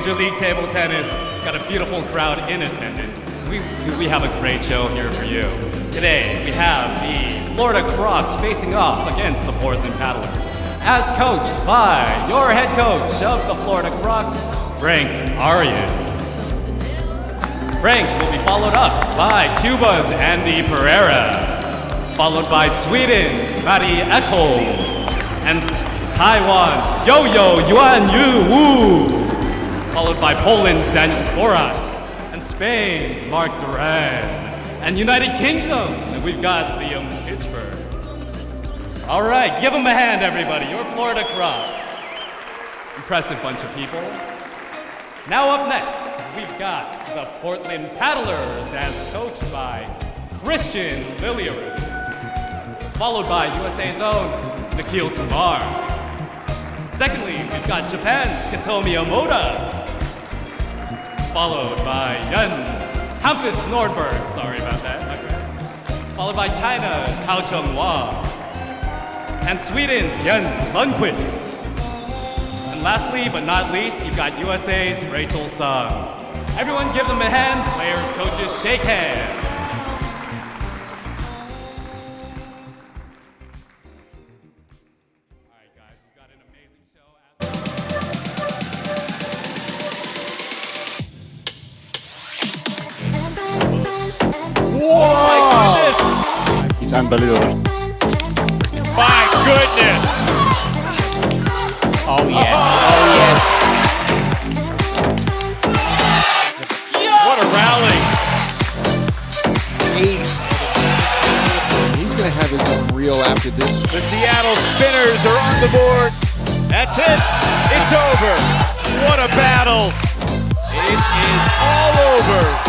Major League Table Tennis. Got a beautiful crowd in attendance. We have a great show here for you. Today, we have the Florida Crocs facing off against the Portland Paddlers, as coached by your head coach of the Florida Crocs, Frank Arias. Frank will be followed up by Cuba's Andy Pereira, followed by Sweden's Mari Ekholm, and Taiwan's Yo-Yo Yuan Yu Wu, followed by Poland's Daniel Borak, and Spain's Mark Duran, and United Kingdom, and we've got Liam Pitchford. All right, give them a hand, everybody. Your Florida Crocs. Impressive bunch of people. Now up next, we've got the Portland Paddlers as coached by Christian Liliaruz, followed by USA's own Nikhil Kumar. Secondly, we've got Japan's Katomi Omoda, followed by Jens Hampus Nordberg, sorry about that, my friend. Followed by China's Hao Chung Wang, and Sweden's Jens Lundquist. And lastly, but not least, you've got USA's Rachel Sung. Everyone give them a hand, players, coaches, shake hands. All right, guys, we've got an amazing show. Whoa! Oh my goodness! It's unbelievable. My goodness! Oh yes, oh yes. What a rally! Ace. He's going to have his own reel after this. The Seattle Spinners are on the board. That's it. It's over. What a battle. It is all over.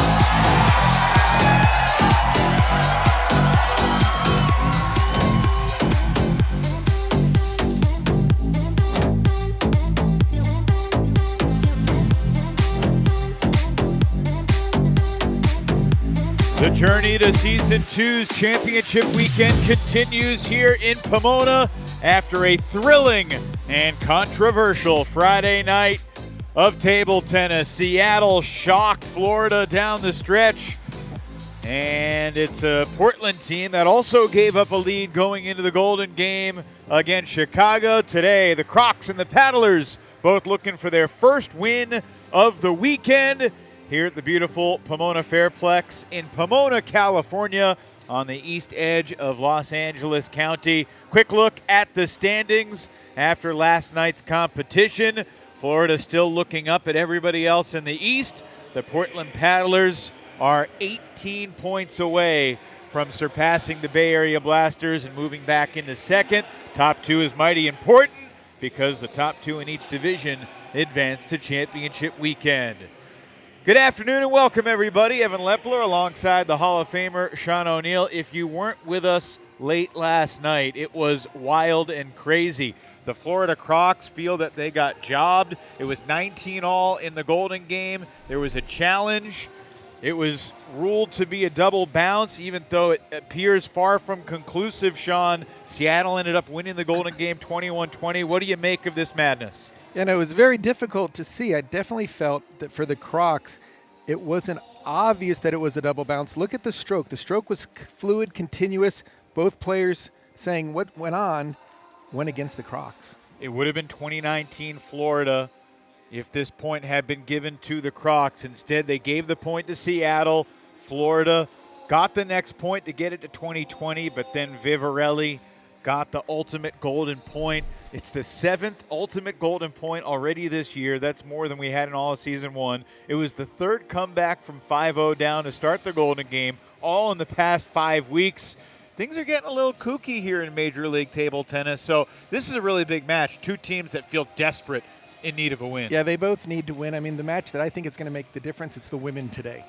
The journey to Season 2's championship weekend continues here in Pomona after a thrilling and controversial Friday night of table tennis. Seattle shocked Florida down the stretch, and it's a Portland team that also gave up a lead going into the Golden Game against Chicago. Today, the Crocs and the Paddlers both looking for their first win of the weekend here at the beautiful Pomona Fairplex in Pomona, California, on the east edge of Los Angeles County. Quick look at the standings after last night's competition. Florida still looking up at everybody else in the east. The Portland Paddlers are 18 points away from surpassing the Bay Area Blasters and moving back into second. Top two is mighty important because the top two in each division advance to championship weekend. Good afternoon and welcome, everybody. Evan Lepler alongside the Hall of Famer Sean O'Neill. If you weren't with us late last night, it was wild and crazy. The Florida Crocs feel that they got jobbed. It was 19-all in the Golden Game. There was a challenge. It was ruled to be a double bounce, even though it appears far from conclusive, Sean. Seattle ended up winning the Golden Game 21-20. What do you make of this madness? And it was very difficult to see. I definitely felt that for the Crocs, it wasn't obvious that it was a double bounce. Look at the stroke. The stroke was fluid, continuous. Both players saying what went on went against the Crocs. It would have been 2019 Florida if this point had been given to the Crocs. Instead, they gave the point to Seattle. Florida got the next point to get it to 2020, but then Vivarelli got the ultimate golden point. It's the 7th ultimate golden point already this year. That's more than we had in all of Season 1. It was the third comeback from 5-0 down to start the Golden Game, all in the past 5 weeks. Things are getting a little kooky here in Major League Table Tennis, so this is a really big match. Two teams that feel desperate in need of a win. Yeah, they both need to win. I mean, the match that I think is going to make the difference, it's the women today.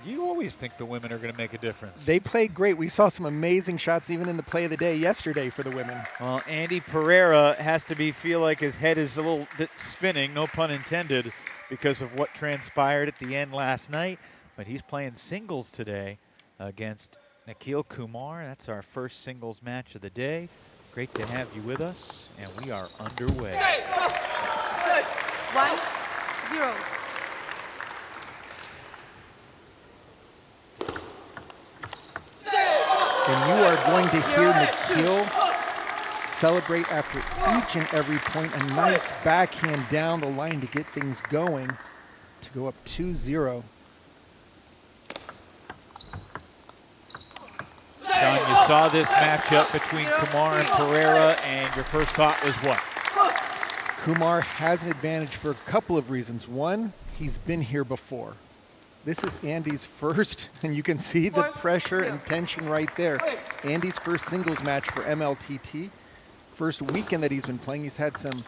You always think the women are going to make a difference. They played great. We saw some amazing shots even in the play of the day yesterday for the women. Well, Andy Pereira has to feel like his head is a little bit spinning, no pun intended, because of what transpired at the end last night. But he's playing singles today against Nikhil Kumar. That's our first singles match of the day. Great to have you with us, and we are underway. 1, 0. And you are going to hear Nikhil celebrate after each and every point. A nice backhand down the line to get things going to go up 2-0. John, you saw this matchup between Kumar and Pereira, and your first thought was what? Kumar has an advantage for a couple of reasons. One, he's been here before. This is Andy's first, and you can see the pressure and tension right there. Andy's first singles match for MLTT. First weekend that he's been playing, he's had some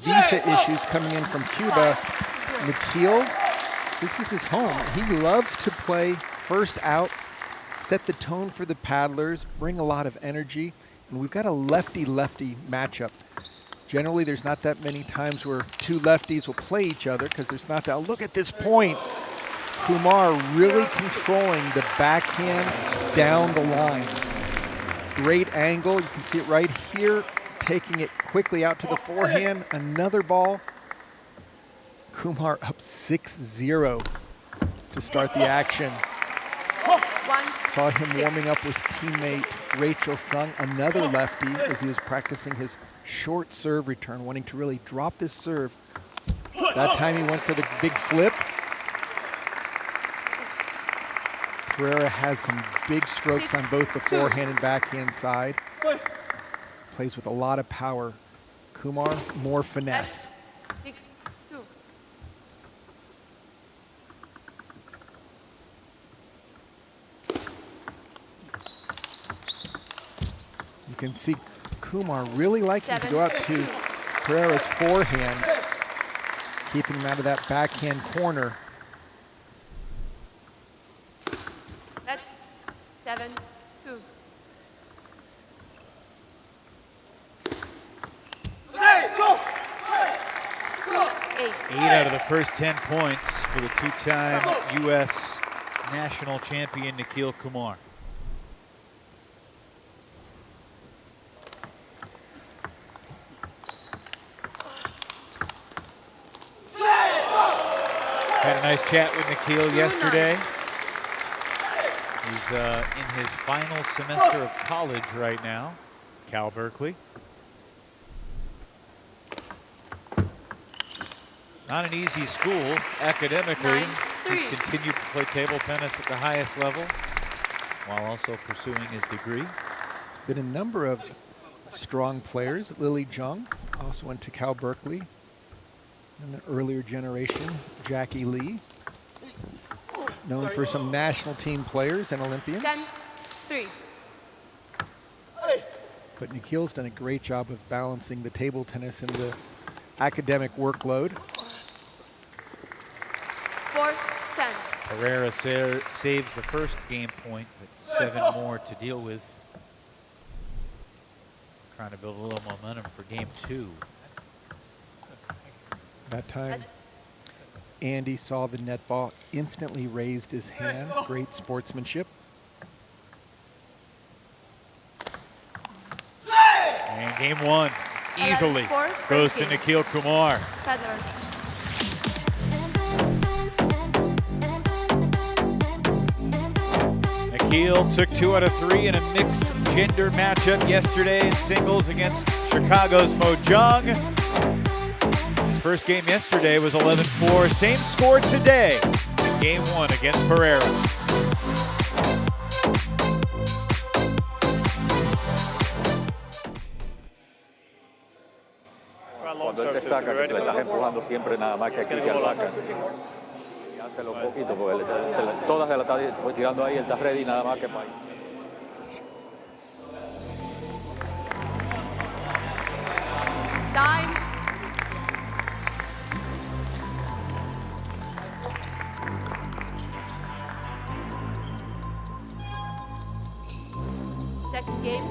visa issues coming in from Cuba. Nikhil, this is his home. He loves to play first out, set the tone for the paddlers, bring a lot of energy, and we've got a lefty-lefty matchup. Generally, there's not that many times where two lefties will play each other because there's not that. Look at this point. Kumar really controlling the backhand down the line. Great angle, you can see it right here, taking it quickly out to the forehand. Another ball. Kumar up 6-0 to start the action. Saw him warming up with teammate Rachel Sung, another lefty, as he was practicing his short serve return, wanting to really drop this serve. That time he went for the big flip. Pereira has some big strokes on both the forehand and backhand side. Plays with a lot of power. Kumar, more finesse. 6-2. You can see Kumar really liking to go out to Pereira's forehand, keeping him out of that backhand corner. That's 7-2. 8 out of the first 10 points for the two-time U.S. national champion Nikhil Kumar. Had a nice chat with Nikhil yesterday. He's in his final semester of college right now, Cal Berkeley. Not an easy school academically. He's continued to play table tennis at the highest level while also pursuing his degree. There's been a number of strong players. Lily Jung also went to Cal Berkeley. In an earlier generation, Jackie Lee, known for some national team players and Olympians. 10-3. But Nikhil's done a great job of balancing the table tennis and the academic workload. 4-10. Pereira saves the first game point, but 7 more to deal with. Trying to build a little momentum for game 2. That time, Andy saw the net ball, instantly raised his hand. Great sportsmanship. And game 1 easily goes to Nikhil Kumar. Feather. Nikhil took 2 out of 3 in a mixed gender matchup yesterday in singles against Chicago's Mo Jung. His first game yesterday was 11-4. Same score today in game 1 against Pereira. Cuando él te saca, que le estás empujando siempre nada más que aquí que al vaca. Y hácelo un poquito, porque todas se la está tirando ahí, él está ready nada más que para ahí. Time. Second game,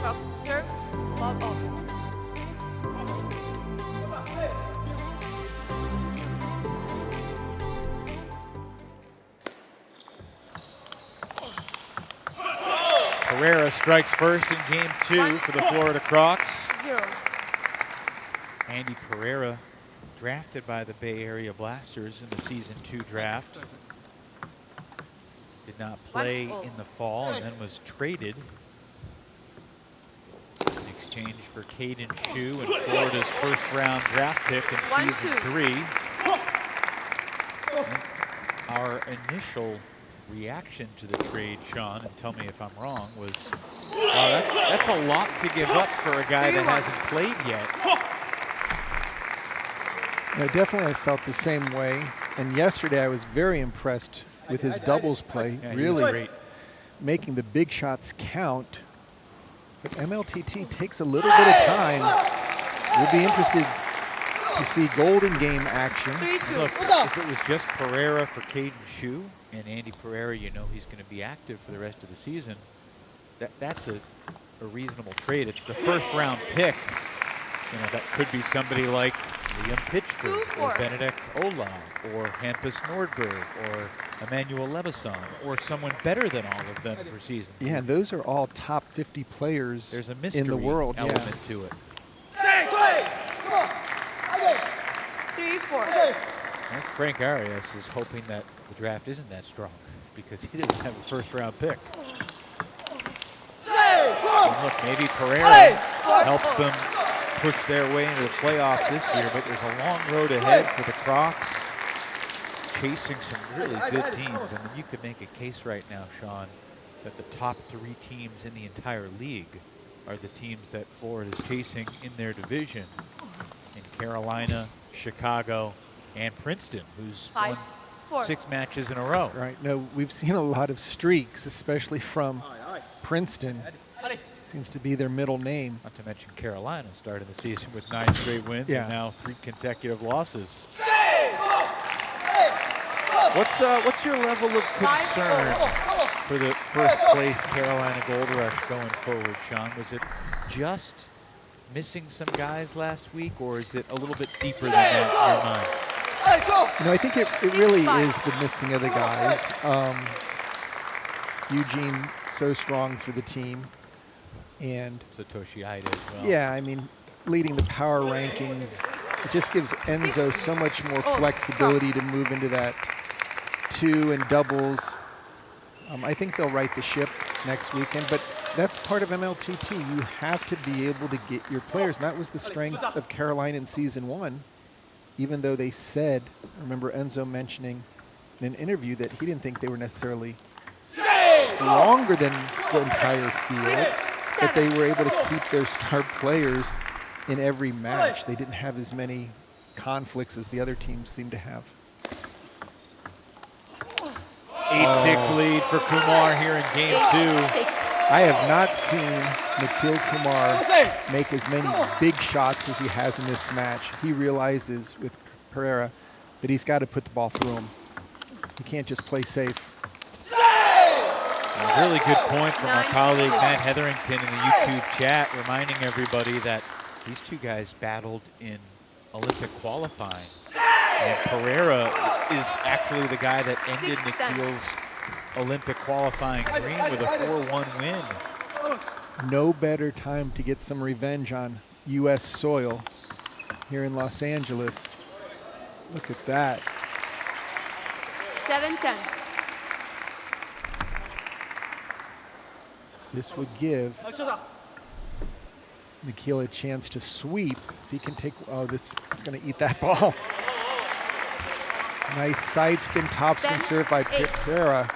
Crocs serve, log off. Pereira strikes first in game 2 for the Florida Crocs. 0. Andy Pereira drafted by the Bay Area Blasters in the Season 2 draft. Did not play in the fall and then was traded in exchange for Caden Shue and Florida's first-round draft pick in Season 3. And our initial reaction to the trade, Sean, and tell me if I'm wrong, was, that's a lot to give up for a guy that hasn't played yet. No, definitely I felt the same way. And yesterday I was very impressed with his doubles play, Yeah, really making the big shots count. But MLTT takes a little bit of time. We'll be interested to see Golden Game action. Look, if it was just Pereira for Caden Shue, and Andy Pereira, you know he's going to be active for the rest of the season, that's a reasonable trade. It's the first-round pick. You know, that could be somebody like Liam Pitchford or Benedict Ola or Hampus Nordberg or Emmanuel Leveson or someone better than all of them for season. Yeah, and those are all top 50 players There's a mystery in the world element to it. 3-4. Well, Frank Arias is hoping that the draft isn't that strong because he doesn't have a first-round pick. And look, maybe Pereira helps them push their way into the playoffs this year, but there's a long road ahead for the Crocs, chasing some really good teams. And you could make a case right now, Sean, that the top 3 teams in the entire league are the teams that Florida is chasing in their division. In Carolina, Chicago, and Princeton, who's won 6 matches in a row. Right. No, we've seen a lot of streaks, especially from Princeton. Seems to be their middle name. Not to mention Carolina started the season with 9 straight wins and now 3 consecutive losses. What's your level of concern for the first place Carolina Gold Rush going forward, Sean? Was it just missing some guys last week, or is it a little bit deeper than that in your mind? You know, I think it really is the missing of the guys. Eugene, so strong for the team. And Satoshi Ida as well. Yeah, I mean, leading the power rankings, it just gives Enzo so much more flexibility to move into that 2 and doubles. I think they'll right the ship next weekend, but that's part of MLTT. You have to be able to get your players, and that was the strength of Carolina in Season 1, even though they said, I remember Enzo mentioning in an interview that he didn't think they were necessarily stronger than the entire field, but they were able to keep their star players in every match. They didn't have as many conflicts as the other teams seem to have. 8-6 lead for Kumar here in Game 2. I have not seen Nikhil Kumar make as many big shots as he has in this match. He realizes with Pereira that he's got to put the ball through him. He can't just play safe. A really good point from our colleague Matt Hetherington in the YouTube chat, reminding everybody that these 2 guys battled in Olympic qualifying. And Pereira is actually the guy that ended Nikhil's Olympic qualifying dream with a 4-1 win. No better time to get some revenge on U.S. soil here in Los Angeles. Look at that. 7-10. This would give Nikhil a chance to sweep. If he can take, oh, this is going to eat that ball. Nice side spin, topspin serve by Pereira.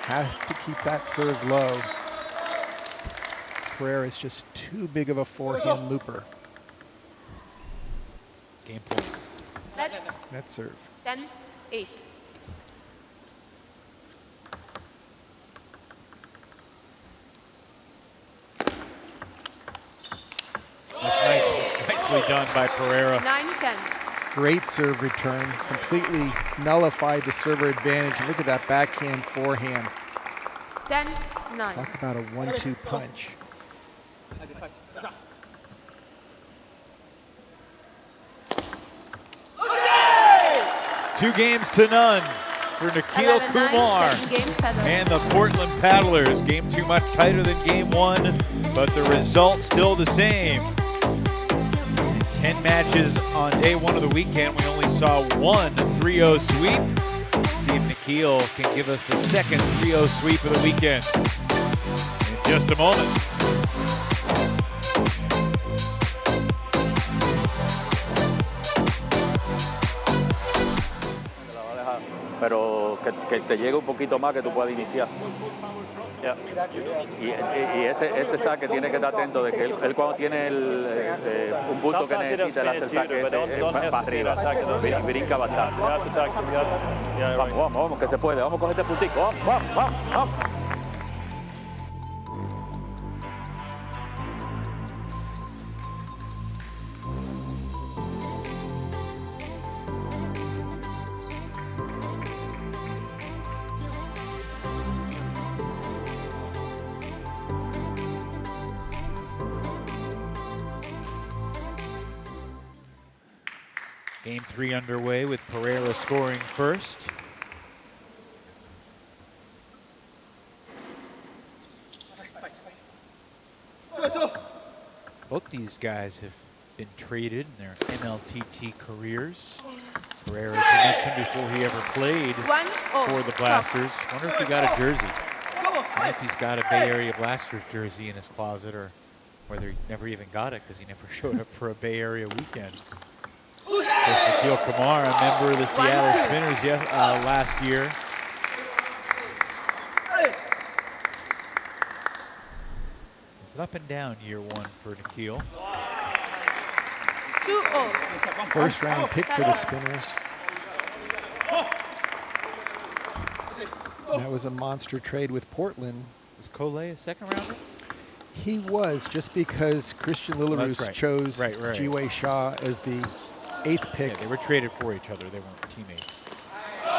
Has to keep that serve low. Pereira is just too big of a forehand looper. Game point. That serve. 10-8. That's nicely done by Pereira. 9-10. Great serve return, completely nullified the server advantage. And look at that backhand, forehand. 10-9. Talk about a 1-2 punch. Two games to none for Nikhil Kumar and the Portland Paddlers. Game 2 much tighter than Game 1, but the result still the same. 10 matches on day one of the weekend. We only saw one 3-0 sweep. See if Nikhil can give us the second 3-0 sweep of the weekend in just a moment. Pero que te llegue un poquito más que tú puedas iniciar. Y ese saque tiene que estar atento de que él cuando tiene un punto que necesita, él hace el saque ese para arriba, brinca bastante. Vamos, que se puede, vamos a coger este puntico, vamos. Game 3 underway with Pereira scoring first. Both these guys have been traded in their MLTT careers. Pereira, as I mentioned before he ever played for the Blasters. Wonder if he got a jersey. Wonder if he's got a Bay Area Blasters jersey in his closet, or whether he never even got it because he never showed up for a Bay Area weekend. Nikhil Kumar, a member of the Seattle Spinners last year. It's up and down year one for Nikhil. 2-0. First round pick for the Spinners. That was a monster trade with Portland. Was Cole a second rounder? He was, just because Christian Lillarus chose Jiwei Shaw as the 8th pick. Yeah, they were traded for each other. They weren't teammates. 3-2.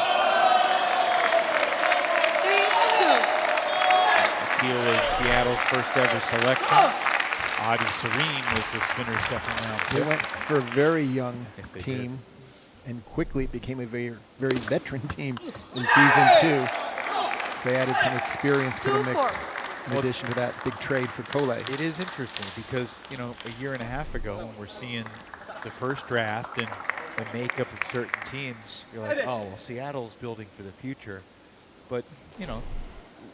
Nikhil is Seattle's first ever selection. Adi Serene was the Spinners' second round pick. They went for a very young Yes, team, and quickly became a very veteran team in season 2. So they added some experience to the mix, in addition to that big trade for Cole. It is interesting because, you know, a year and a half ago when we're seeing the first draft and the makeup of certain teams, you're like, oh, well, Seattle's building for the future. But, you know,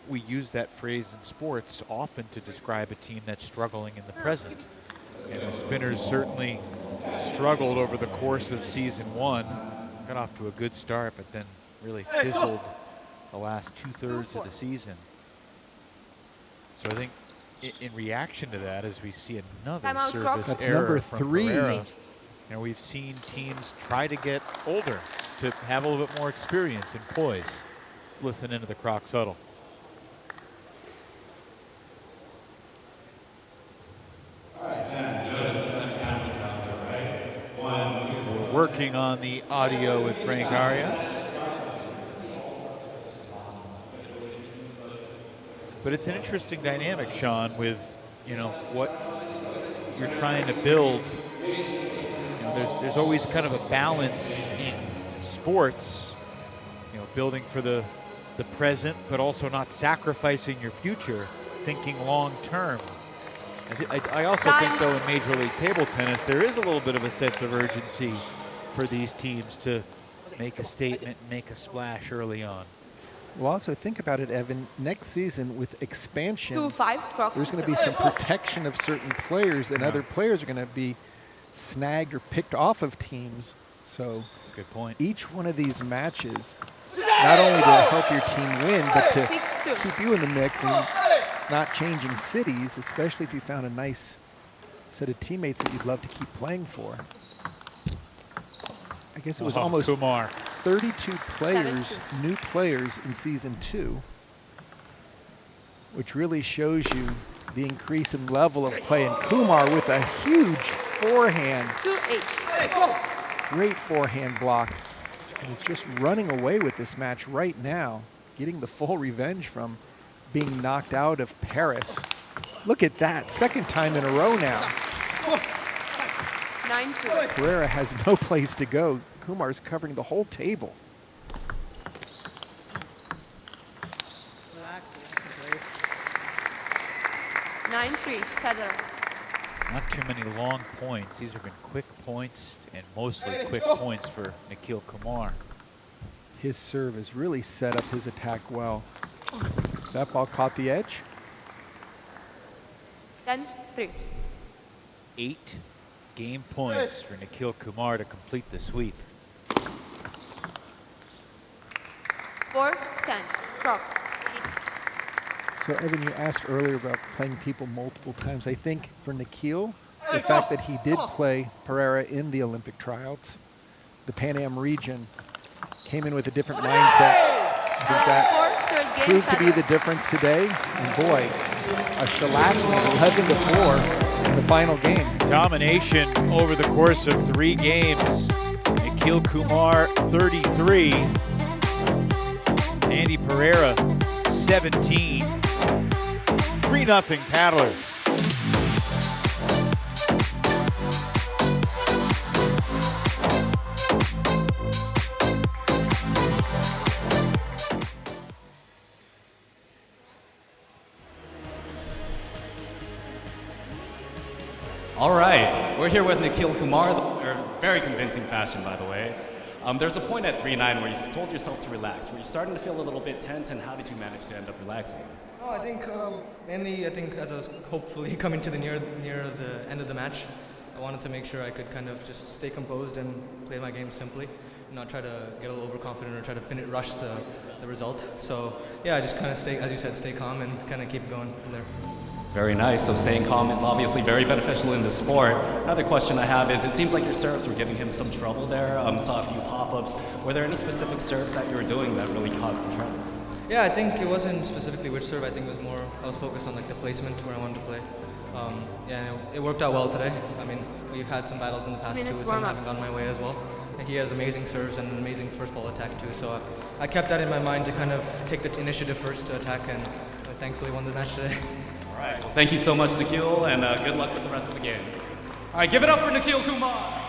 we use that phrase in sports often to describe a team that's struggling in the present. And the Spinners certainly struggled over the course of season 1. Got off to a good start, but then really fizzled the last 2/3 of the season. So I think in reaction to that, as we see another service That's error number from 3. Pereira, you know, we've seen teams try to get older, to have a little bit more experience and poise. Let's listen into the Crocs huddle. We're working on the audio with Frank Arias. But it's an interesting dynamic, Sean, with, you know, what you're trying to build. You know, there's always kind of a balance in sports, you know, building for the present, but also not sacrificing your future, thinking long term. I also think, though, in Major League Table Tennis, there is a little bit of a sense of urgency for these teams to make a statement, make a splash early on. Well, also think about it, Evan. Next season with expansion, 2-5. there's going to be some protection of certain players, and other players are going to be snagged or picked off of teams. So that's a good point. Each one of these matches, not only to help your team win, but to keep you in the mix and not changing cities, especially if you found a nice set of teammates that you'd love to keep playing for. I guess it was almost Kumar. 32 players, new players in season 2, which really shows you the increase in level of play. And Kumar with a huge forehand. 2-8. Great forehand block. And is just running away with this match right now, getting the full revenge from being knocked out of Paris. Look at that, second time in a row now. 9-2. Pereira has no place to go. Kumar's covering the whole table. Nine-3. Federers. Not too many long points. These have been quick points and mostly quick points for Nikhil Kumar. His serve has really set up his attack well. That ball caught the edge. 10-3. 8 game points for Nikhil Kumar to complete the sweep. 4-10. Crocs. So Evan, you asked earlier about playing people multiple times. I think for Nikhil, the fact that he did play Pereira in the Olympic tryouts, the Pan Am region, came in with a different mindset. I think that proved to be the difference today. And boy, a shellacking 11-4 in the final game. Domination over the course of 3 games. Nikhil Kumar 33. Andy Pereira 17. 3-0 paddlers. All right, we're here with Nikhil Kumar, very convincing fashion, by the way. There's a point at 3-9 where you told yourself to relax. Were you starting to feel a little bit tense, and how did you manage to end up relaxing? No, I think mainly, as I was hopefully coming to the near the end of the match, I wanted to make sure I could kind of just stay composed and play my game simply, not try to get a little overconfident or try to rush the result. So yeah, I just kind of stay, as you said, stay calm and kind of keep going from there. Very nice. So staying calm is obviously very beneficial in the sport. Another question I have is, it seems like your serves were giving him some trouble there. Saw a few pop-ups. Were there any specific serves that you were doing that really caused him trouble? Yeah, I think it wasn't specifically which serve. I think it was more, I was focused on like the placement where I wanted to play. Yeah, it worked out well today. I mean, we've had some battles in the past too, and some haven't gone my way as well. And he has amazing serves and an amazing first ball attack too. So I kept that in my mind to kind of take the initiative first to attack, and thankfully won the match today. All right. Well, thank you so much, Nikhil, and good luck with the rest of the game. All right, give it up for Nikhil Kumar.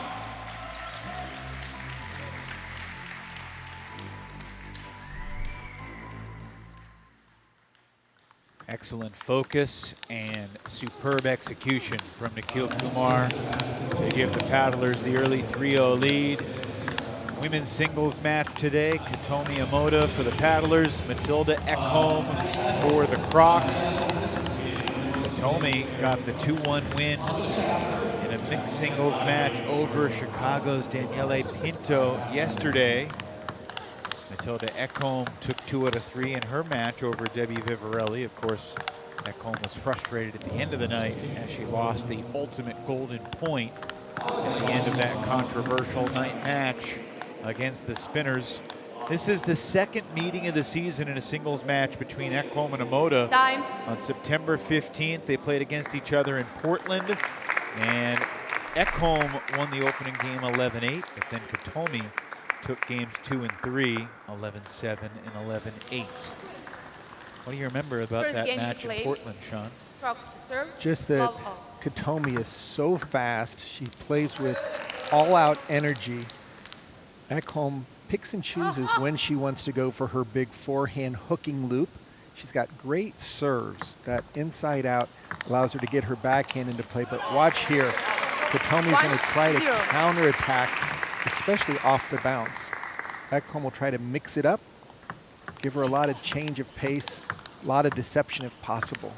Excellent focus and superb execution from Nikhil Kumar to give the paddlers the early 3-0 lead. Women's singles match today, Katomi Amoda for the paddlers, Matilda Ekholm for the Crocs. Katomi got the 2-1 win in a mixed singles match over Chicago's Daniele Pinto yesterday. Matilda Ekholm took 2 out of 3 in her match over Debbie Vivarelli. Of course, Ekholm was frustrated at the end of the night as she lost the ultimate golden point at the end of that controversial night match against the Spinners. This is the second meeting of the season in a singles match between Ekholm and Amoda. Time. On September 15th, they played against each other in Portland, and Ekholm won the opening game 11-8, but then Katomi took games 2 and 3, 11-7 and 11-8. What do you remember about First that game match you in played. Portland, Sean? Crocs to serve. Just that Katomi is so fast. She plays with all-out energy. Ekholm picks and chooses when she wants to go for her big forehand hooking loop. She's got great serves. That inside out allows her to get her backhand into play. But watch here, Katomi's going to try to counterattack, especially off the bounce. Ekholm will try to mix it up, give her a lot of change of pace, a lot of deception if possible.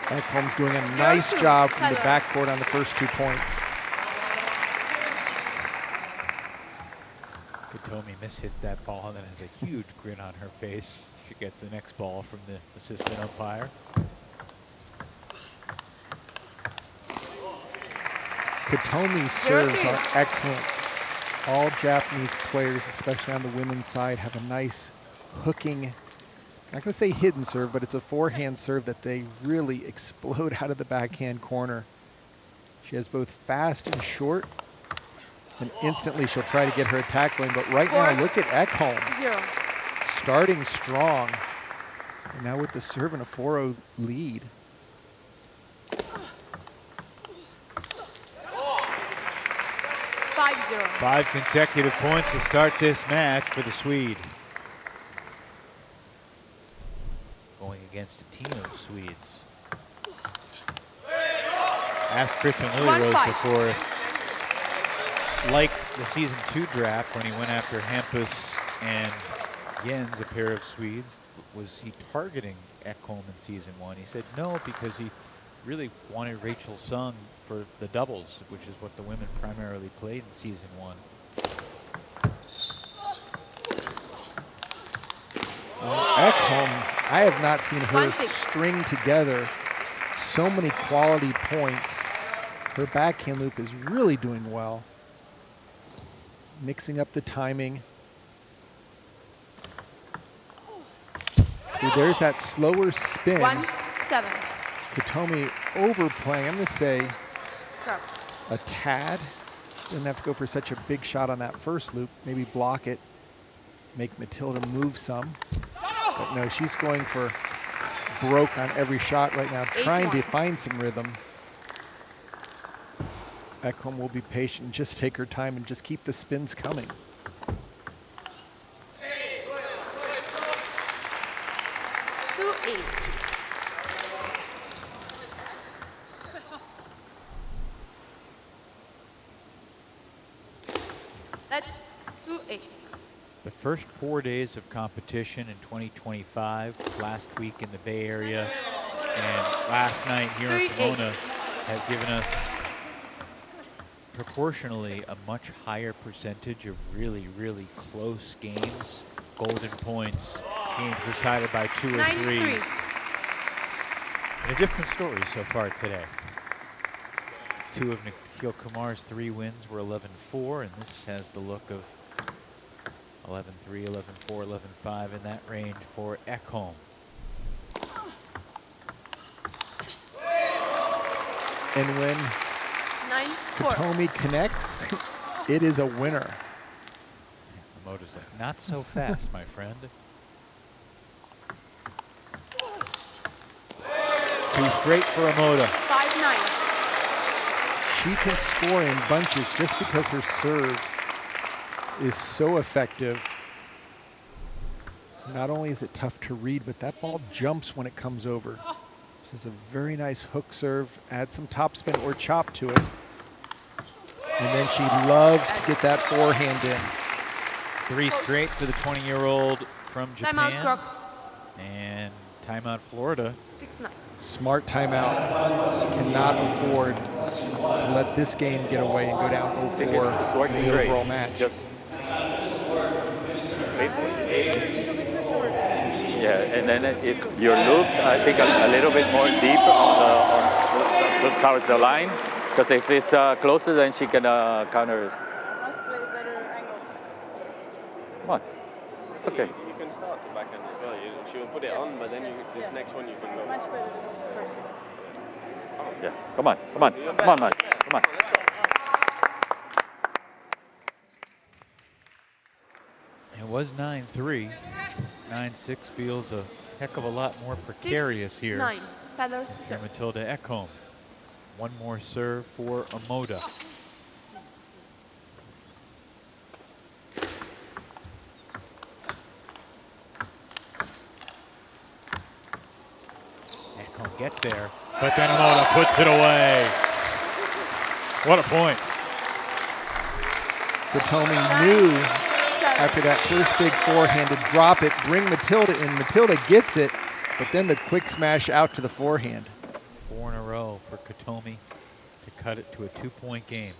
Ekholm's doing a nice job from the backboard on the first 2 points. Katomi mishits that ball and then has a huge grin on her face. She gets the next ball from the assistant umpire. Katomi's serves are excellent. All Japanese players, especially on the women's side, have a nice hooking, I'm not going to say hidden serve, but it's a forehand serve that they really explode out of the backhand corner. She has both fast and short, and instantly she'll try to get her attack going. But right now, look at Ekholm, starting strong, and now with the serve and a 4-0 lead. Five consecutive points to start this match for the Swede. Going against a team of Swedes. asked Christian Lily Rose before, if, like the season 2 draft when he went after Hampus and Jens, a pair of Swedes, was he targeting Ekholm in season 1? He said no, because he really wanted Rachel Sung for the doubles, which is what the women primarily played in season 1. Ekholm, I have not seen her string together so many quality points. Her backhand loop is really doing well. Mixing up the timing. See, there's that slower spin. 1-7. Katomi overplaying, I'm going to say a tad. Didn't have to go for such a big shot on that first loop. Maybe block it, make Matilda move some. But no, she's going for broke on every shot right now, trying to find some rhythm. Ekholm will be patient, just take her time and just keep the spins coming. That's 2-8. The first 4 days of competition in 2025, last week in the Bay Area and last night here in Pomona, have given us proportionally a much higher percentage of really, really close games, golden points, games decided by 2 or 3. And a different story so far today. 2 of Nikhil Kumar's 3 wins were 11-4, and this has the look of 11-3, 11-4, 11-5 in that range for Ekholm. And when Katomi connects, it is a winner. Moto's like, not so fast, my friend. 2 straight for Amoda. 5-9. She can score in bunches just because her serve is so effective. Not only is it tough to read, but that ball jumps when it comes over. This is a very nice hook serve. Add some topspin or chop to it. And then she loves to get that forehand in. 3 straight for the 20-year-old from Japan. Timeout, Crocs. And timeout, Florida. 6-9. Smart timeout. Cannot afford to let this game get away and go down 0-4 in the overall match. Yeah, and then if your loops, I think a little bit more deep on towards the line, because if it's closer, then she can counter. Must play better angles. Come on, it's okay. You can start to backhand as well. She will put it on, but then this next one you can go. Much better first. Yeah, come on, come on, come on, man, come on. It was 9-3. 9-6 feels a heck of a lot more precarious here. 6-9. Paddlers to serve. Matilda Ekholm. One more serve for Amoda. Ekholm gets there, but then Amoda puts it away. What a point. Katomi knew after that first big forehand to drop it, bring Matilda in. Matilda gets it, but then the quick smash out to the forehand. 4 in a row for Katomi to cut it to a 2-point game.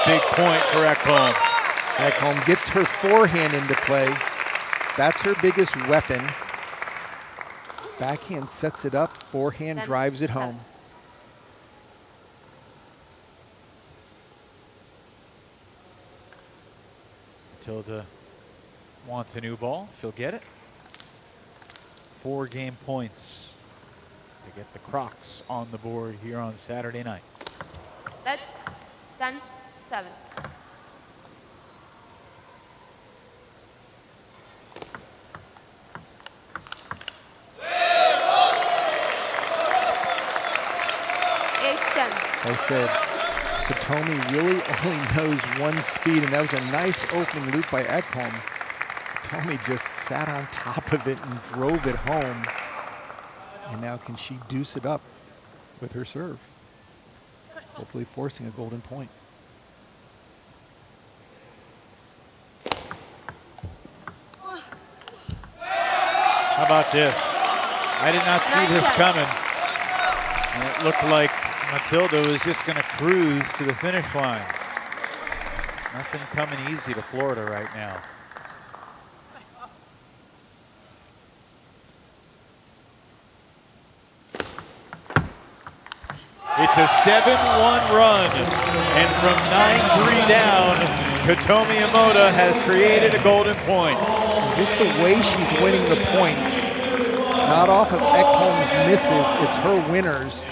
Big point for Ekholm. Ekholm gets her forehand into play. That's her biggest weapon. Backhand sets it up, forehand drives it home. Matilda wants a new ball. She'll get it. 4 game points to get the Crocs on the board here on Saturday night. That's 10-7. I said, Katomi really only knows one speed, and that was a nice opening loop by Ekholm. Tommy just sat on top of it and drove it home. And now can she deuce it up with her serve? Hopefully forcing a golden point. How about this? I did not see this coming. And it looked like Matilda was just going to cruise to the finish line. Nothing coming easy to Florida right now. It's a 7-1 run, and from 9-3 down, Katomi Emoda has created a golden point. And just the way she's winning the points, it's not off of Ekholm's misses, it's her winners.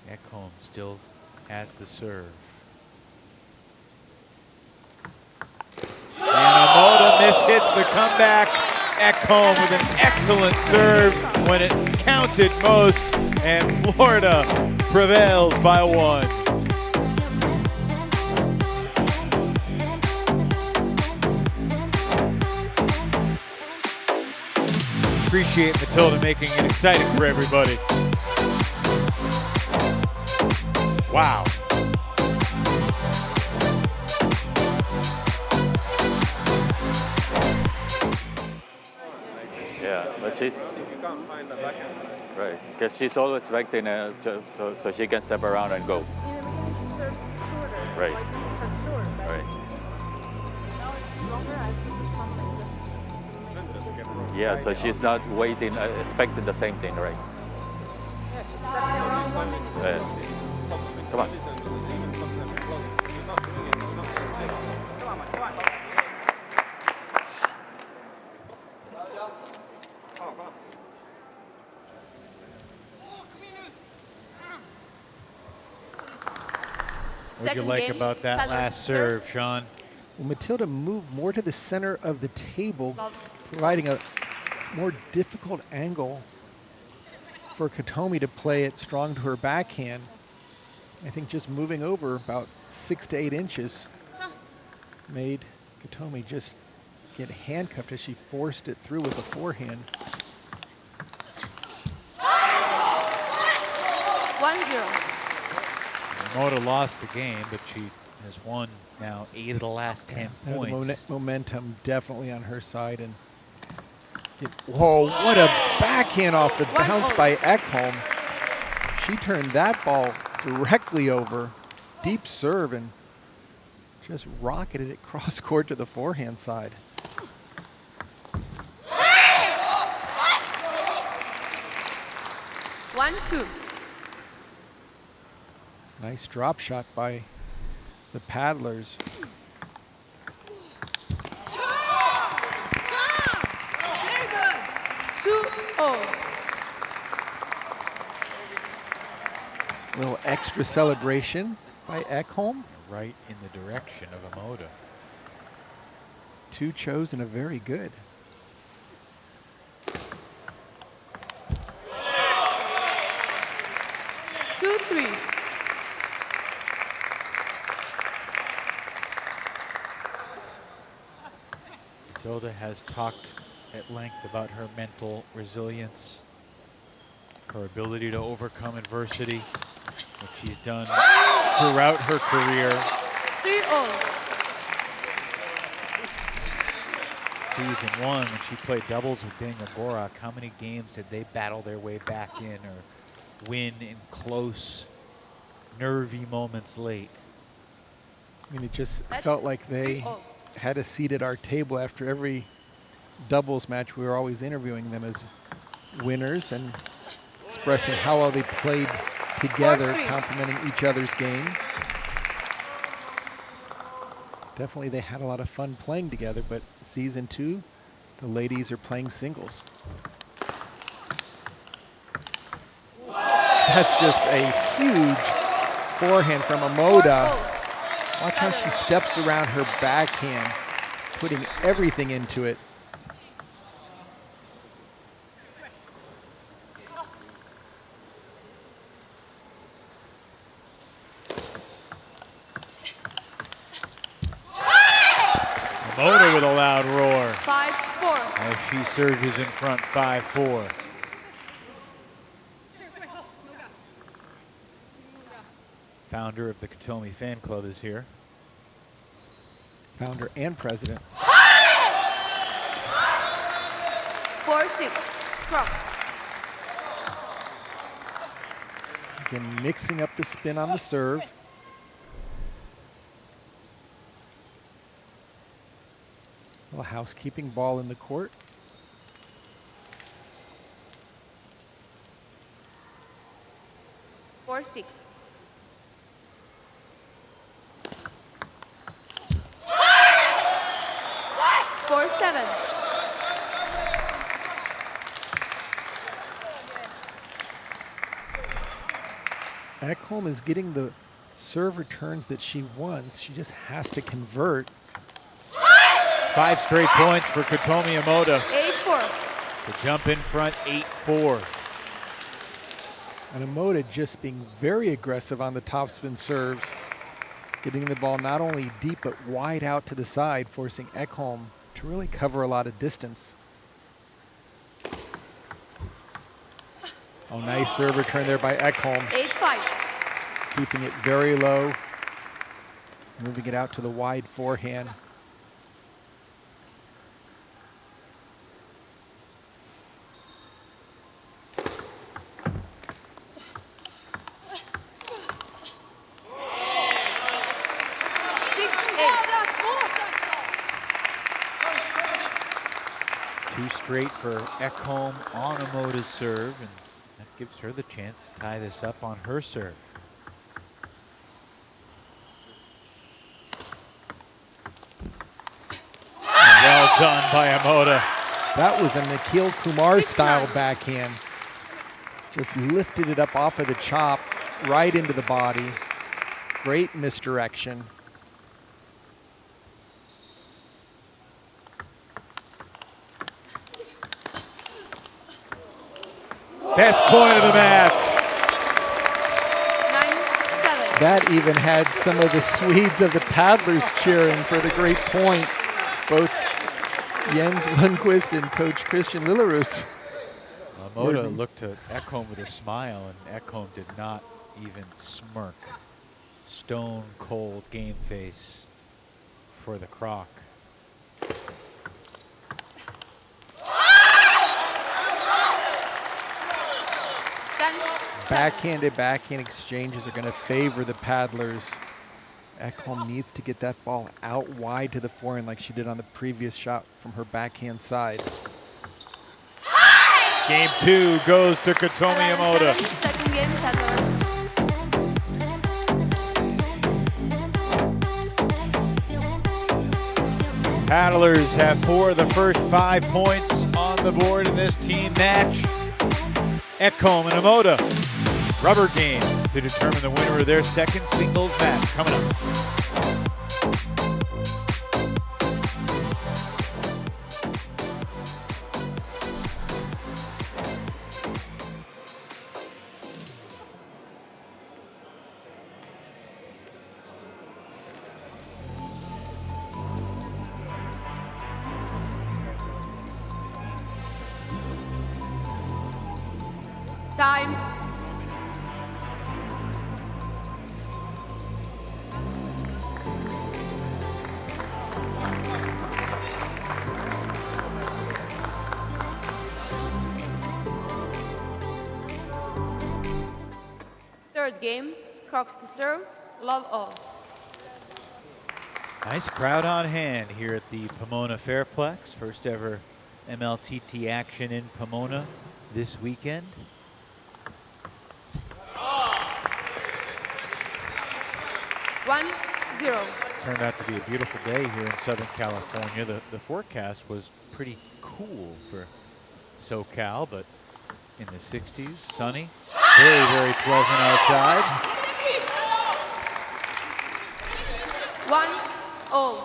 Ekholm still has the serve. And Emoda mishits the comeback. Ekholm with an excellent serve when it counted most, and Florida prevails by 1. Appreciate Matilda making it exciting for everybody. Wow. Yeah, but she's right because she's always expecting so she can step around and go. Right. Right. Yeah, so she's not waiting, expecting the same thing, right? Come on. What'd you like about that last serve, Sean? Well, Matilda moved more to the center of the table, providing a more difficult angle for Katomi to play it strong to her backhand. I think just moving over about 6 to 8 inches made Katomi just get handcuffed as she forced it through with a forehand. 1-0. Emoda lost the game, but she has won now 8 of the last 10 points. The momentum definitely on her side. And whoa, what a backhand off the bounce by Ekholm. She turned that ball directly over, deep serve, and just rocketed it cross court to the forehand side. One, two. Nice drop shot by the paddlers. A little extra celebration by Ekholm. Right in the direction of Emoda. 2 chosen a very good. Two, three. Matilda has talked at length about her mental resilience, her ability to overcome adversity, which she's done throughout her career. 3-0. Season 1, when she played doubles with Daniel Borak, how many games did they battle their way back in or win in close, nervy moments late? I mean, it just felt like they had a seat at our table after every doubles match. We were always interviewing them as winners and expressing how well they played together, complementing each other's game. Definitely they had a lot of fun playing together, but season 2, the ladies are playing singles. That's just a huge forehand from Emoda. Watch how she steps around her backhand, putting everything into it. away with a loud roar 5-4. as she surges in front 5-4. Founder of the Katomi fan club is here. Founder and president. 4-6. Crocs. Again, mixing up the spin on the serve. A little housekeeping ball in the court. Four, 6. Four, 7. Ekholm is getting the serve returns that she wants. She just has to convert. 5 straight points for Katomi Emoda 8-4. to jump in front 8-4. And Emoda just being very aggressive on the topspin serves, getting the ball not only deep but wide out to the side, forcing Ekholm to really cover a lot of distance. Oh, nice serve return there by Ekholm. 8-5. Keeping it very low, moving it out to the wide forehand. Two straight for Ekholm on Emoda's serve, and that gives her the chance to tie this up on her serve. Well done by Emoda. That was a Nikhil Kumar style backhand. Just lifted it up off of the chop, right into the body. Great misdirection. Best point of the match. 9-7. That even had some of the Swedes of the paddlers cheering for the great point. Both Jens Lundquist and Coach Christian Lillerus. Emoda looked at Ekholm with a smile, and Ekholm did not even smirk. Stone cold game face for the Croc. Backhand exchanges are going to favor the paddlers. Ekholm needs to get that ball out wide to the forehand like she did on the previous shot from her backhand side. Game 2 goes to Katomi Emoda. Second game, paddlers. Paddlers have 4 of the first 5 points on the board in this team match. Ekholm and Emoda, rubber game to determine the winner of their second singles match coming up. Time. Third game, Crocs to serve, love all. Nice crowd on hand here at the Pomona Fairplex. First ever MLTT action in Pomona this weekend. 1-0. Turned out to be a beautiful day here in Southern California. The forecast was pretty cool for SoCal, but in the 60s, sunny, very, very pleasant outside. 1-0.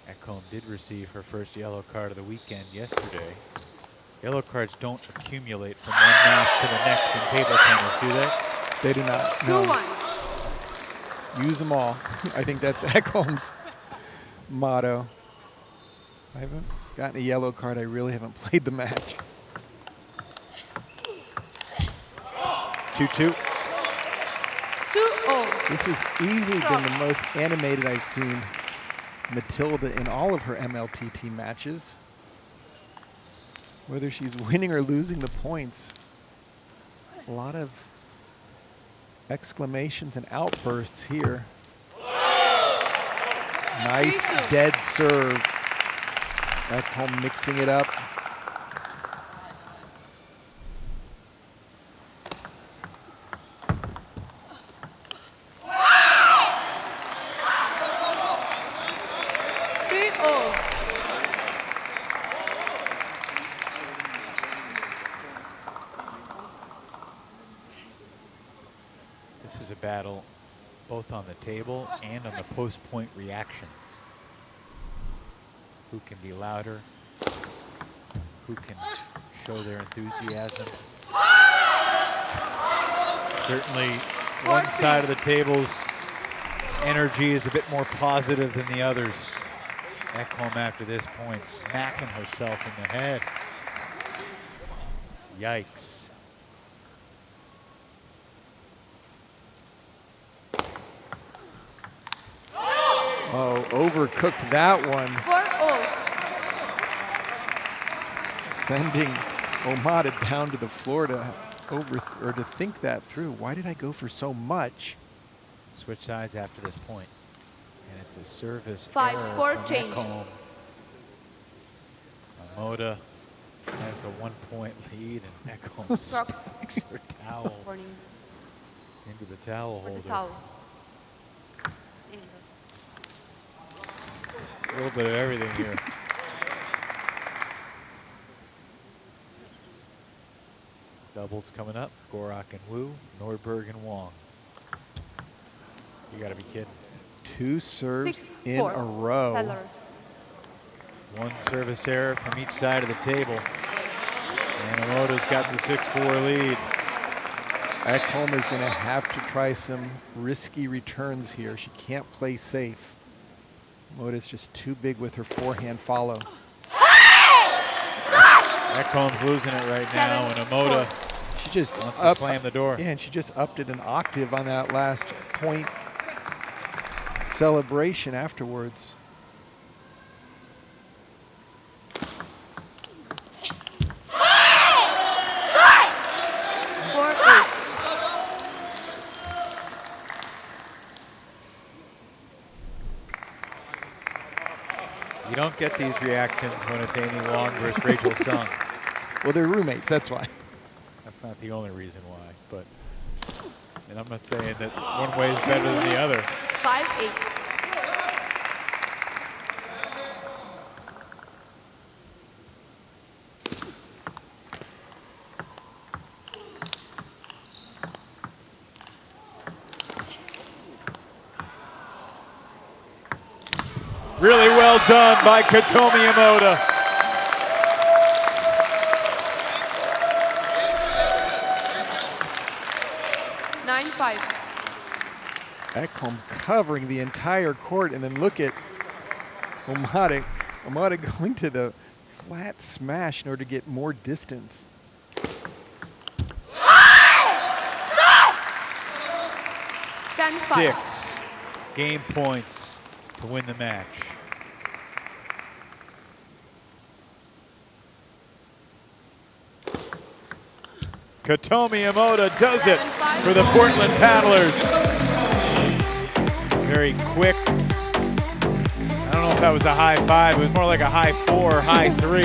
Ekholm did receive her first yellow card of the weekend yesterday. Yellow cards don't accumulate from one match to the next in table tennis, do they? They do not. No. 2-1. Use them all. I think that's Ekholm's motto. I haven't gotten a yellow card. I really haven't played the match. 2-2. 2-0. This has easily been the most animated I've seen Matilda in all of her MLTT matches. Whether she's winning or losing the points. A lot of exclamations and outbursts here. Nice dead serve. Ekholm mixing it up. This is a battle both on the table and on the post-point reactions. Who can be louder? Who can show their enthusiasm? Certainly one side of the table's energy is a bit more positive than the others. Ekholm after this point smacking herself in the head. Yikes. Oh, overcooked that one. 4-0. Sending Omada down to the floor to to think that through. Why did I go for so much? Switch sides after this point. And it's a service 5-4 error from change. Ekholm. Omada has the 1 point lead, and Ekholm smacks her towel into the towel holder. A little bit of everything here. Doubles coming up. Gorak and Wu, Nordberg and Wong. You gotta be kidding. 2 serves in a row. Tellers. One service error from each side of the table. And Omada's got the 6-4 lead. Ekholm is going to have to try some risky returns here. She can't play safe. Omada's just too big with her forehand follow. Ekholm's losing it right now, and Omada She just wants to slam the door. Yeah, and she just upped it an octave on that last point celebration afterwards. You don't get these reactions when it's Amy Wong versus Rachel Sung. Well, they're roommates, that's why. That's not the only reason why, but, and I'm not saying that one way is better than the other. 5-8. Really well done by Katomi Omada. Ekholm covering the entire court, and then look at Omada. Omada going to the flat smash in order to get more distance. 6 game points to win the match. Katomi Omada does it for the Portland Paddlers. Very quick. I don't know if that was a high 5. It was more like a high 4, high 3.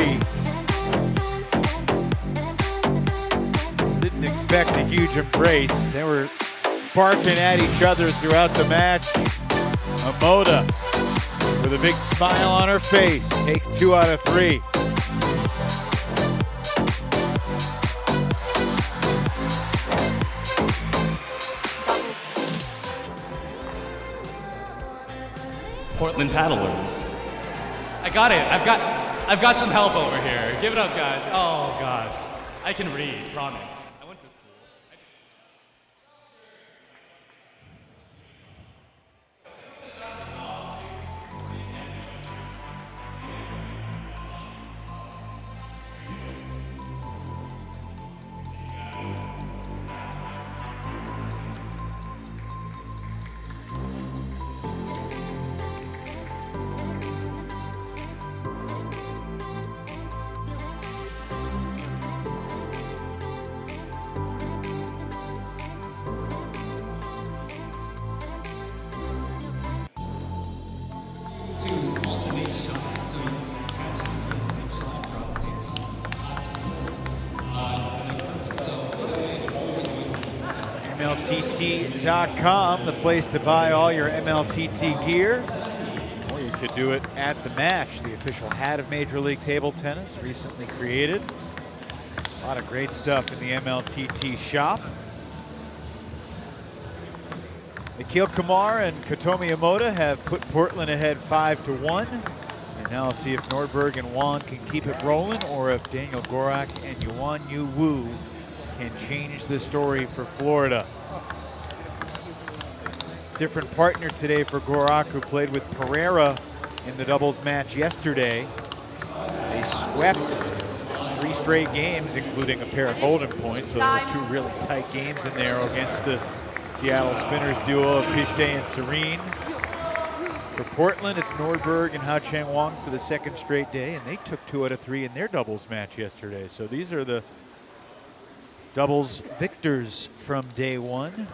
Didn't expect a huge embrace. They were barking at each other throughout the match. Omada, with a big smile on her face, takes 2 out of 3. Portland Paddlers. I got it. I've got some help over here. Give it up, guys. Oh gosh, I can read. Promise. I went to school. MLTT.com, the place to buy all your MLTT gear. Or you could do it at the match, the official hat of Major League Table Tennis, recently created. A lot of great stuff in the MLTT shop. Nikhil Kumar and Katomi Yamada have put Portland ahead 5-1. And now let's see if Nordberg and Wong can keep it rolling, or if Daniel Gorak and Yuan Yu Wu can change the story for Florida. Different partner today for Gorak, who played with Pereira in the doubles match yesterday. They swept 3 straight games, including a pair of golden points, so there were 2 really tight games in there against the Seattle Spinners duo of Pitchford and Serene. For Portland, it's Nordberg and Ha Chang Wong for the 2nd straight day, and they took 2 out of 3 in their doubles match yesterday. So these are the doubles victors from day 1.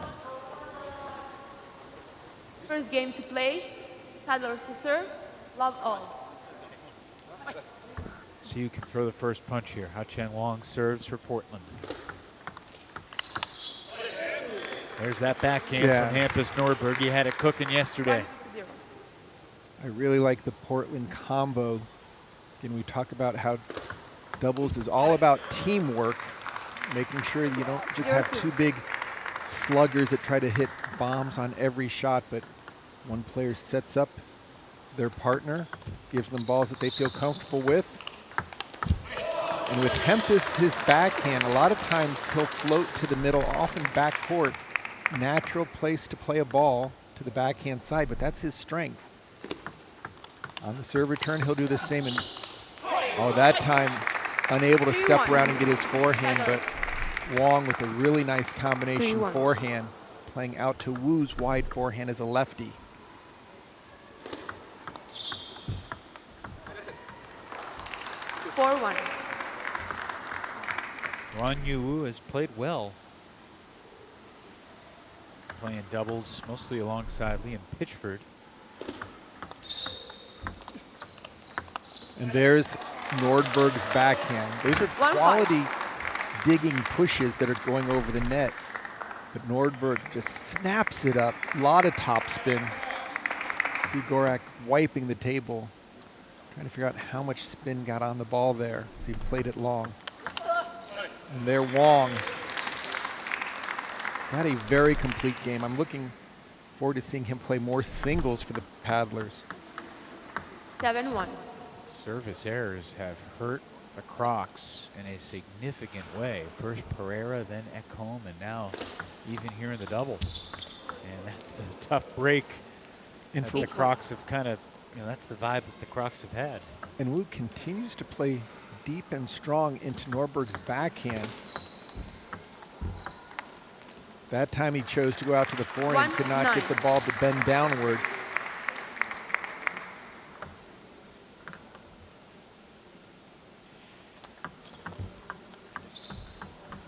First game to play, paddlers to serve, love all. So you can throw the first punch here. Ha Chang Wong serves for Portland. There's that backhand from Hampus Nordberg. He had it cooking yesterday. 1-0. I really like the Portland combo. Again, we talk about how doubles is all about teamwork, making sure you don't just have 2 big sluggers that try to hit bombs on every shot, but one player sets up their partner, gives them balls that they feel comfortable with. And with Hampus, his backhand, a lot of times he'll float to the middle, often backcourt. Natural place to play a ball to the backhand side, but that's his strength. On the serve return, he'll do the same. And that time, unable to step around and get his forehand, but Wong with a really nice combination forehand, playing out to Wu's wide forehand as a lefty. (4-1). Ron Yu Wu has played well, playing doubles mostly alongside Liam Pitchford. And there's Nordberg's backhand. Those are quality digging pushes that are going over the net. But Nordberg just snaps it up. A lot of topspin. See Gorak wiping the table, trying to figure out how much spin got on the ball there. So he played it long. And there Wong. He's got a very complete game. I'm looking forward to seeing him play more singles for the paddlers. 7-1. Service errors have hurt the Crocs in a significant way. First Pereira, then Ekholm, and now even here in the doubles. And that's the tough break that the Crocs have kind of, that's the vibe that the Crocs have had. And Wu continues to play deep and strong into Nordberg's backhand. That time he chose to go out to the forehand, could not get the ball to bend downward.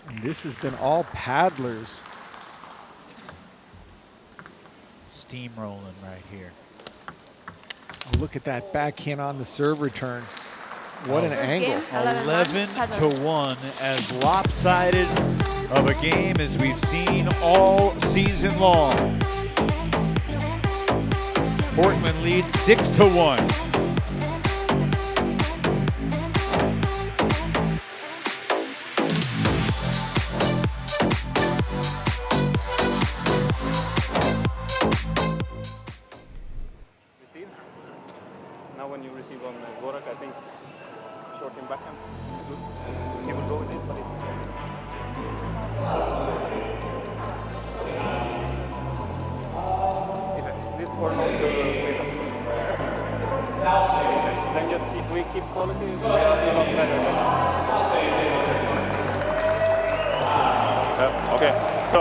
And this has been all paddlers. Steamrolling right here. Look at that backhand on the serve return. What an angle. 11-1, as lopsided of a game as we've seen all season long. Portland leads 6-1. Now when you receive on Gorak, I think short and backhand is good. He will go with this, but this or not to then just if we keep quality, we will be a lot better. Okay, go.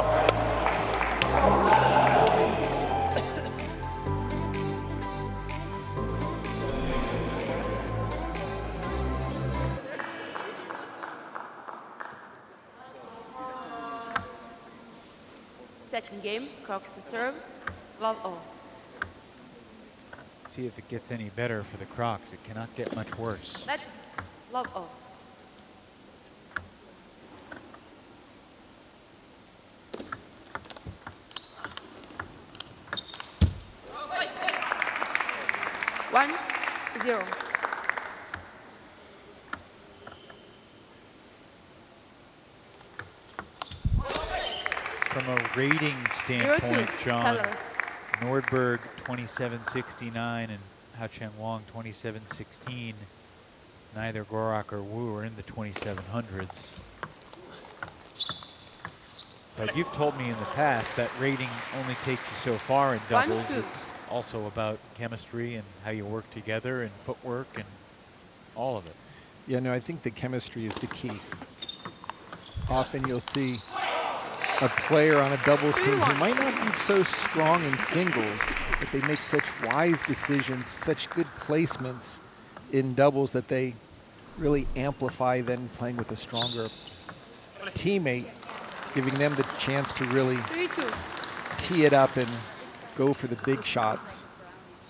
Second game, Crocs to serve, love all. See if it gets any better for the Crocs. It cannot get much worse. Let's love all. 0. From a rating 0-2. standpoint, Sean, Paddlers. Nordberg 2769 and Hao-Cheng Wong 2716. Neither Gorak or Wu are in the 2700s. But you've told me in the past that rating only takes you so far in doubles. 1-2. It's also about chemistry and how you work together and footwork and all of it. Yeah, no, I think the chemistry is the key. Often you'll see a player on a doubles team who might not be so strong in singles, but they make such wise decisions, such good placements in doubles that they really amplify then playing with a stronger teammate, giving them the chance to really 3-2. tee it up and go for the big shots.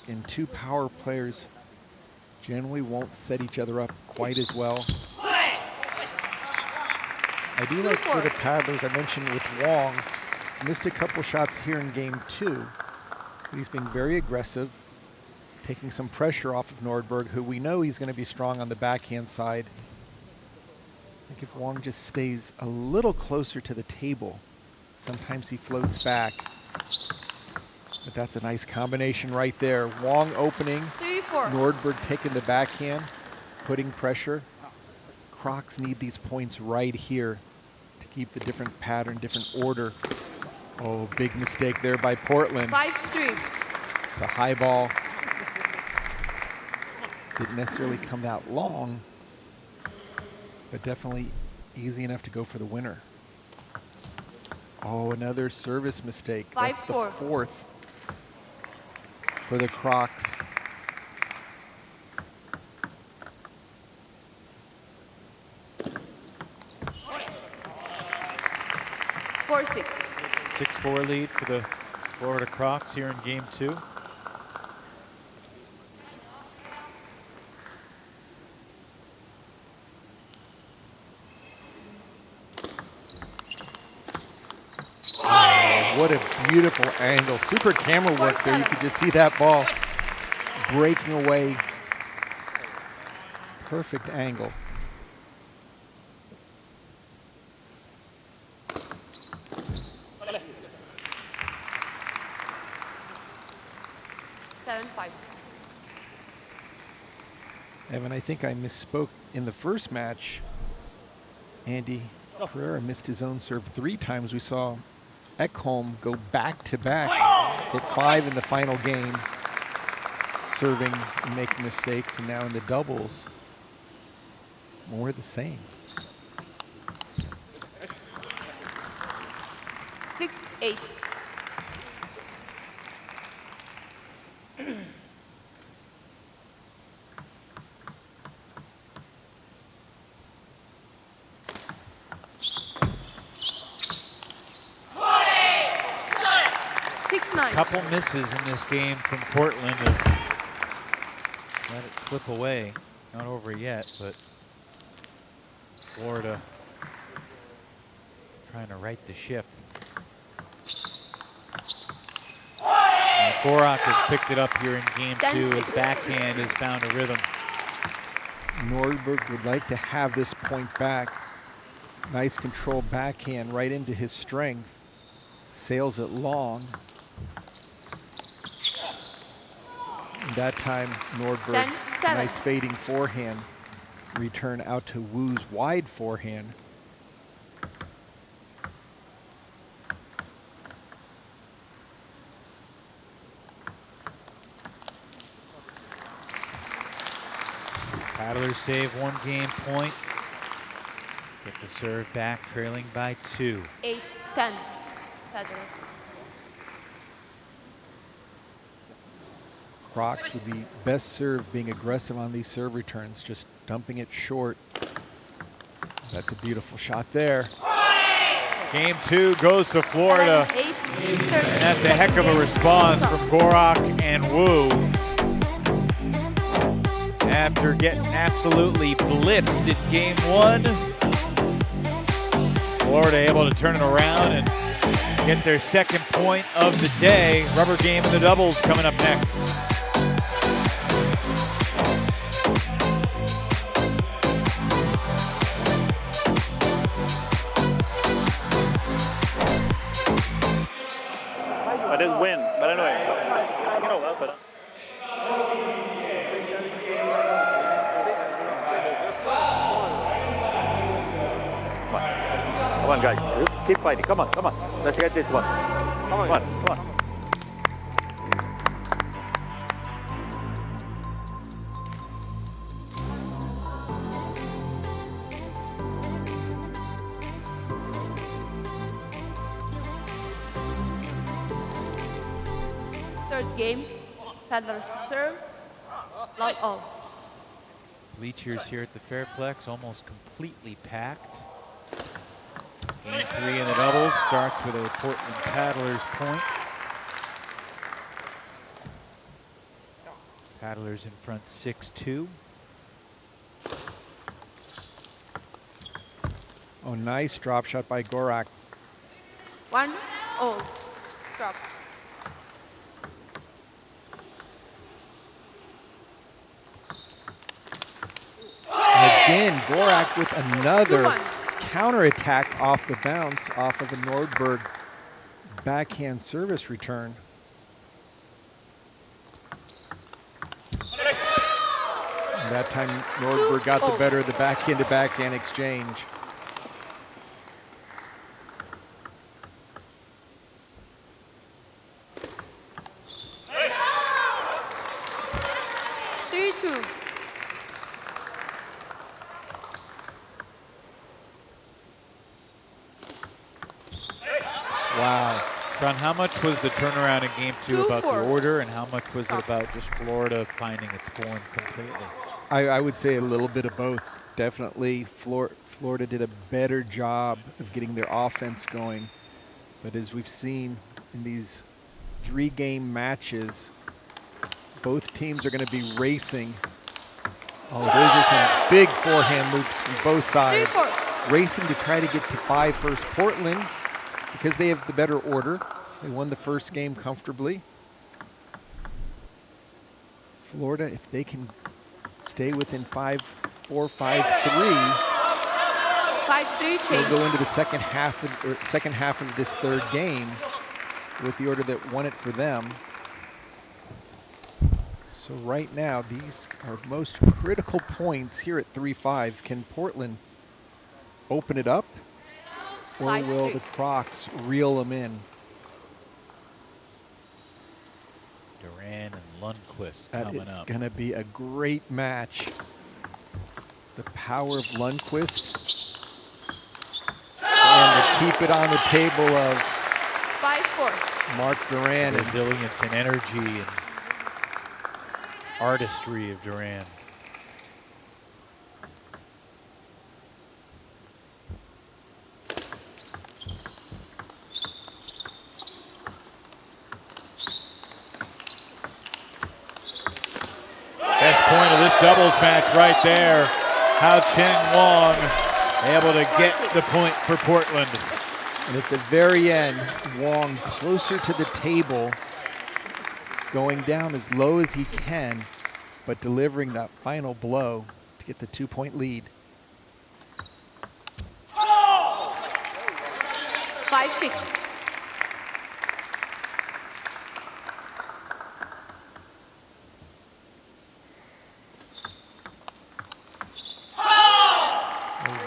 And two power players generally won't set each other up quite as well. I do like for the paddlers, I mentioned with Wong, he's missed a couple shots here in game 2. But he's being very aggressive, taking some pressure off of Nordberg, who we know he's going to be strong on the backhand side. I think if Wong just stays a little closer to the table, sometimes he floats back. But that's a nice combination right there. Wong opening, 3-4. Nordberg taking the backhand, putting pressure. Crocs need these points right here to keep the different pattern, different order. Oh, big mistake there by Portland. 5-3. It's a high ball. Didn't necessarily come that long, but definitely easy enough to go for the winner. Oh, another service mistake. That's the 5-4. 4th for the Crocs. Four-6. 6-4 lead for the Florida Crocs here in game 2. What a beautiful angle. Super camera work there. You could just see that ball breaking away. Perfect angle. Evan, I think I misspoke in the first match. Andy Pereira missed his own serve 3 times. We saw Ekholm go back-to-back, hit 5 in the final game, serving and making mistakes, and now in the doubles, more the same. 6-8. Couple misses in this game from Portland. Let it slip away. Not over yet, but Florida trying to right the ship. Gorak has picked it up here in game 2. His backhand has found a rhythm. Nordberg would like to have this point back. Nice control backhand right into his strength. Sails it long. And that time, Nordberg, nice fading forehand. Return out to Wu's wide forehand. Paddlers save 1 game point. Get the serve back, trailing by 2. 8-10. Paddlers. Crocs would be best served being aggressive on these serve returns, just dumping it short. That's a beautiful shot there. Game 2 goes to Florida. And that's a heck of a response from Gorak and Wu. After getting absolutely blitzed in game 1, Florida able to turn it around and get their 2nd point of the day. Rubber game in the doubles coming up next. Come on, guys. Keep fighting. Come on, come on. Let's get this one. Come on, come on. Third game, paddlers to serve, love all. Bleachers here at the Fairplex almost completely packed. Game 3 in the doubles starts with a Portland Paddlers point. Paddlers in front 6-2. Oh, nice drop shot by Gorak. 1-0, drops. Again, Gorak with another counterattack off the bounce, off of a Nordberg backhand service return. And that time Nordberg got the better of the backhand to backhand exchange. Wow. John, how much was the turnaround in game 2 about the order, and how much was it about just Florida finding its form completely? I would say a little bit of both. Definitely Florida did a better job of getting their offense going. But as we've seen in these 3-game matches, both teams are going to be racing. Oh, those are some big forehand loops from both sides. Racing to try to get to 5 first. Portland, because they have the better order, they won the first game comfortably. Florida, if they can stay within 5-4, 5-3, 5-3 they'll go into the second half of this third game with the order that won it for them. So right now, these are most critical points here at 3-5. Can Portland open it up, or will the Crocs reel them in? Duran and Lundquist coming up. That is going to be a great match. The power of Lundquist, and to keep it on the table of 5-4. Mark Duran. Resilience and energy and artistry of Duran. Best point of this doubles match right there. How Cheng Wong able to get the point for Portland. And at the very end, Wong closer to the table, going down as low as he can, but delivering that final blow to get the 2-point lead. 5-6.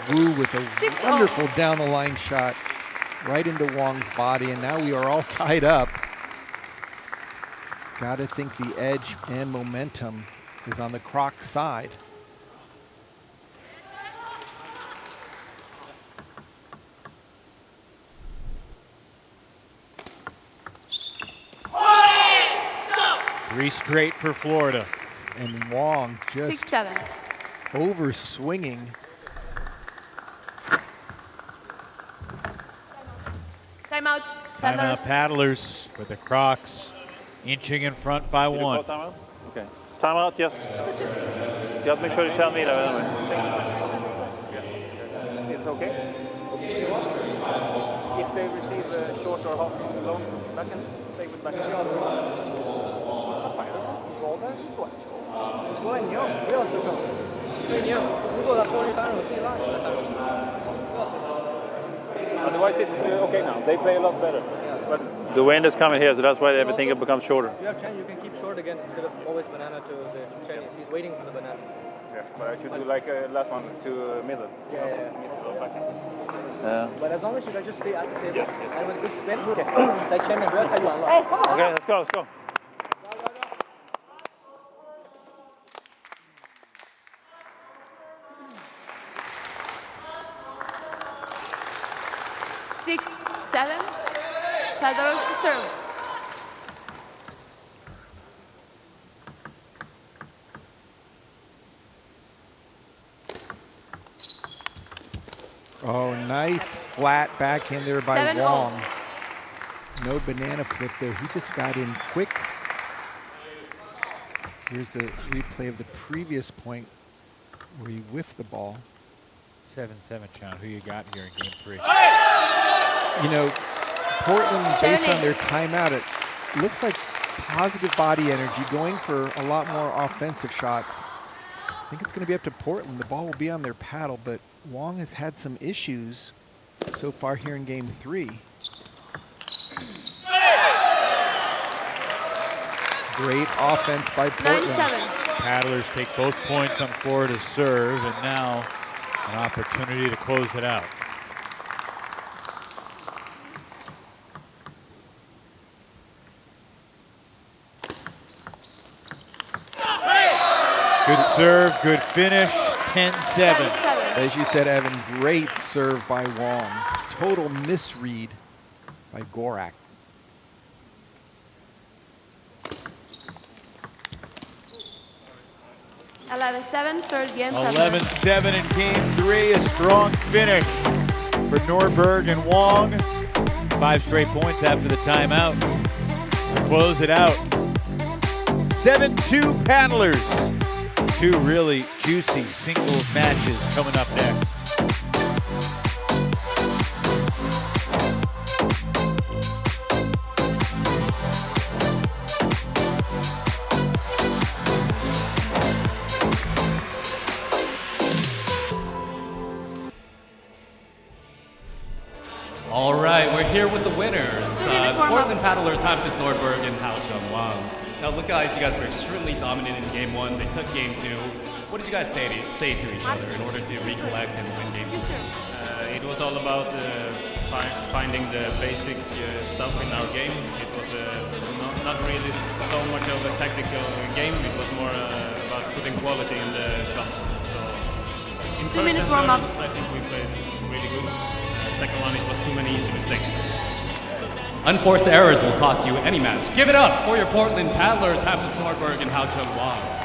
Wu with a wonderful down the line shot right into Wong's body, and now we are all tied up. Gotta think the edge and momentum is on the Croc side. Three straight for Florida. And Wong just 6-7. over swinging. Timeout. Timeout Paddlers with the Crocs inching in front by 1. Timeout? Okay. Timeout, yes. You have to make sure you tell me that. It's okay? If they receive short or half long backhand, stay with backhand. Otherwise it's okay now. They play a lot better. But the wind is coming here, so that's why everything becomes shorter. You have Chen, you can keep short again instead of always banana to the Chinese. He's waiting for the banana. Yeah, but I should do like last one to middle. Yeah. Middle, so backhand. But as long as you can just stay at the table Yes. and with a good spin, like Chairman Brett, how you unlock. Okay, let's go, let's go. Six, 7. Paddlers to serve. Oh, nice flat backhand there by 7-0. Wong. No banana flip there. He just got in quick. Here's a replay of the previous point where he whiffed the ball. 7-7, John. Who you got here in game 3? You know, Portland, based on their timeout, it looks like positive body energy, going for a lot more offensive shots. I think it's going to be up to Portland. The ball will be on their paddle, but Wong has had some issues so far here in game 3. Great offense by Portland. 9-7. Paddlers take both points on Florida's serve, and now an opportunity to close it out. Good serve, good finish, 10-7. As you said, Evan, great serve by Wong. Total misread by Gorak. Eleven, 7, third game. 11-7 in game 3, a strong finish for Nordberg and Wong. 5 straight points after the timeout to close it out. 7-2 paddlers. 2 really juicy singles matches coming up next. All right, we're here with the winners. Portland Paddlers, Hampus Nordberg and Hao Chung Wang. Now look guys, you guys were extremely dominant in game 1. They took game 2. What did you guys say to each other in order to recollect and win game 2? It was all about finding the basic stuff in our game. It was not really so much of a tactical game. It was more about putting quality in the shots. So in 2 minutes warm up. I think we played really good. Second one, it was too many easy mistakes. Unforced errors will cost you any match. Give it up for your Portland Paddlers, Hampus Nordberg and Hao Chung Wang.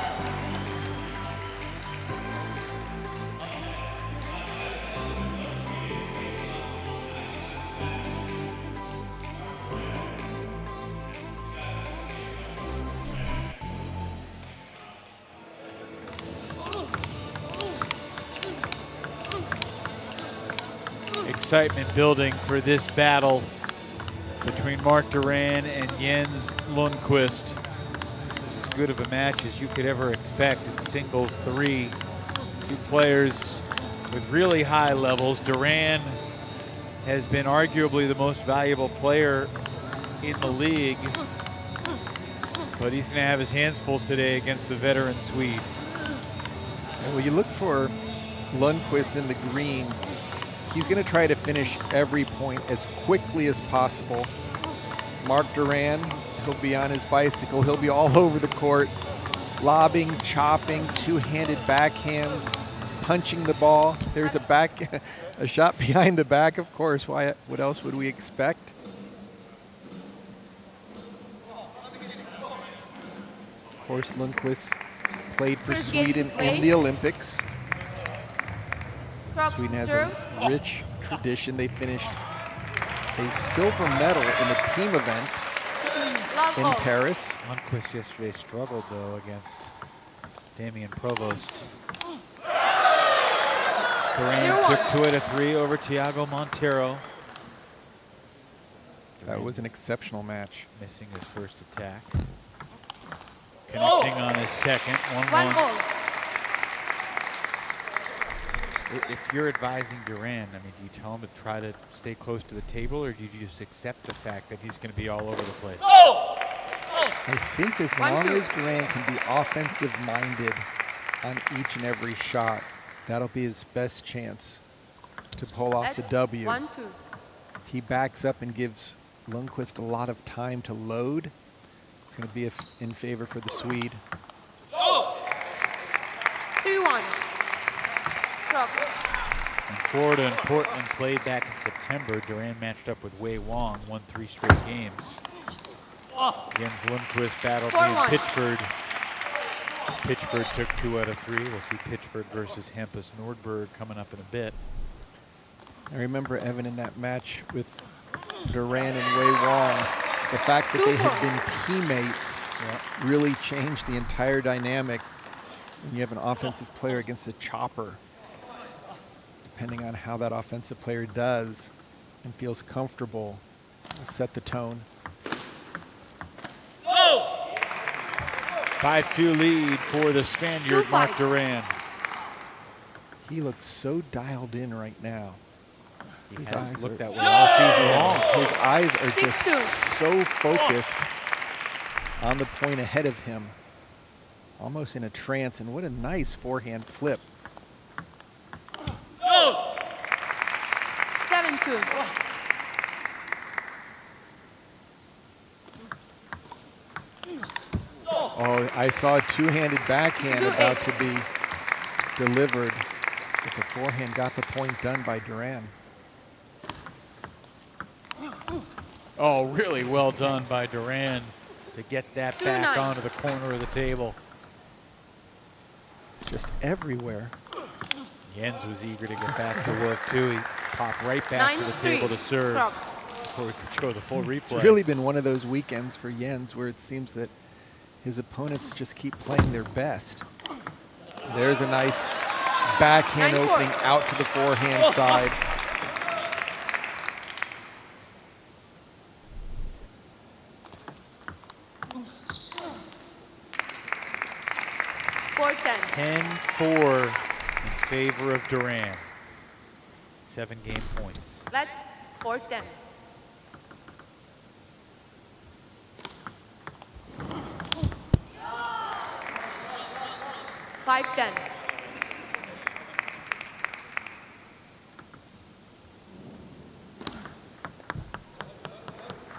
Excitement building for this battle between Mark Duran and Jens Lundquist. This is as good of a match as you could ever expect. It's singles 3. 2 players with really high levels. Duran has been arguably the most valuable player in the league, but he's going to have his hands full today against the veteran Swede. Well, you look for Lundquist in the green. He's going to try to finish every point as quickly as possible. Mark Duran, he'll be on his bicycle. He'll be all over the court, lobbing, chopping, 2-handed backhands, punching the ball. There's a shot behind the back, of course. What else would we expect? Of course, Lundquist played for Sweden in the Olympics. Sweden has a rich tradition. They finished a silver medal in the team event in Paris. Lundquist yesterday struggled though against Damian Provost. Duran took to it a 3 over Thiago Montero. That was an exceptional match. Missing his first attack. Connecting on his second. 1-1. If you're advising Duran, I mean, do you tell him to try to stay close to the table, or do you just accept the fact that he's going to be all over the place? I think as long as Duran can be offensive-minded on each and every shot, that'll be his best chance. to pull off the W. 1-2. If he backs up and gives Lundquist a lot of time to load, it's going to be in favor for the Swede. 3-1. Crocs. And Florida and Portland played back in September. Duran matched up with Wei Wong, won 3 straight games. Against Lundquist battled in Pitchford. Pitchford took 2 out of 3. We'll see Pitchford versus Hampus Nordberg coming up in a bit. I remember, Evan, in that match with Duran and Wei Wong, the fact that they had been teammates really changed the entire dynamic when you have an offensive player against a chopper. Depending on how that offensive player does and feels comfortable, will set the tone. 5-2 lead for the Spaniard, Mark Duran. He looks so dialed in right now. He has looked that way all season long. His eyes are just so focused on the point ahead of him, almost in a trance. And what a nice forehand flip. 7-2. Oh, I saw a two-handed backhand about to be delivered, but the forehand got the point done by Duran. Oh, really well done by Duran to get that back onto the corner of the table. It's just everywhere. Jens was eager to get back to work too. He popped right back to the table to serve before we could show the full replay. It's really been one of those weekends for Jens where it seems that his opponents just keep playing their best. There's a nice backhand opening out to the forehand side. $4-10. 10-4 in favor of Duran. 7 game points. Let's 4-10. $5-10.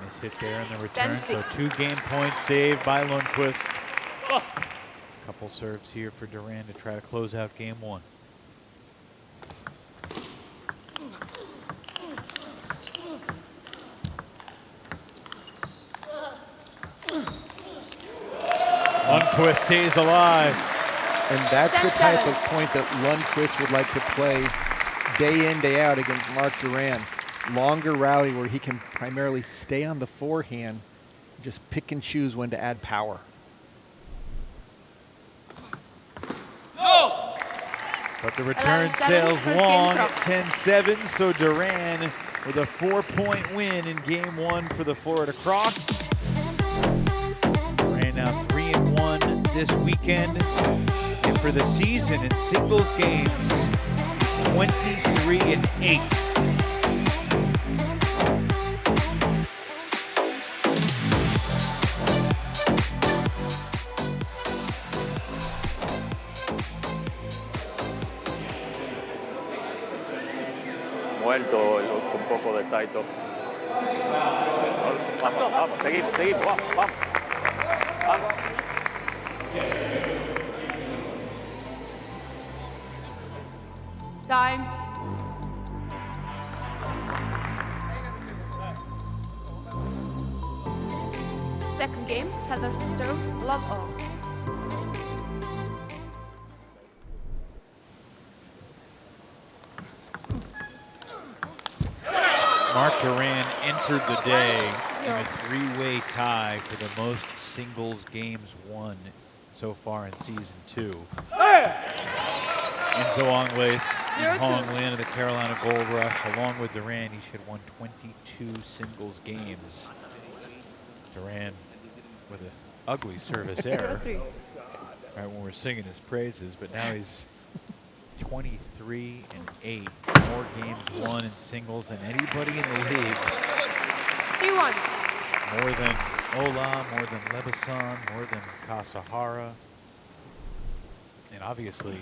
Nice hit there in the return. So 2 game points saved by Lundquist. Couple serves here for Duran to try to close out game 1. Lundquist stays alive. And that's the type of point that Lundquist would like to play day in, day out against Mark Duran. Longer rally where he can primarily stay on the forehand, just pick and choose when to add power. But the return sails long at 10-7, so Duran with a 4-point win in game 1 for the Florida Crocs. Duran now 3-1 this weekend. And for the season in singles games, 23-8. Muerto un poco de Saito. Vamos, vamos, seguimos, seguimos, vamos, vamos. Vamos. Time. Second game, Heather's to serve, love all. Mark Duran entered the day in a 3-way tie for the most singles games won so far in season 2. Enzo Angles and Hong Lin of the Carolina Gold Rush, along with Duran, each had won 22 singles games. Duran with an ugly service error right when we're singing his praises, but now he's 23-8, more games won in singles than anybody in the league. He won. More than Ola, more than Lebason, more than Kasahara. And obviously,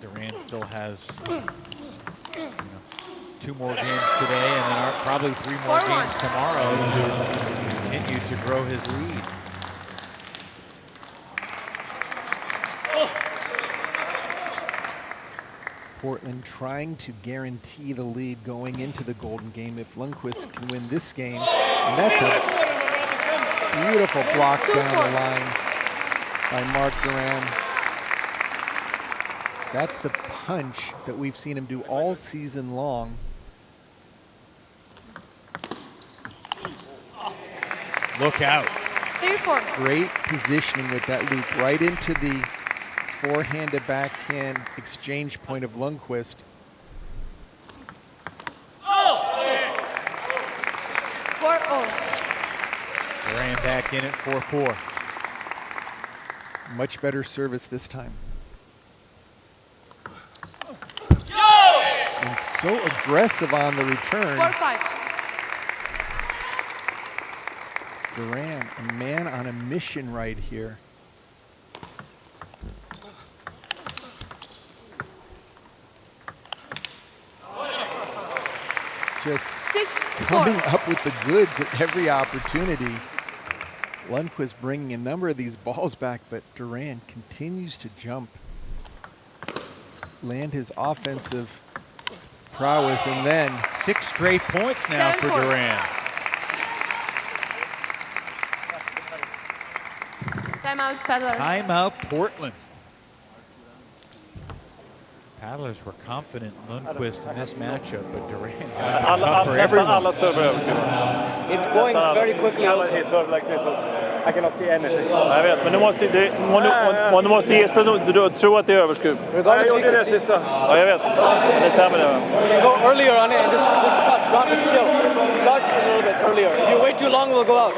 Duran still has 2 more games today and then probably 3 more games tomorrow to continue to grow his lead. Portland trying to guarantee the lead going into the Golden Game if Lundquist can win this game. And that's a beautiful block down the line by Mark Duran. That's the punch that we've seen him do all season long. Look out. 3-4. Great positioning with that loop right into the forehand to backhand exchange point of Lundquist. Duran back in at 4-4. Much better service this time. And so aggressive on the return. 4-5. Duran, a man on a mission right here. Just coming up with the goods at every opportunity. Lundquist bringing a number of these balls back, but Duran continues to jump, land his offensive prowess, and then 6 straight points now for Duran. Timeout, Paddlers. Timeout, Portland. Paddlers were confident in Lundquist in this matchup, but Duran got tough for everyone. It's going very quickly also. He served like this also. I cannot see anything. Jag vet, men du måste gissa, du tror att det är överskruv. Jag gjorde det sista. Ja, jag vet. Det stämmer det. You can go earlier on it and just touch, not just kill. Touch a little bit earlier. If you wait too long, it will go out.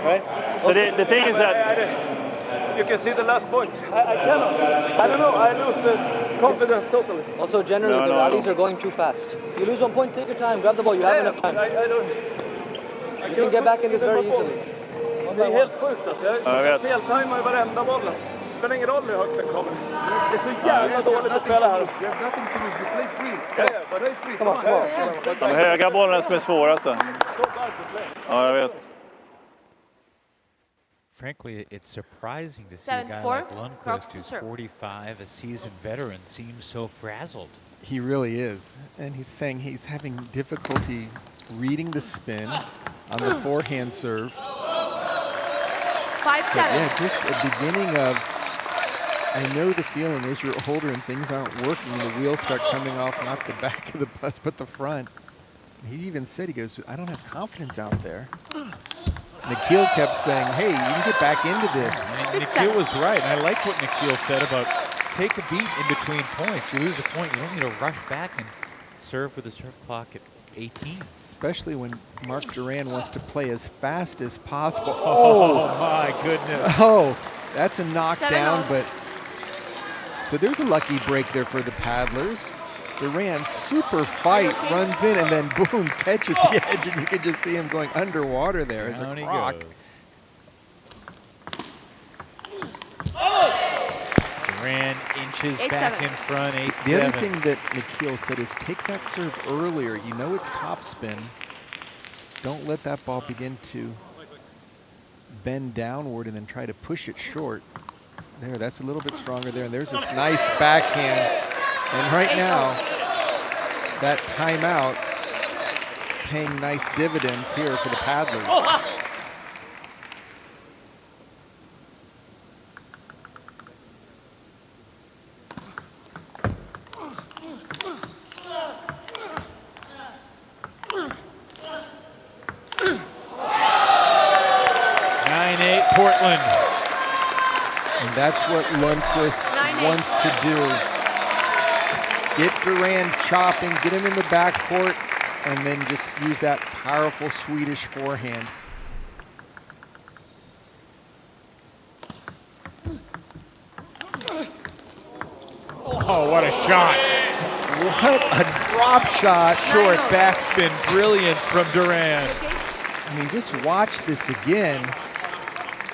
Right? So the thing is that you can see the last point. I cannot. I don't know. I lose the confidence totally. Also, generally, the rallies are going too fast. You lose 1 point, take your time, grab the ball. You have enough time. You can get back in this very easily. Det är helt sjukt alltså. Jag feltajmar i varenda boll. Det spelar ingen roll hur högt den kommer. Det är så jävla dåligt att spela här. De höga bollarna som är svåra alltså. Ja, jag vet. Frankly, it's surprising to see a guy like Lundquist, who's 45, a seasoned veteran, seems so frazzled. He really is. And he's saying he's having difficulty reading the spin on the forehand serve. 5-7. Yeah, just a beginning of, I know the feeling as you're older and things aren't working, the wheels start coming off, not the back of the bus, but the front. He even said, he goes, I don't have confidence out there. Nikhil kept saying, hey, you can get back into this. And Nikhil was right. And I like what Nikhil said about take a beat in between points. You lose a point, you don't need to rush back and serve with the serve clock at 18. Especially when Mark Duran wants to play as fast as possible. Oh my goodness. Oh, that's a knockdown, but so there's a lucky break there for the Paddlers. Duran, super fight, runs in and then boom, catches the edge, and you can just see him going underwater there as a croc. Duran inches back in front, 8-7. The other thing that Nikhil said is take that serve earlier. You know it's topspin. Don't let that ball begin to bend downward and then try to push it short. There, that's a little bit stronger there. And there's this nice backhand. And right now, that timeout paying nice dividends here for the Paddlers. Portland. And that's what Lundquist wants to do. Get Duran chopping, get him in the backcourt, and then just use that powerful Swedish forehand. Oh, what a shot. What a drop shot. Short backspin brilliance from Duran. I mean, just watch this again.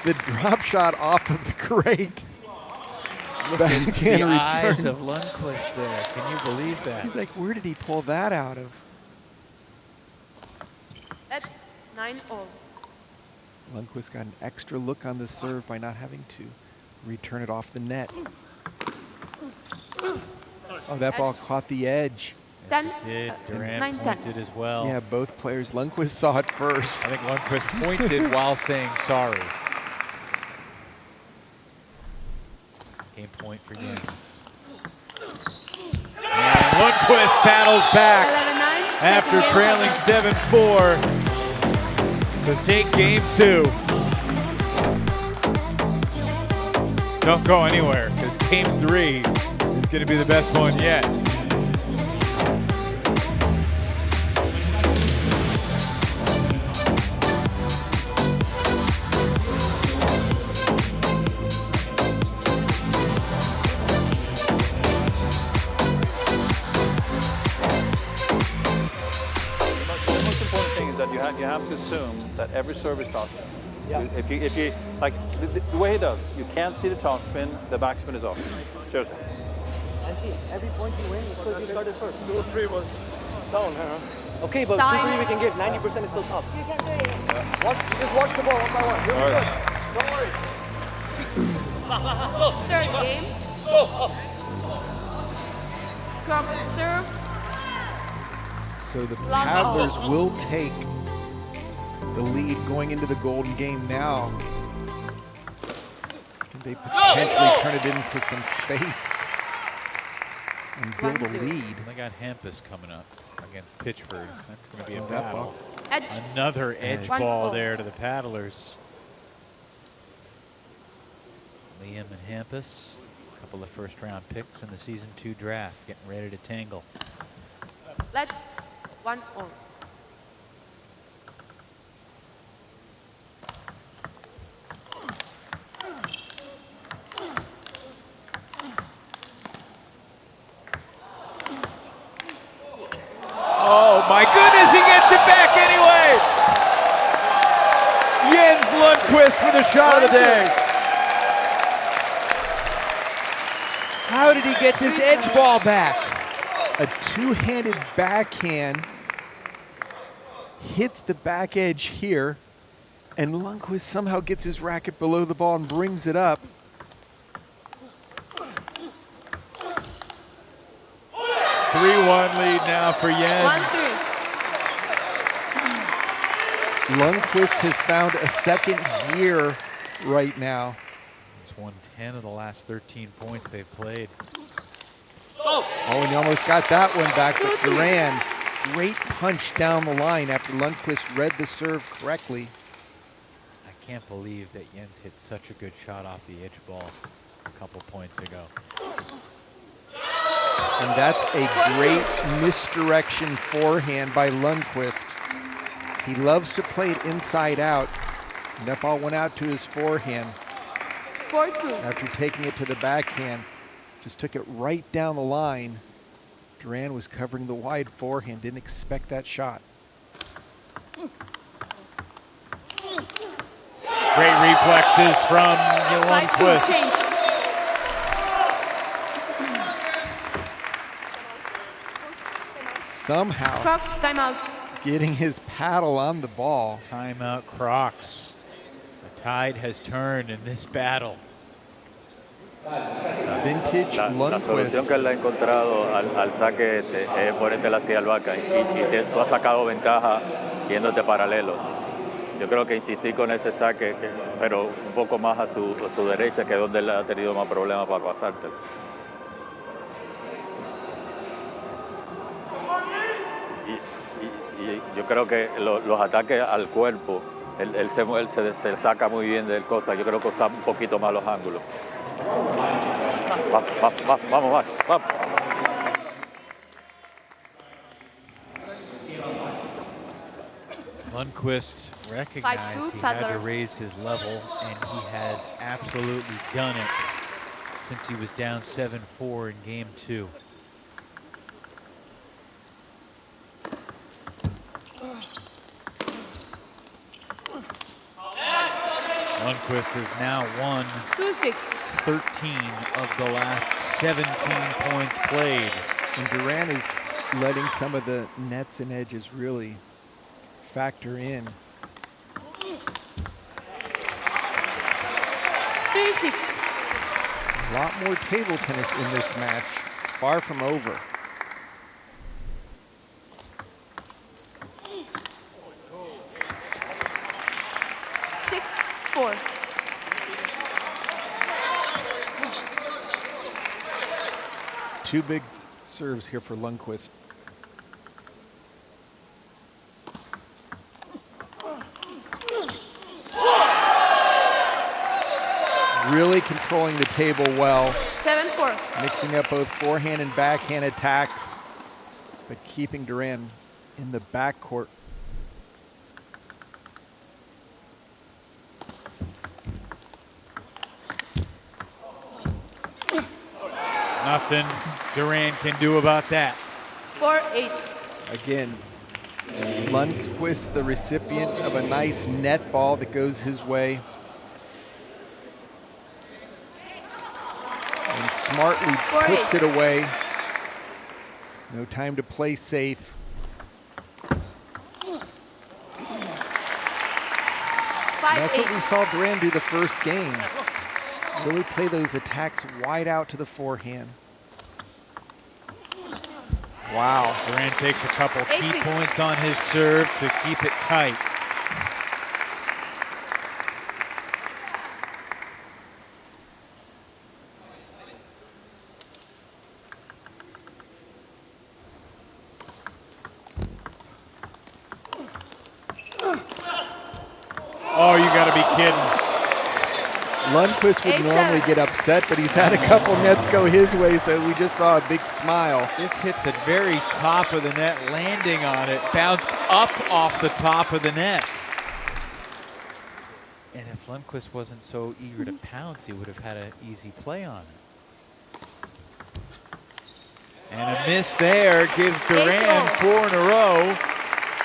The drop shot off of the crate. Look at the eyes of Lundquist there. Can you believe that? He's like, where did he pull that out of? That's 9-all. Lundquist got an extra look on the serve by not having to return it off the net. Oh, that ball caught the edge. Yes, it did. Duran 9-10. pointed as well. Yeah, both players. Lundquist saw it first. I think Lundquist pointed while saying sorry. Game point for Jens. And Lundquist paddles back 11-9. after trailing 7-4 to take game 2. Don't go anywhere, because game 3 is going to be the best one yet. You have to assume that every serve is topspin. Yeah. If you like the way he does, you can't see the topspin, the backspin is off. Seriously. And see, every point you win is because you started first. 2 or 3 was down, huh? Okay, but 2-3 we can give. 90% is still top. You just watch the ball one by one. You'll be good. Don't worry. Third game. Crocs serve. So the Paddlers will take the lead going into the golden game now. Can they potentially turn it into some space and build a lead? They got Hampus coming up against Pitchford. That's going to be a battle. Edge. Another edge ball there to the Paddlers. Liam and Hampus, a couple of first-round picks in the Season 2 draft, getting ready to tangle. Let's 1-all. Oh my goodness, he gets it back anyway! Jens Lundquist with a shot of the day. How did he get this edge ball back? A two-handed backhand hits the back edge here, and Lundquist somehow gets his racket below the ball and brings it up. 3-1 lead now for Jens. 1-3. Lundquist has found a second gear right now. He's won 10 of the last 13 points they've played. Oh, and he almost got that one back, but Duran, great punch down the line after Lundquist read the serve correctly. I can't believe that Jens hit such a good shot off the edge ball a couple points ago. And that's a great misdirection forehand by Lundquist. He loves to play it inside out. And that ball went out to his forehand. 4-2. After taking it to the backhand, just took it right down the line. Duran was covering the wide forehand, didn't expect that shot. Great reflexes from Lundquist. Somehow Crocs timeout. getting his paddle on the ball. Timeout Crocs. The tide has turned in this battle. Vintage La solución Lundquist. que él ha encontrado al saque es ponértela así al vaca y tú has sacado ventaja yéndote paralelo. Yo creo que insistí con ese saque, pero un poco más a su derecha, que es donde él ha tenido más problemas para pasarte. Y yo creo que los ataques al cuerpo, él se saca muy bien de cosas. Yo creo que usa un poquito más los ángulos. Vamos. Lundquist recognized he had to raise his level, and he has absolutely done it since he was down 7-4 in game 2. Lundquist has now won 2-6. 13 of the last 17 points played. And Duran is letting some of the nets and edges really factor in. 3-6. A lot more table tennis in this match. It's far from over. Two big serves here for Lundquist. Really controlling the table well. 7-4. Mixing up both forehand and backhand attacks, but keeping Duran in the backcourt. Nothing Duran can do about that. 4-8. Again, Lundquist, the recipient of a nice net ball that goes his way. And smartly puts it away. No time to play safe. That's what we saw Duran do the first game. Really play those attacks wide out to the forehand. Wow. Duran takes a couple key points on his serve to keep it tight. Oh, you gotta be kidding. Lundquist would normally get upset, but he's had a couple nets go his way, so we just saw a big smile. This hit the very top of the net, landing on it, bounced up off the top of the net. And if Lundquist wasn't so eager to pounce, he would have had an easy play on it. And a miss there gives Duran 4 in a row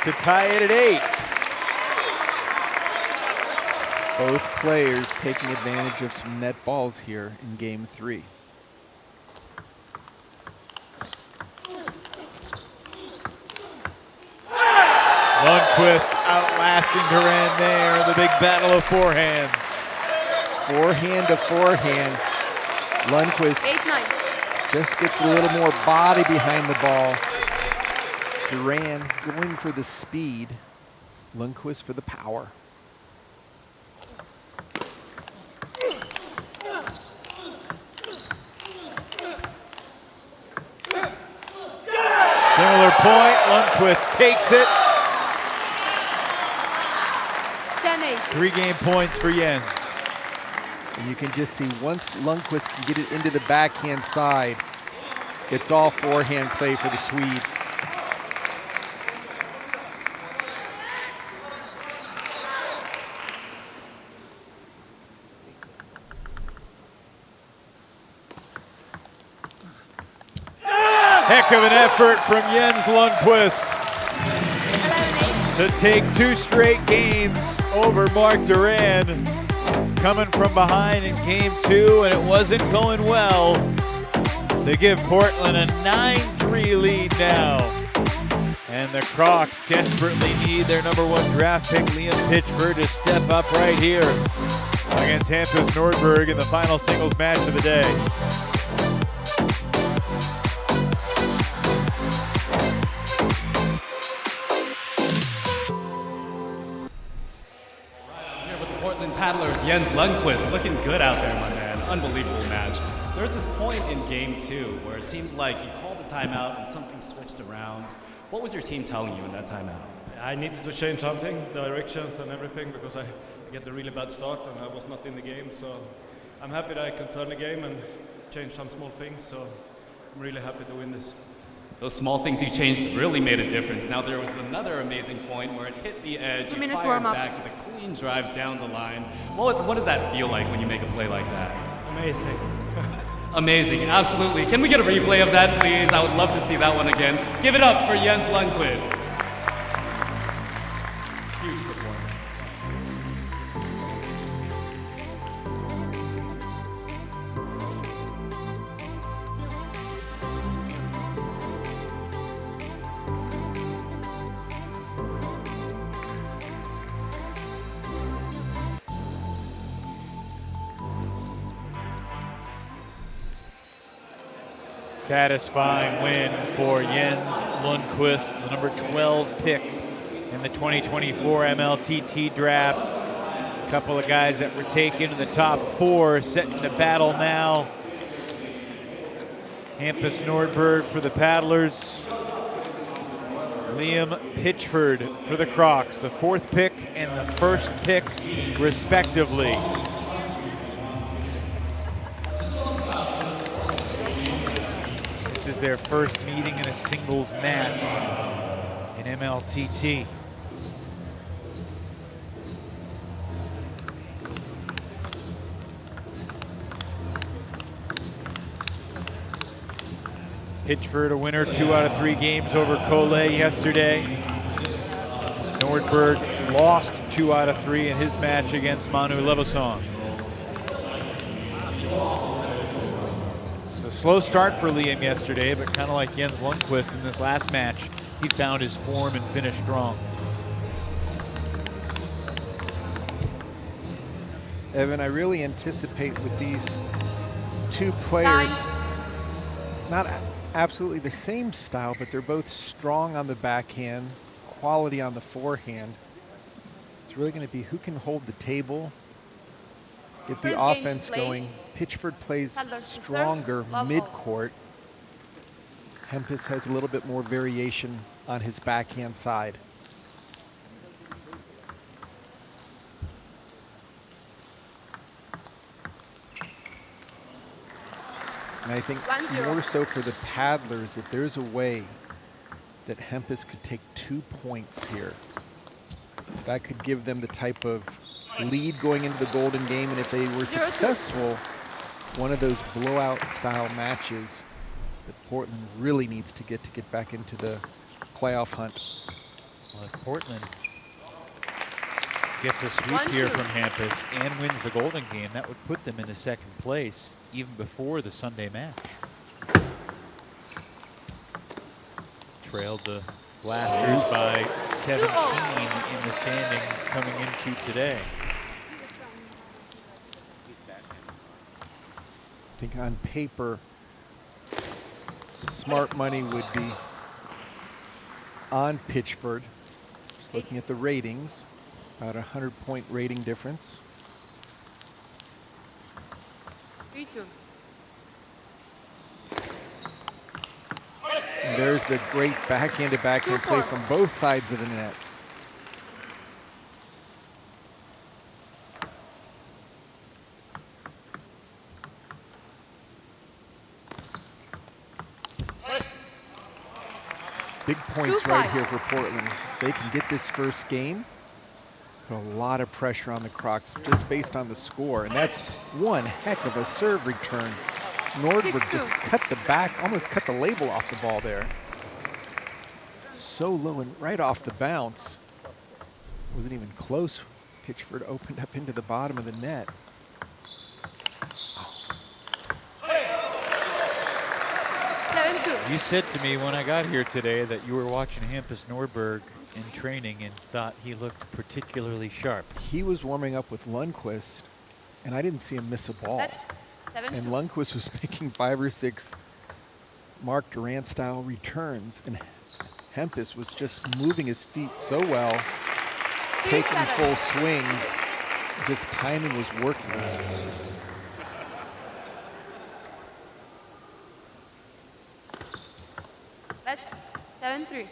to tie it at 8. Both players taking advantage of some net balls here in game 3. Lundquist outlasting Duran there in the big battle of forehands. Forehand to forehand. Lundquist just gets a little more body behind the ball. Duran going for the speed. Lundquist for the power. Similar point, Lundquist takes it. 10-8. 3 game points for Jens. And you can just see once Lundquist can get it into the backhand side, it's all forehand play for the Swede. Heck of an effort from Jens Lundquist to take 2 straight games over Mark Duran. Coming from behind in game 2, and it wasn't going well, to give Portland a 9-3 lead now. And the Crocs desperately need their #1 draft pick, Liam Pitchford, to step up right here against Hampus Nordberg in the final singles match of the day. Paddlers, Jens Lundquist, looking good out there, my man. Unbelievable match. There was this point in game 2 where it seemed like you called a timeout and something switched around. What was your team telling you in that timeout? I needed to change something, directions and everything, because I get a really bad start and I was not in the game. So I'm happy that I could turn the game and change some small things. So I'm really happy to win this. Those small things you changed really made a difference. Now there was another amazing point where it hit the edge, you fired back with a clean drive down the line. What does that feel like when you make a play like that? Amazing. Amazing, absolutely. Can we get a replay of that, please? I would love to see that one again. Give it up for Jens Lundquist. Huge performance. Satisfying win for Jens Lundquist, the number 12 pick in the 2024 MLTT draft. A couple of guys that were taken in the top 4 setting the battle now. Hampus Nordberg for the Paddlers. Liam Pitchford for the Crocs, the 4th pick and the 1st pick respectively. This is their first meeting in a singles match in MLTT. Pitchford a winner 2 out of 3 games over Cole yesterday. Nordberg lost 2 out of 3 in his match against Manu Levison. It's a slow start for Liam yesterday, but kind of like Jens Lundquist in this last match, he found his form and finished strong. Evan, I really anticipate with these 2 players, not absolutely the same style, but they're both strong on the backhand, quality on the forehand. It's really going to be who can hold the table, get the offense going. Pitchford plays stronger mid-court. Hampus has a little bit more variation on his backhand side. And I think more so for the Paddlers, if there's a way that Hampus could take 2 points here, that could give them the type of lead going into the Golden Game. And if they were successful, one of those blowout style matches that Portland really needs to get back into the playoff hunt. Well, if Portland gets a sweep here from Hampus and wins the Golden Game, that would put them into 2nd place even before the Sunday match. Trailed the Blasters by 17 in the standings coming into today. I think on paper, smart money would be on Pitchford. Just looking at the ratings, about a 100-point rating difference. 3-2. And there's the great backhand-to-backhand play from both sides of the net. Big points right here for Portland. If they can get this first game, put a lot of pressure on the Crocs just based on the score. And that's one heck of a serve return. Nordberg just cut the back, almost cut the label off the ball there. So low and right off the bounce. Wasn't even close. Pitchford opened up into the bottom of the net. You said to me when I got here today that you were watching Hampus Nordberg in training and thought he looked particularly sharp. He was warming up with Lundquist, and I didn't see him miss a ball. And Lundquist was making 5 or 6 Mark Durant style returns, and Hampus was just moving his feet so well, taking full swings. Just timing was working. That's 7-3.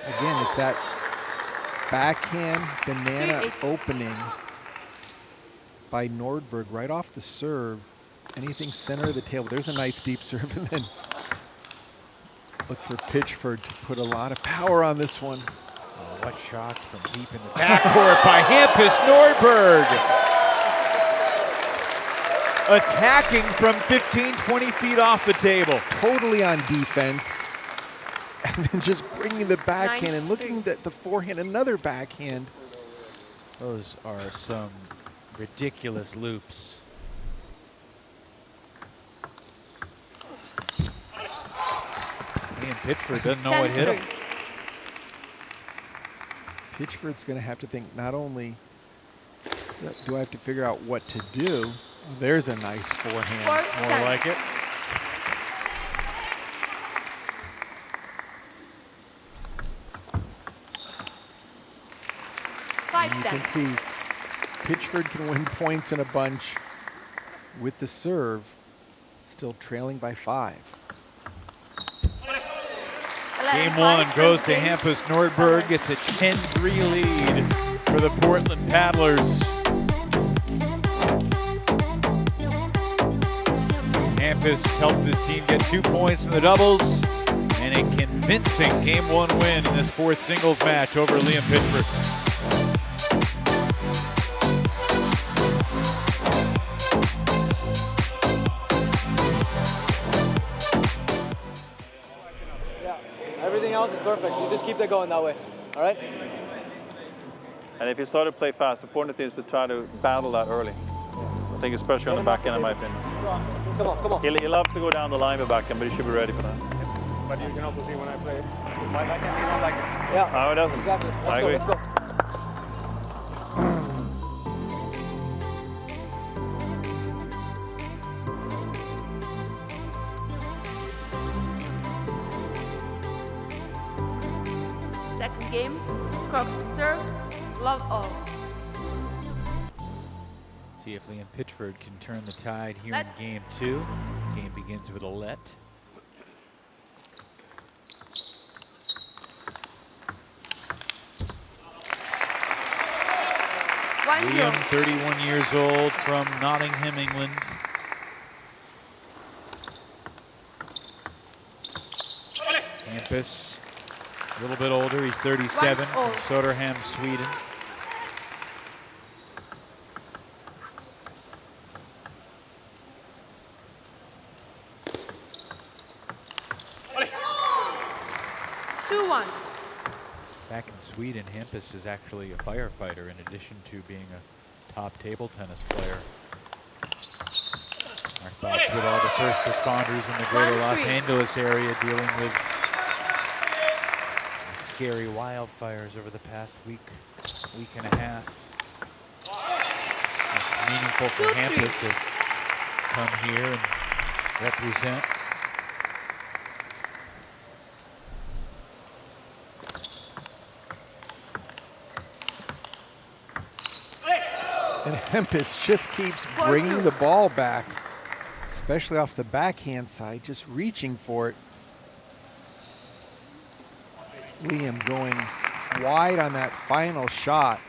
Again, it's that backhand banana opening by Nordberg right off the serve. Anything center of the table. There's a nice deep serve, and then look for Pitchford to put a lot of power on this one. Oh, what shots from deep in the backcourt by Hampus Nordberg. Attacking from 15, 20 feet off the table. Totally on defense. And then just bringing the backhand and looking at the forehand, another backhand. Those are some ridiculous loops. And Pitchford doesn't know what hit him. Pitchford's going to have to think, not only do I have to figure out what to do, There's a nice forehand. More like it. And you can see Pitchford can win points in a bunch with the serve, still trailing by 5. Game 1 goes to Hampus. Nordberg gets a 10-3 lead for the Portland Paddlers. Hampus helped his team get 2 points in the doubles and a convincing Game 1 win in this 4th singles match over Liam Pitchford. Everything else is perfect. You just keep that going that way. All right? And if you start to play fast, the important thing is to try to battle that early. I think especially on the back end, in my opinion. Come on, come on. He loves to go down the line with backhand, but he should be ready for that. But you can also see when I play, my backhand, he don't like it. Yeah. No, it doesn't. Exactly. I agree. Let's go. Second game, Crocs serve, love all. See if Liam Pitchford can turn the tide here in Game 2. Game begins with a let. Liam, 31 years old, from Nottingham, England. Hampus, a little bit older, he's 37, from Söderhamn, Sweden. Back in Sweden, Hampus is actually a firefighter in addition to being a top table tennis player. Our thoughts with all the first responders in the greater Los Angeles area dealing with scary wildfires over the past week and a half. It's meaningful for Hampus to come here and represent. And Hampus just keeps bringing the ball back, especially off the backhand side, just reaching for it. Liam going wide on that final shot.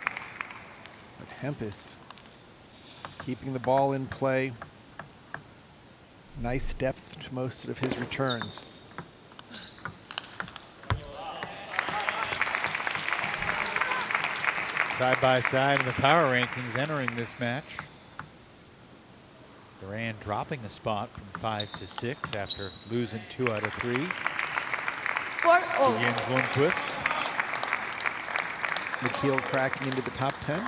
But Hampus keeping the ball in play. Nice depth to most of his returns. Side by side in the power rankings entering this match. Duran dropping a spot from 5 to 6 after losing 2 out of 3. Begins Lundquist. McKeel cracking into the top 10.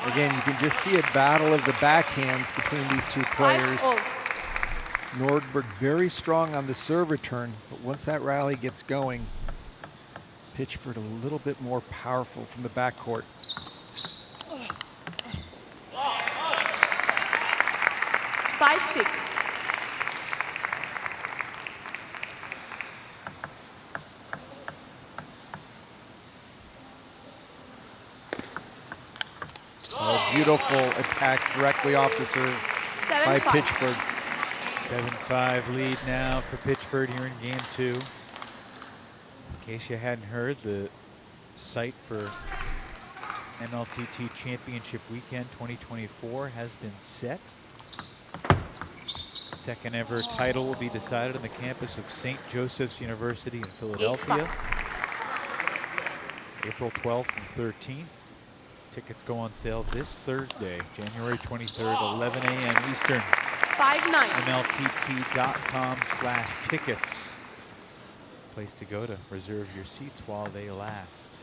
Again, you can just see a battle of the backhands between these two players. Nordberg very strong on the serve return, but once that rally gets going, Pitchford a little bit more powerful from the backcourt. Beautiful attack directly off the serve by Pitchford. 7-5 lead now for Pitchford here in Game 2. In case you hadn't heard, the site for MLTT Championship Weekend 2024 has been set. Second ever title will be decided on the campus of St. Joseph's University in Philadelphia. April 12th and 13th. Tickets go on sale this Thursday, January 23rd, 11 a.m. Eastern. 5-9. MLTT.com/tickets. Place to go to reserve your seats while they last.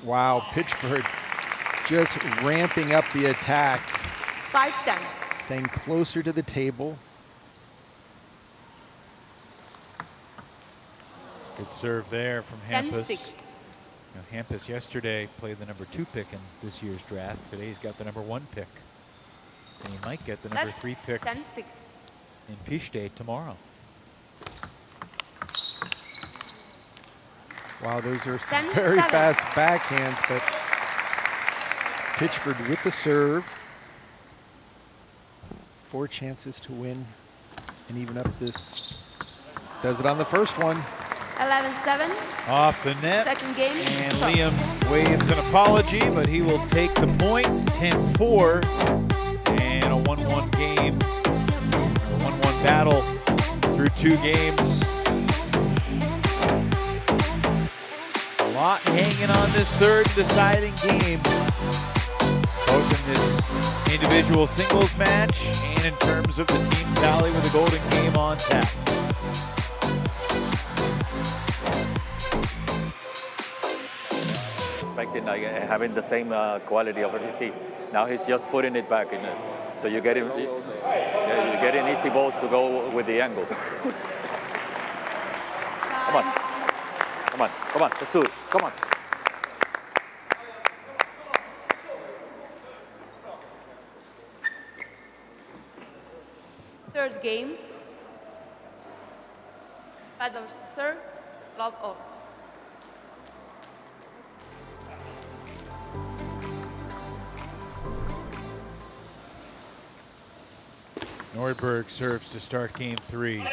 Wow, Pitchford just ramping up the attacks. 5-10. Staying closer to the table. Good serve there from Hampus. 10-6. Hampus yesterday played the number 2 pick in this year's draft. Today he's got the number 1 pick. And he might get the number 3 pick 10-6. in Pitchford tomorrow. Wow, those are some 10-7. very fast backhands, but Pitchford with the serve. 4 chances to win and even up this. Does it on the first one. 11-7. Off the net. Second game. And Liam waves an apology, but he will take the point. 10-4. And a 1-1 game. A 1-1 battle through 2 games. A lot hanging on this third deciding game. Both in this individual singles match and in terms of the team tally with a golden game on tap. Expecting like having the same quality of receive. Now he's just putting it back in it. So you're getting easy balls to go with the angles. Come on. Come on, come on, let's do it. Come on. Third game. Paddlers to serve. Love all. Nordberg serves to start game 3.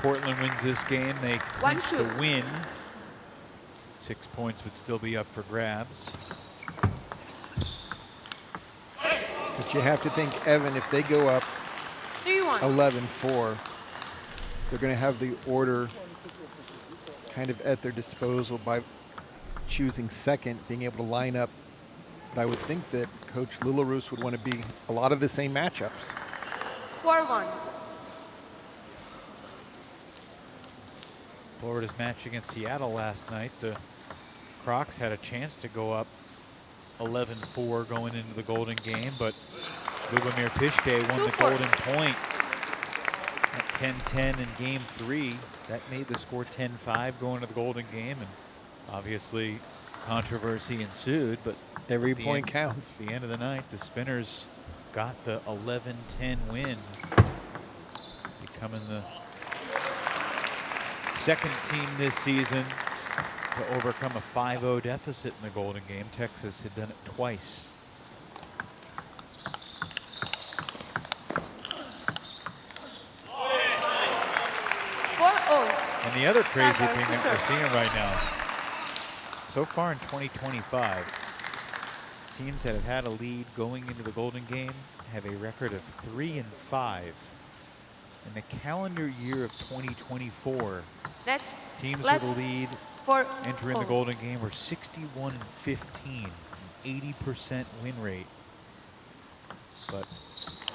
Portland wins this game, they clinch the win. 6 points would still be up for grabs. But you have to think, Evan, if they go up 11-4, they're going to have the order kind of at their disposal by choosing second, being able to line up. But I would think that Coach Lilarus would want to be a lot of the same matchups. 4-1. Florida's match against Seattle last night, the Crocs had a chance to go up 11-4 going into the golden game, but Lubomir Pitchford won the golden point at 10-10 in game 3. That made the score 10-5 going into the golden game, and obviously controversy ensued, but every point counts. At the end of the night, the Spinners got the 11-10 win, becoming the second team this season to overcome a 5-0 deficit in the golden game. Texas had done it twice. And the other crazy thing that we're seeing right now, so far in 2025, teams that have had a lead going into the golden game have a record of 3-5. In the calendar year of 2024, teams with a lead entering the golden game were 61-15, an 80% win rate. But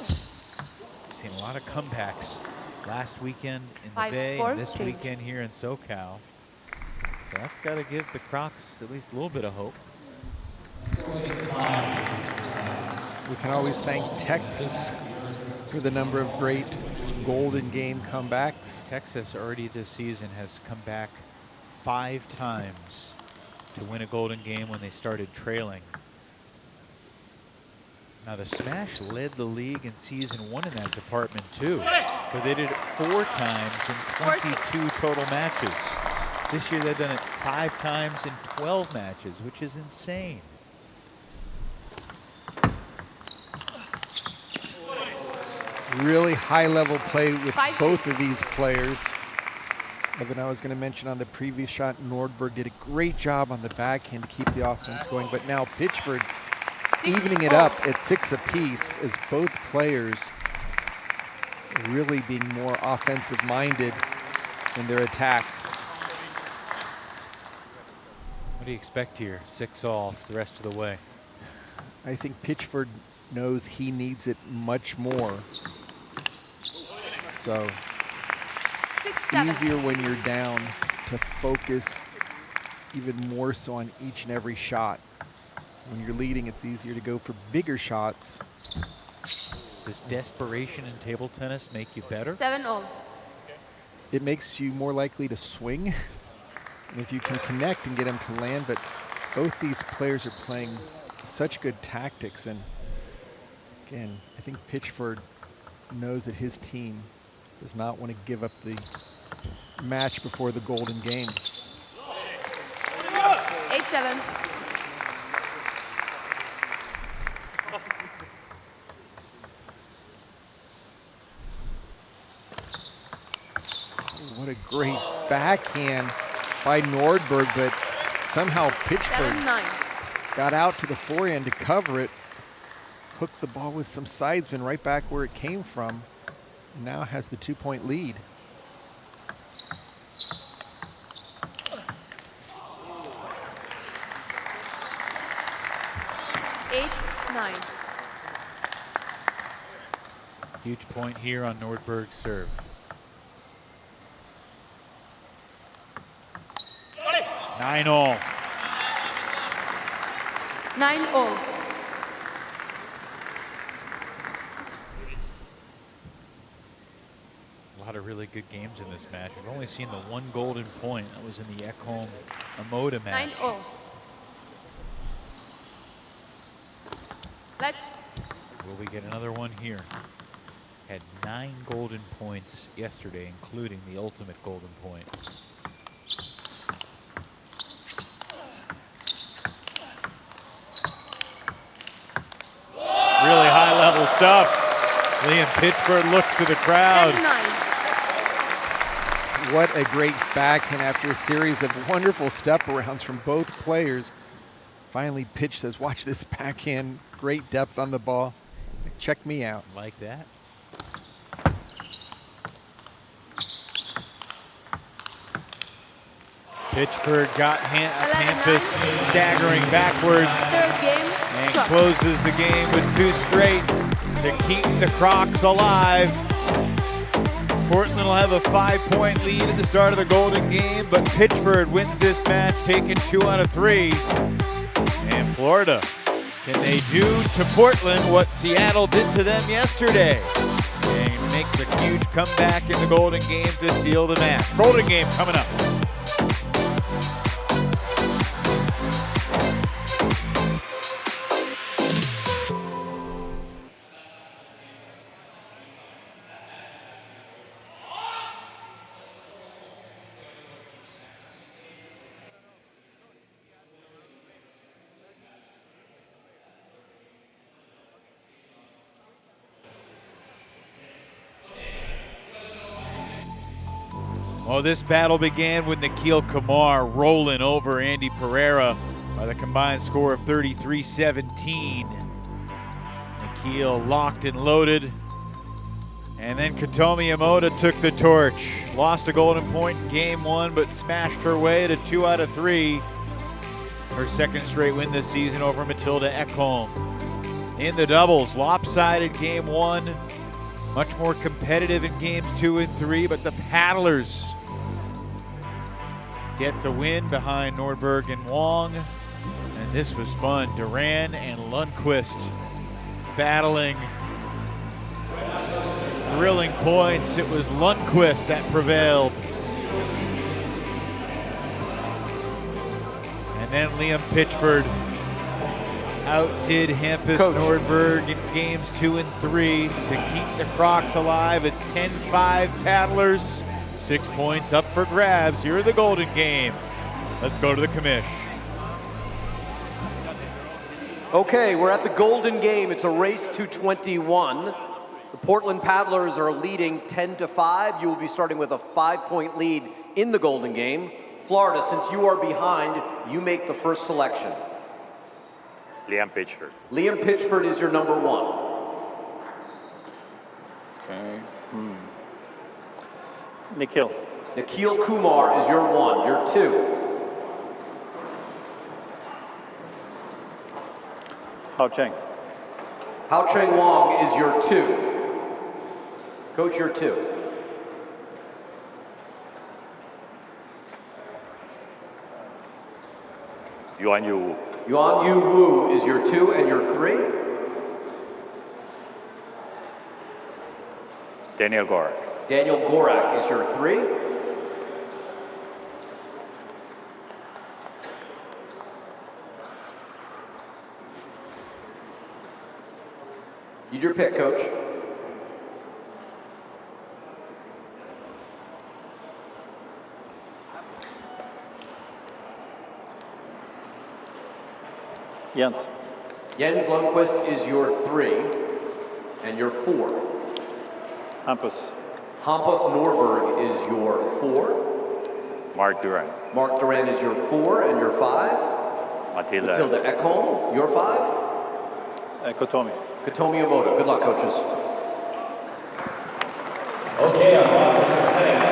we've seen a lot of comebacks last weekend in the Bay and this weekend here in SoCal. So that's got to give the Crocs at least a little bit of hope. We can always thank Texas for the number of great golden game comebacks. Texas already this season has come back 5 times to win a golden game when they started trailing. Now the Smash led the league in season 1 in that department too, but they did it 4 times in 22 total matches. This year they've done it 5 times in 12 matches, which is insane. Really high level play with both of these players. Evan, I was going to mention on the previous shot, Nordberg did a great job on the backhand to keep the offense going, but now Pitchford evening it up at 6 apiece as both players really being more offensive-minded in their attacks. What do you expect here? 6-all the rest of the way. I think Pitchford knows he needs it much more. So it's easier when you're down to focus even more so on each and every shot. When you're leading, it's easier to go for bigger shots. Does desperation in table tennis make you better? 7-all. It makes you more likely to swing. And if you can connect and get them to land, but both these players are playing such good tactics. And again, I think Pitchford knows that his team does not want to give up the match before the golden game. 8-7. What a great backhand by Nordberg, but somehow Pitchford 7-9. got out to the forehand to cover it, hooked the ball with some sidespin right back where it came from, and now has the 2-point lead. Huge point here on Nordberg's serve. 9-all. 9-all. A lot of really good games in this match. We've only seen the one golden point. That was in the Ekholm-Amoda match. 9-all. Let's. Will we get another one here? Had 9 golden points yesterday, including the ultimate golden point. Really high-level stuff. Liam Pitchford looks to the crowd. 7-9. What a great backhand after a series of wonderful step-arounds from both players. Finally, Pitch says, watch this backhand. Great depth on the ball. Check me out. Like that. Pitchford got Hampus staggering backwards and closes the game with 2 straight to keep the Crocs alive. Portland will have a 5-point lead at the start of the golden game, but Pitchford wins this match, taking 2 out of 3. And Florida, can they do to Portland what Seattle did to them yesterday? And make the huge comeback in the golden game to steal the match. Golden game coming up. Well, this battle began with Nikhil Kumar rolling over Andy Pereira by the combined score of 33-17. Nikhil locked and loaded. And then Katomi Amoda took the torch. Lost a golden point in game 1, but smashed her way to 2 out of 3. Her second straight win this season over Matilda Ekholm. In the doubles, lopsided game 1. Much more competitive in games 2 and 3, but the paddlers get the win behind Nordberg and Wong. And this was fun. Duran and Lundquist battling. Thrilling points. It was Lundquist that prevailed. And then Liam Pitchford outdid Hampus Nordberg in games 2 and 3 to keep the Crocs alive at 10-5 paddlers. 6 points up for grabs here in the golden game. Let's go to the commish. Okay, we're at the golden game. It's a race to 21. The Portland Paddlers are leading 10-5. You will be starting with a 5-point lead in the golden game. Florida, since you are behind, you make the first selection. Liam Pitchford. Liam Pitchford is your number 1. Okay. Nikhil. Nikhil Kumar is your 1. Your 2. Hao Cheng. Hao Cheng Wong is your 2. Coach, your 2. Yuan Yu. Yuan Yu Wu is your 2 and your 3. Daniel Gorak. Daniel Gorak is your 3. Need your pick, Coach. Jens. Jens Lundquist is your 3 and your 4. Hampus. Hampus Nordberg is your 4. Mark Duran. Mark Duran is your 4 and your 5. Matilda. Matilda Ekholm, your 5. Kotomi. Kotomi Omoto. Good luck, coaches. Okay, our Boston setting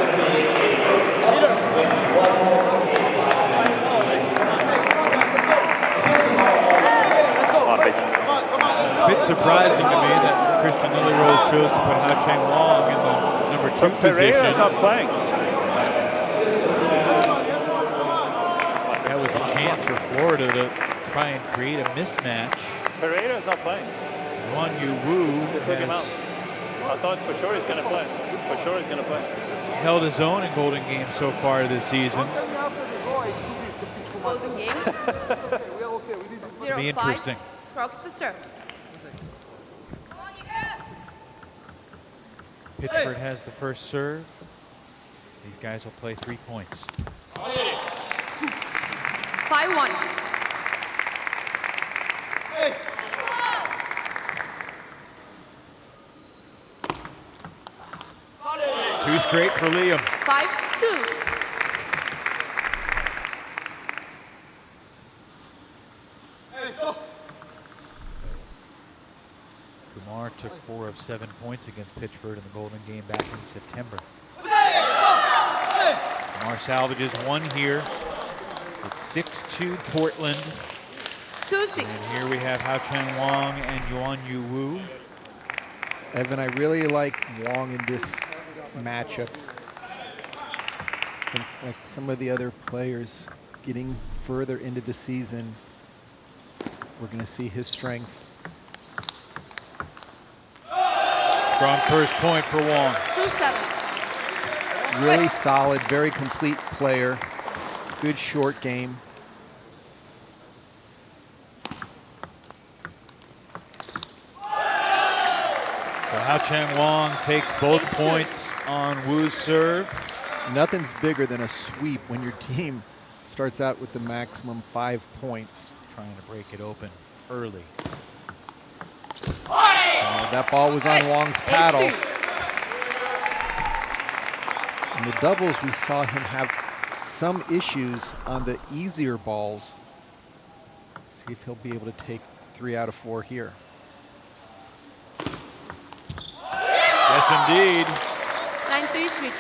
A bit surprising to me that Christian Lilyrose chose to put Hao Cheng Wong in the number 2 position. Pereira's not playing. That was a chance for Florida to try and create a mismatch. Pereira's not playing. Yuan Yu Wu They took him out. I thought for sure he's going to play. For sure he's going to play. held his own in Golden Game so far this season. Golden Game. Be interesting. Crocs to serve. Pitchford has the first serve. These guys will play 3 points. 5-1. Two straight for Liam. 5-2. Kumar took 4 of 7 points against Pitchford in the Golden Game back in September. Kumar salvages 1 here. It's 6-2 Portland. 2-6. And here we have Hao Cheng Wong and Yuan Yu Wu. Evan, I really like Wong in this matchup. I think like some of the other players getting further into the season, we're going to see his strength. Strong first point for Wong. 2-7. Really solid, very complete player. Good short game. So Hao Cheng Wong takes both points on Wu's serve. Nothing's bigger than a sweep when your team starts out with the maximum 5 points. Trying to break it open early. That ball was on Wong's paddle. In the doubles, we saw him have some issues on the easier balls. See if he'll be able to take 3 out of 4 here. Yes, indeed. 9-3 switch.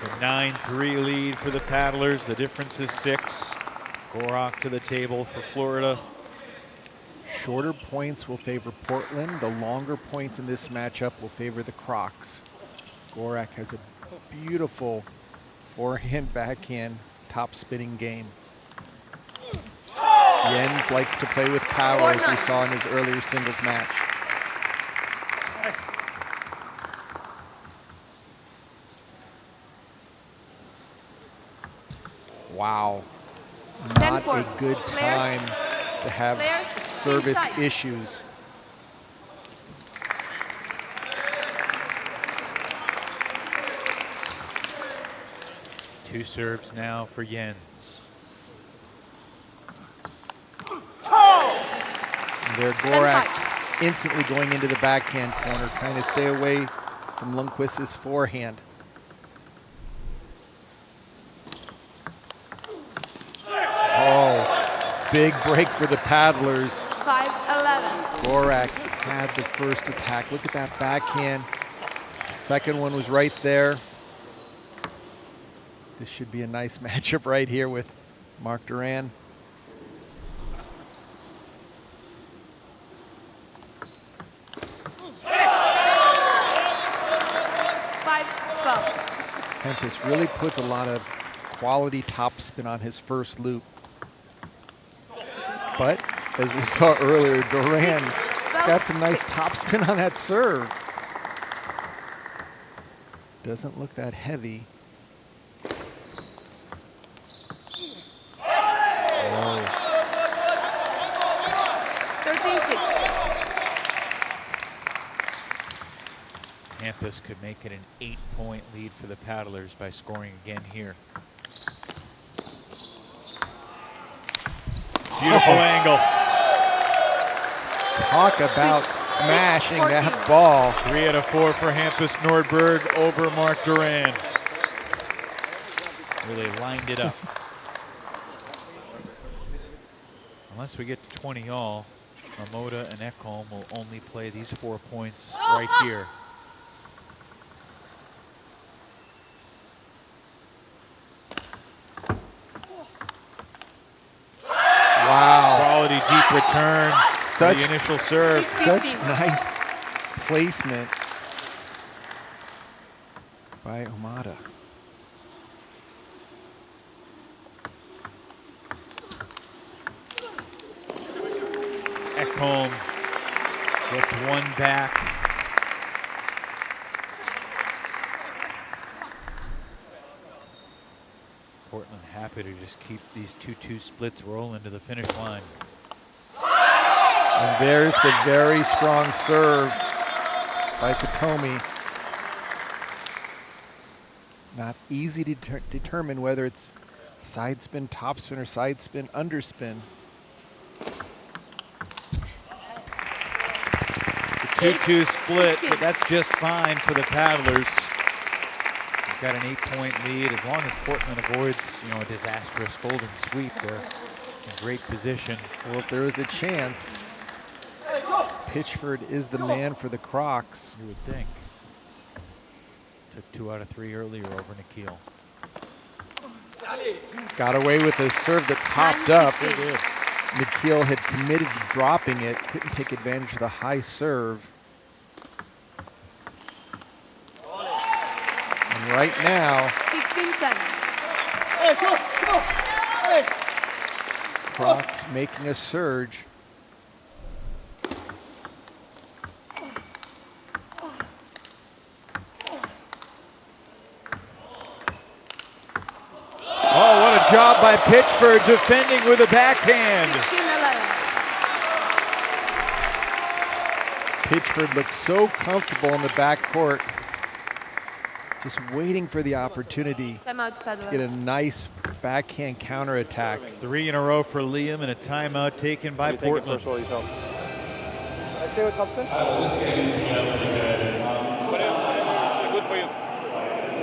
It's a 9-3 lead for the Paddlers. The difference is 6. Gorak to the table for Florida. Shorter points will favor Portland. The longer points in this matchup will favor the Crocs. Gorak has a beautiful forehand, backhand, top spinning game. Jens likes to play with power, as we saw in his earlier singles match. Wow, not a good time to have service issues. Two serves now for Jens. And there, Gorak instantly going into the backhand corner, trying to stay away from Lundquist's forehand. Oh, big break for the Paddlers. 5-11. Gorak had the first attack. Look at that backhand. Second one was right there. This should be a nice matchup right here with Mark Duran. Tempest really puts a lot of quality topspin on his first loop. But as we saw earlier, Duran has got some nice topspin on that serve. Doesn't look that heavy. Oh. 13-6. Tempest could make it an 8-point lead for the paddlers by scoring again here. Beautiful angle. Talk about smashing that ball. 3 out of 4 for Hampus Nordberg over Mark Duran. Really lined it up. Unless we get to 20 all, Mamoda and Ekholm will only play these 4 points right here. Wow. Quality deep return. Such the initial serve. Such nice placement by Omada. Ekholm gets one back. Portland happy to just keep these 2-2 splits rolling to the finish line. And there's the very strong serve by Katomi. Not easy to determine whether it's side spin, top spin, or side spin, underspin. The 2-2 split, but that's just fine for the paddlers. They've got an 8-point lead. As long as Portland avoids, a disastrous golden sweep, they're in great position. Well, if there is a chance, Pitchford is the man for the Crocs. You would think. Took 2 out of 3 earlier over Nikhil. Got away with a serve that popped up. Nikhil had committed to dropping it, couldn't take advantage of the high serve. And right now, 16-10. Crocs making a surge. Oh, what a job by Pitchford defending with a backhand. Pitchford looks so comfortable in the backcourt, just waiting for the opportunity to get a nice backhand counterattack. 3 in a row for Liam and a timeout taken by Portland. I stay with topspin? Good for you.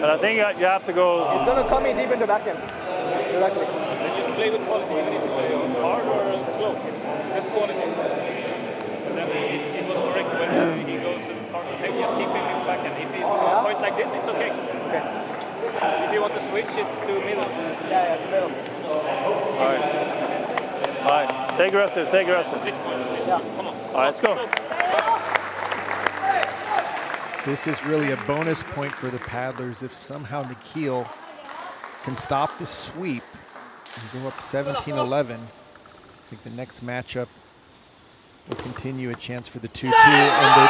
But I think you have to go. He's going to come in deep in the backhand. Directly. Then you play with quality, even if you play hard or slow. Just quality. And then it was correct when he goes far to take. Just keep him in the backhand. If he points like this, it's okay. Okay. If you want to switch, it's to middle. Yeah, to middle. All right. All right. Stay aggressive. Stay aggressive. Yeah. Come on. All right, let's go. This is really a bonus point for the paddlers if somehow Nikhil can stop the sweep and go up 17-11. I think the next matchup will continue a chance for the 2-2 and the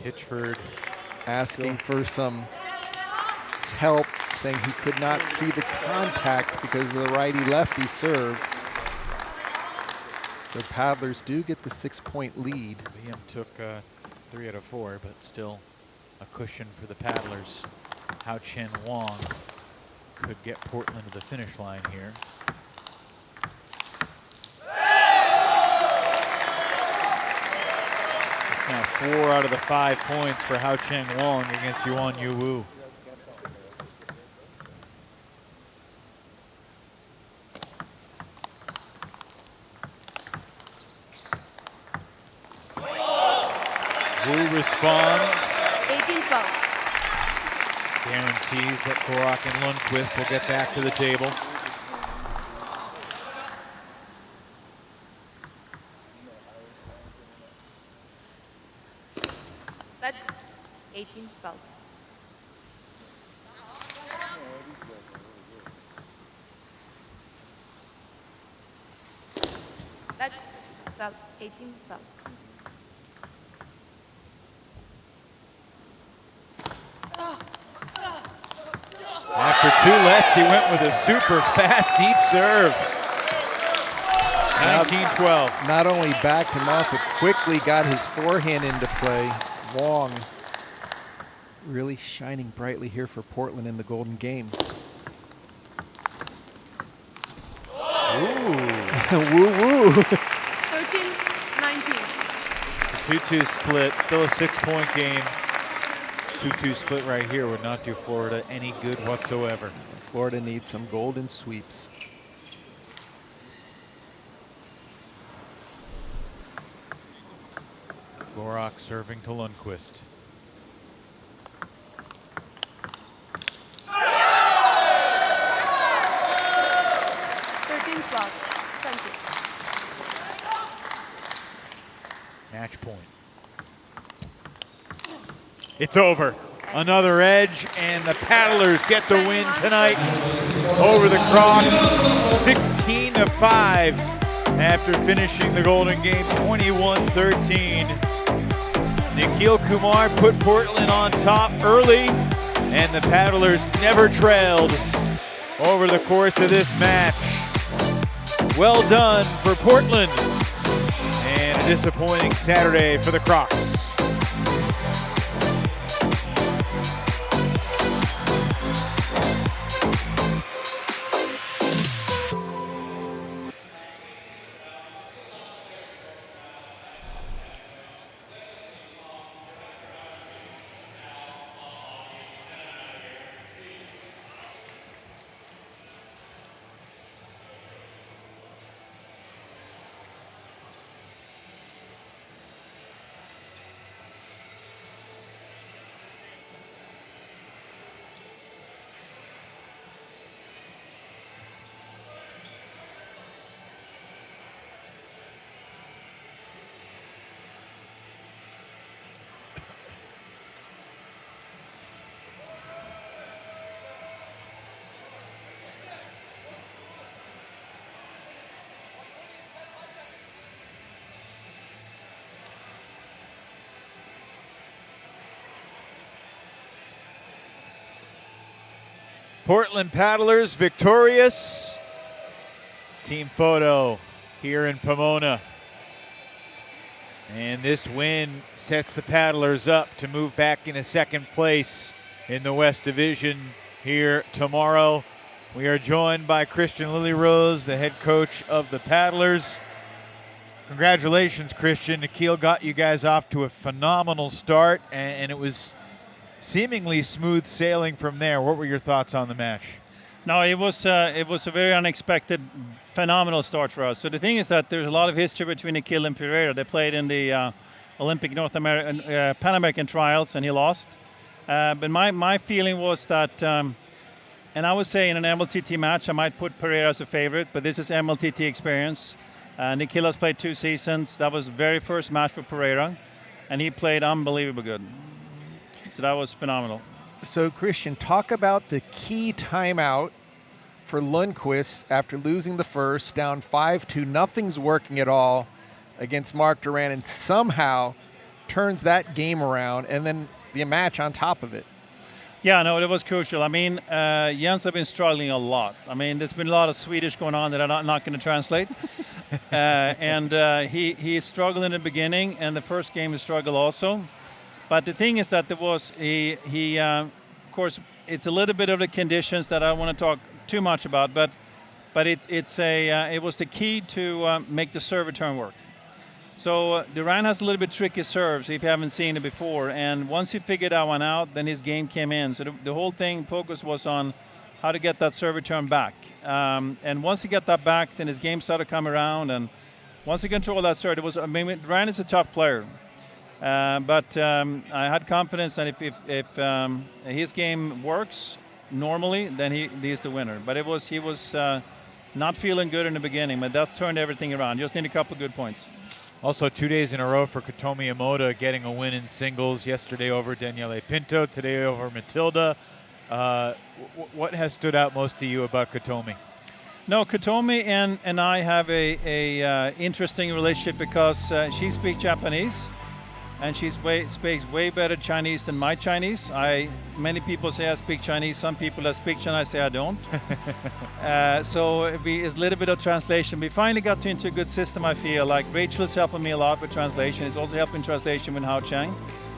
17-11. Pitchford asking for some help, saying he could not see the contact because of the righty-lefty serve. So paddlers do get the 6-point lead. Liam took 3 out of 4, but still a cushion for the paddlers. Hao Chen Wong could get Portland to the finish line here. It's now 4 out of the 5 points for Hao Chen Wong against Yuan Yu Wu. Wu responds. 18-12. Guarantees that Crocs and Lundquist will get back to the table. That's 18-12. That's 12, 18-12. After 2 lets, he went with a super fast deep serve. 19-12. Not only backed him off, but quickly got his forehand into play. Wong really shining brightly here for Portland in the golden game. Ooh. Woo-woo. 13-19. 2-2 split, still a 6-point game. 2-2 split right here would not do Florida any good whatsoever. Florida needs some golden sweeps. Gorak serving to Lundquist. Match point. It's over. Another edge, and the Paddlers get the win tonight over the Crocs, 16-5 after finishing the Golden Game 21-13. Nikhil Kumar put Portland on top early, and the Paddlers never trailed over the course of this match. Well done for Portland, and a disappointing Saturday for the Crocs. Portland Paddlers victorious. Team photo here in Pomona. And this win sets the Paddlers up to move back into second place in the West Division here tomorrow. We are joined by Christian Lillyrose, the head coach of the Paddlers. Congratulations, Christian. Nikhil got you guys off to a phenomenal start, and it was seemingly smooth sailing from there. What were your thoughts on the match? No, it was a very unexpected, phenomenal start for us. So the thing is that there's a lot of history between Nikhil and Pereira. They played in the Olympic North American, Pan American trials, and he lost. But my feeling was that, and I would say in an MLTT match, I might put Pereira as a favorite, but this is MLTT experience. Nikhil has played 2 seasons. That was the very first match for Pereira, and he played unbelievably good. So that was phenomenal. So Christian, talk about the key timeout for Lundquist after losing the first, down 5-2, nothing's working at all against Mark Duran, and somehow turns that game around, and then the match on top of it. Yeah, no, it was crucial. I mean, Jens have been struggling a lot. I mean, there's been a lot of Swedish going on that I'm not going to translate. He struggled in the beginning, and the first game he struggled also. But the thing is that there was of course, it's a little bit of the conditions that I don't want to talk too much about, but it was the key to make the serve return work. So Duran has a little bit tricky serves if you haven't seen it before, and once he figured that one out, then his game came in. So the whole thing focus was on how to get that serve return back. And once he got that back, then his game started to come around, and once he controlled that serve, Duran is a tough player. But I had confidence that if his game works normally, then he's the winner. But he was not feeling good in the beginning, but that's turned everything around. Just need a couple of good points. Also 2 days in a row for Kotomi Emoda, getting a win in singles. Yesterday over Daniele Pinto, today over Matilda. What has stood out most to you about Kotomi? No, Kotomi and I have a interesting relationship because she speaks Japanese, and she speaks way better Chinese than my Chinese. Many people say I speak Chinese. Some people that speak Chinese say I don't. So it's a little bit of translation. We finally got into a good system, I feel. Like Rachel is helping me a lot with translation. It's also helping translation with Hao Chang.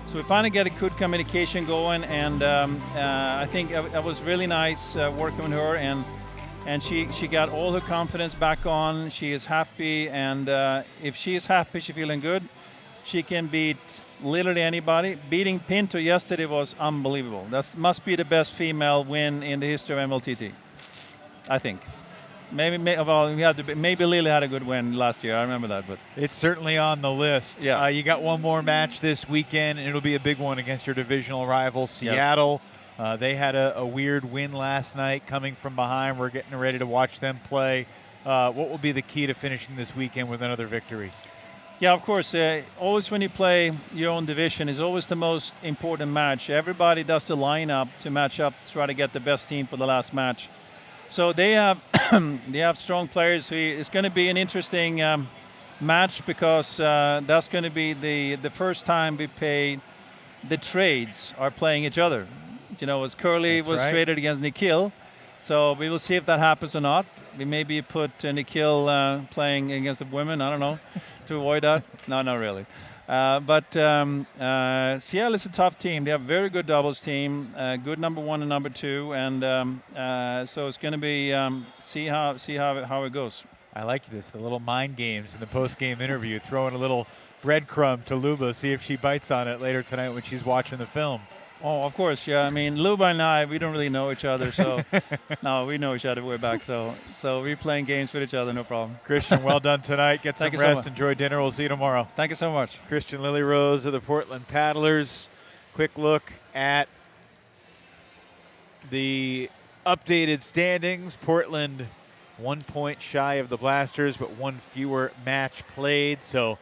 So we finally get a good communication going, and I think it was really nice working with her, and she got all her confidence back on. She is happy, and if she is happy, she's feeling good. She can beat literally anybody. Beating Pinto yesterday was unbelievable. That must be the best female win in the history of MLTT, I think. Maybe Lily had a good win last year. I remember that, but it's certainly on the list. Yeah. You got one more match this weekend, and it'll be a big one against your divisional rival, Seattle. Yes. They had a weird win last night, coming from behind. We're getting ready to watch them play. What will be the key to finishing this weekend with another victory? Yeah, of course. Always when you play your own division, it's always the most important match. Everybody does the lineup to match up, to try to get the best team for the last match. So they have strong players. It's going to be an interesting match because that's going to be the first time the trades are playing each other. You know, as Curly was traded against Nikhil. So we will see if that happens or not. We maybe put Nikhil playing against the women, I don't know, to avoid that. No, not really. But Seattle is a tough team. They have a very good doubles team, good number 1 and number 2, and so it's going to be see how it goes. I like this, the little mind games in the post-game interview, throwing a little breadcrumb to Luba, see if she bites on it later tonight when she's watching the film. Oh, of course, yeah. I mean, Luba and I, we don't really know each other, so no, we know each other way back. So we're playing games with each other, no problem. Christian, well done tonight. Get some rest. Enjoy dinner. We'll see you tomorrow. Thank you so much. Christian Lilyrose of the Portland Paddlers. Quick look at the updated standings. Portland 1 point shy of the Blasters, but 1 fewer match played. So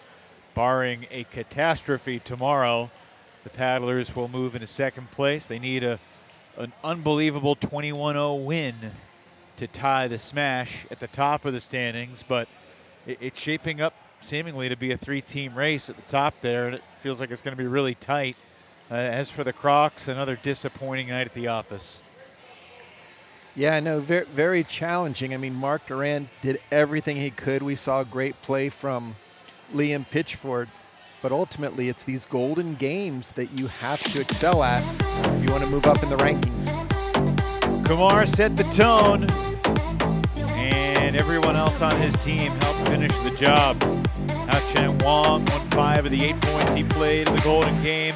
barring a catastrophe tomorrow, the Paddlers will move into second place. They need an unbelievable 21-0 win to tie the Smash at the top of the standings, but it's shaping up seemingly to be a 3-team race at the top there, and it feels like it's going to be really tight. As for the Crocs, another disappointing night at the office. Yeah, no, very, very challenging. I mean, Mark Duran did everything he could. We saw a great play from Liam Pitchford. But ultimately, it's these golden games that you have to excel at if you want to move up in the rankings. Kumar set the tone, and everyone else on his team helped finish the job. Hao Chang Wong won 5 of the 8 points he played in the golden game.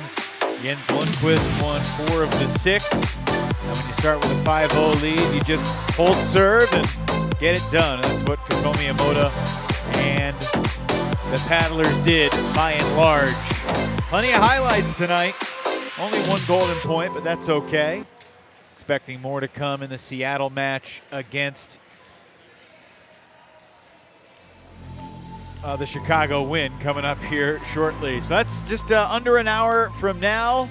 Jens Lundquist won 4 of the 6. And when you start with a 5-0 lead, you just hold serve and get it done. That's what Kotomi Emoda and the Paddlers did by and large. Plenty of highlights tonight. Only 1 golden point, but that's okay. Expecting more to come in the Seattle match against the Chicago win coming up here shortly. So that's just under an hour from now.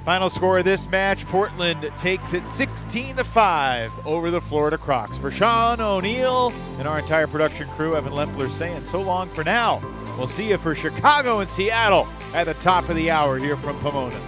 Final score of this match, Portland takes it 16-5 over the Florida Crocs. For Sean O'Neill and our entire production crew, Evan Lempler saying so long for now. We'll see you for Chicago and Seattle at the top of the hour here from Pomona.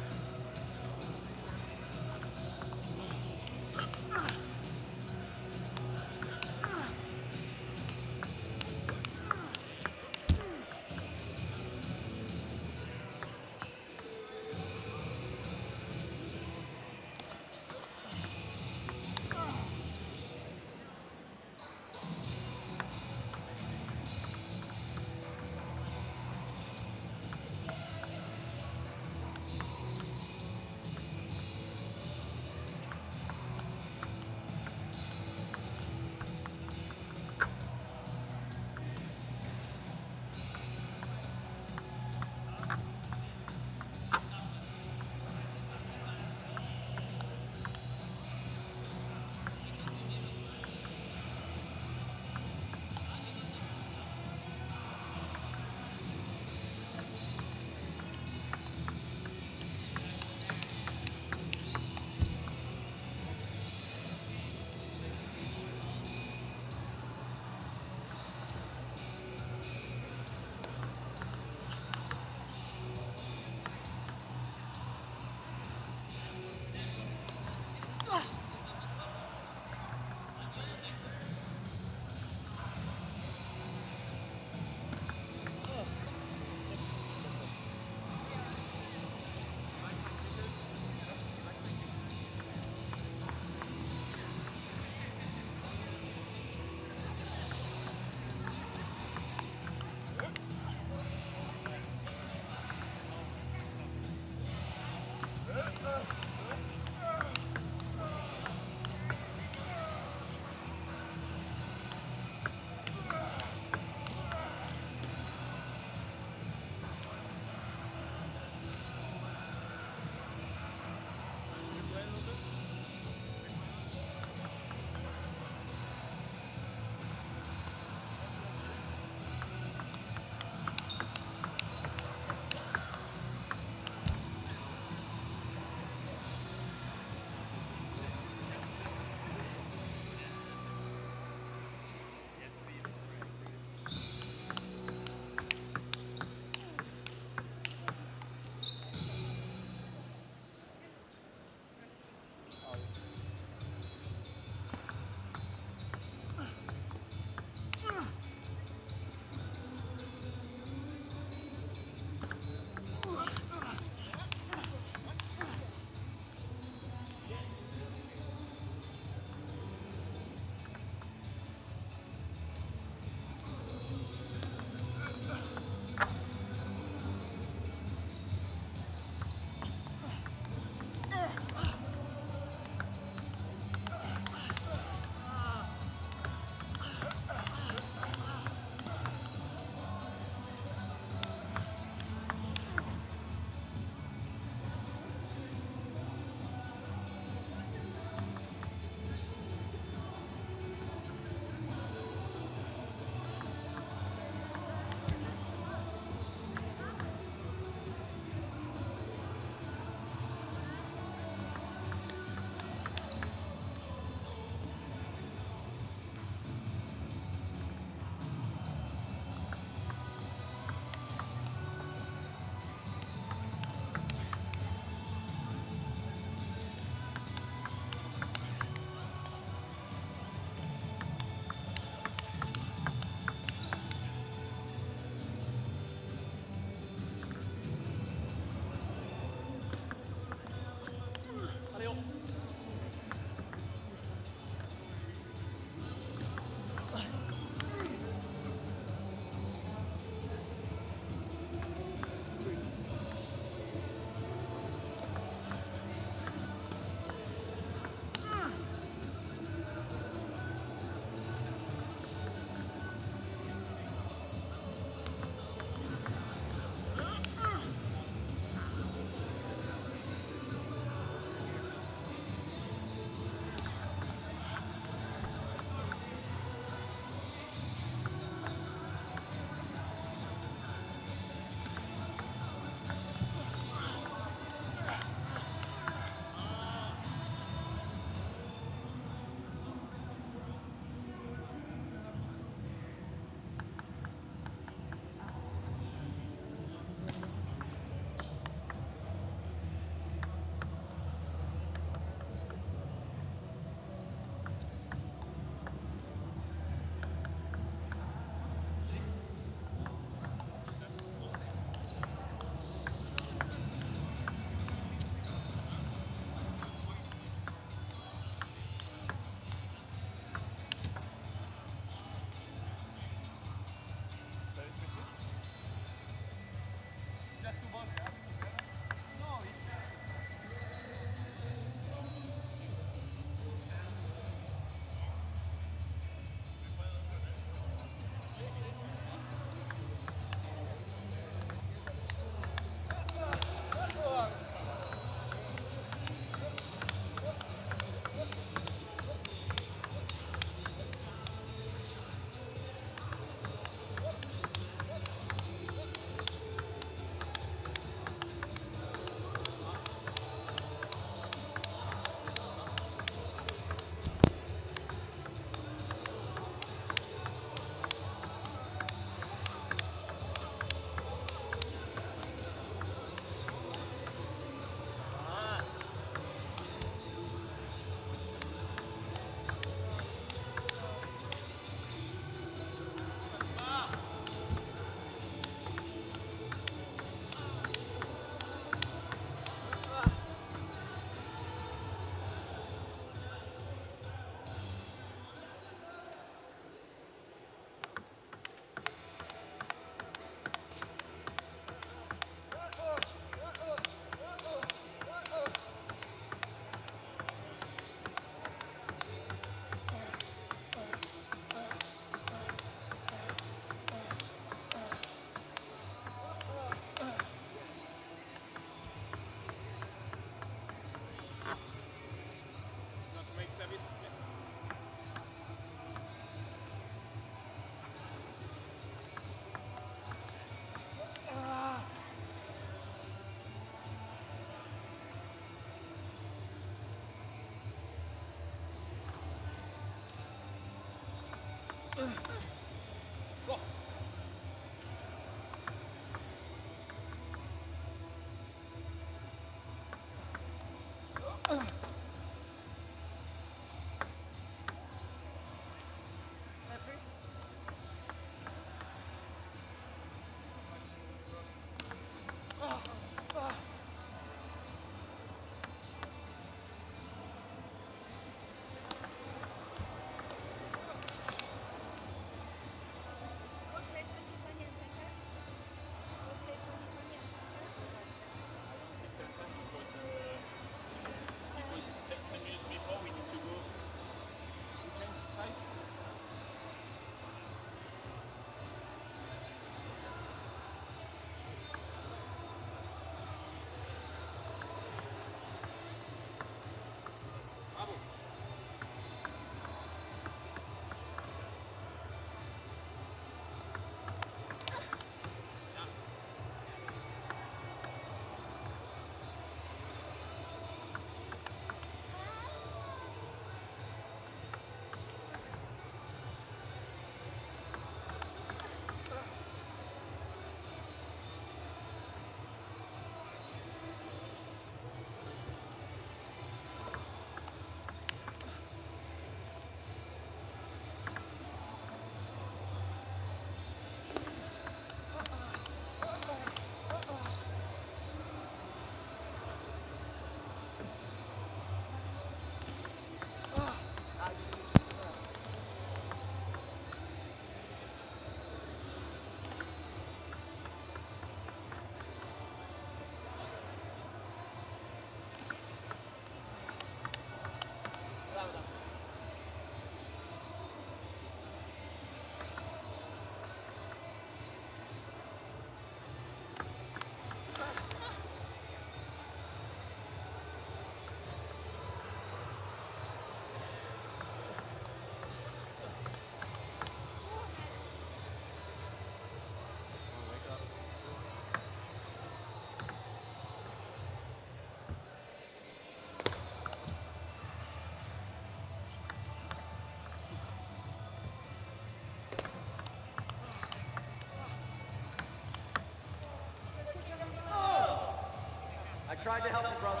I tried to help you, brother.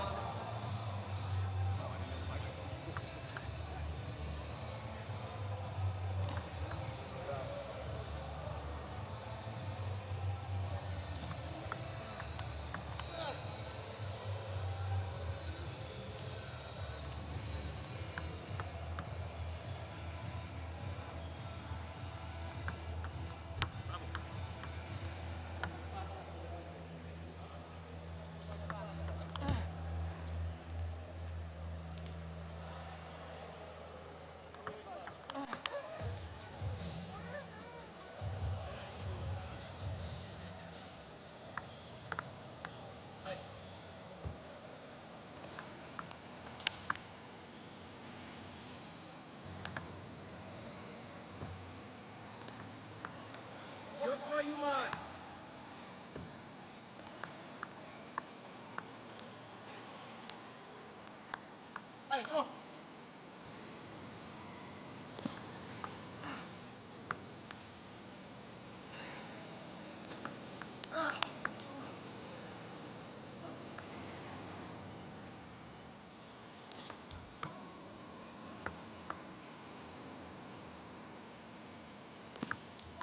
Good for you, Mons. Hey, go.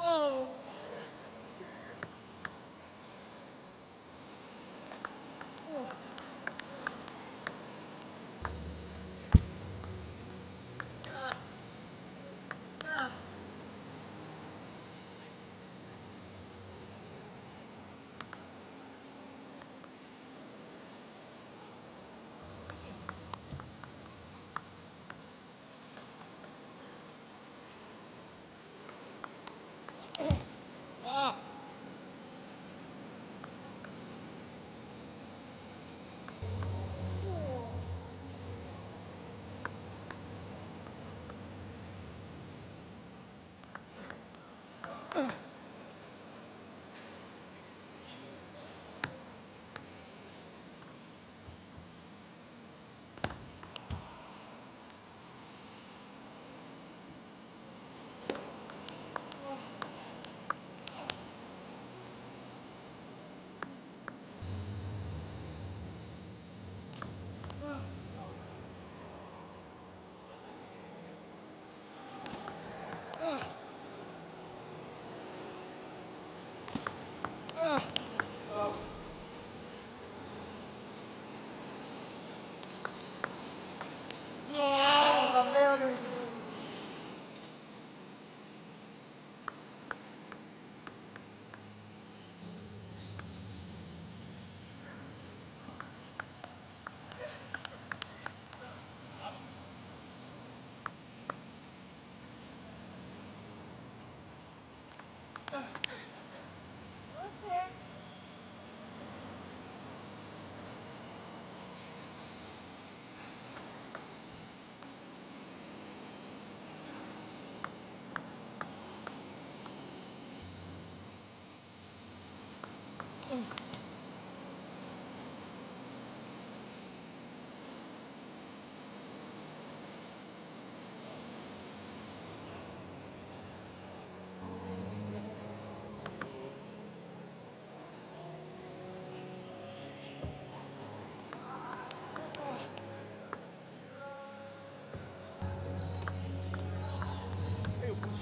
Oh. Ah.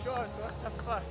Short, what the fuck?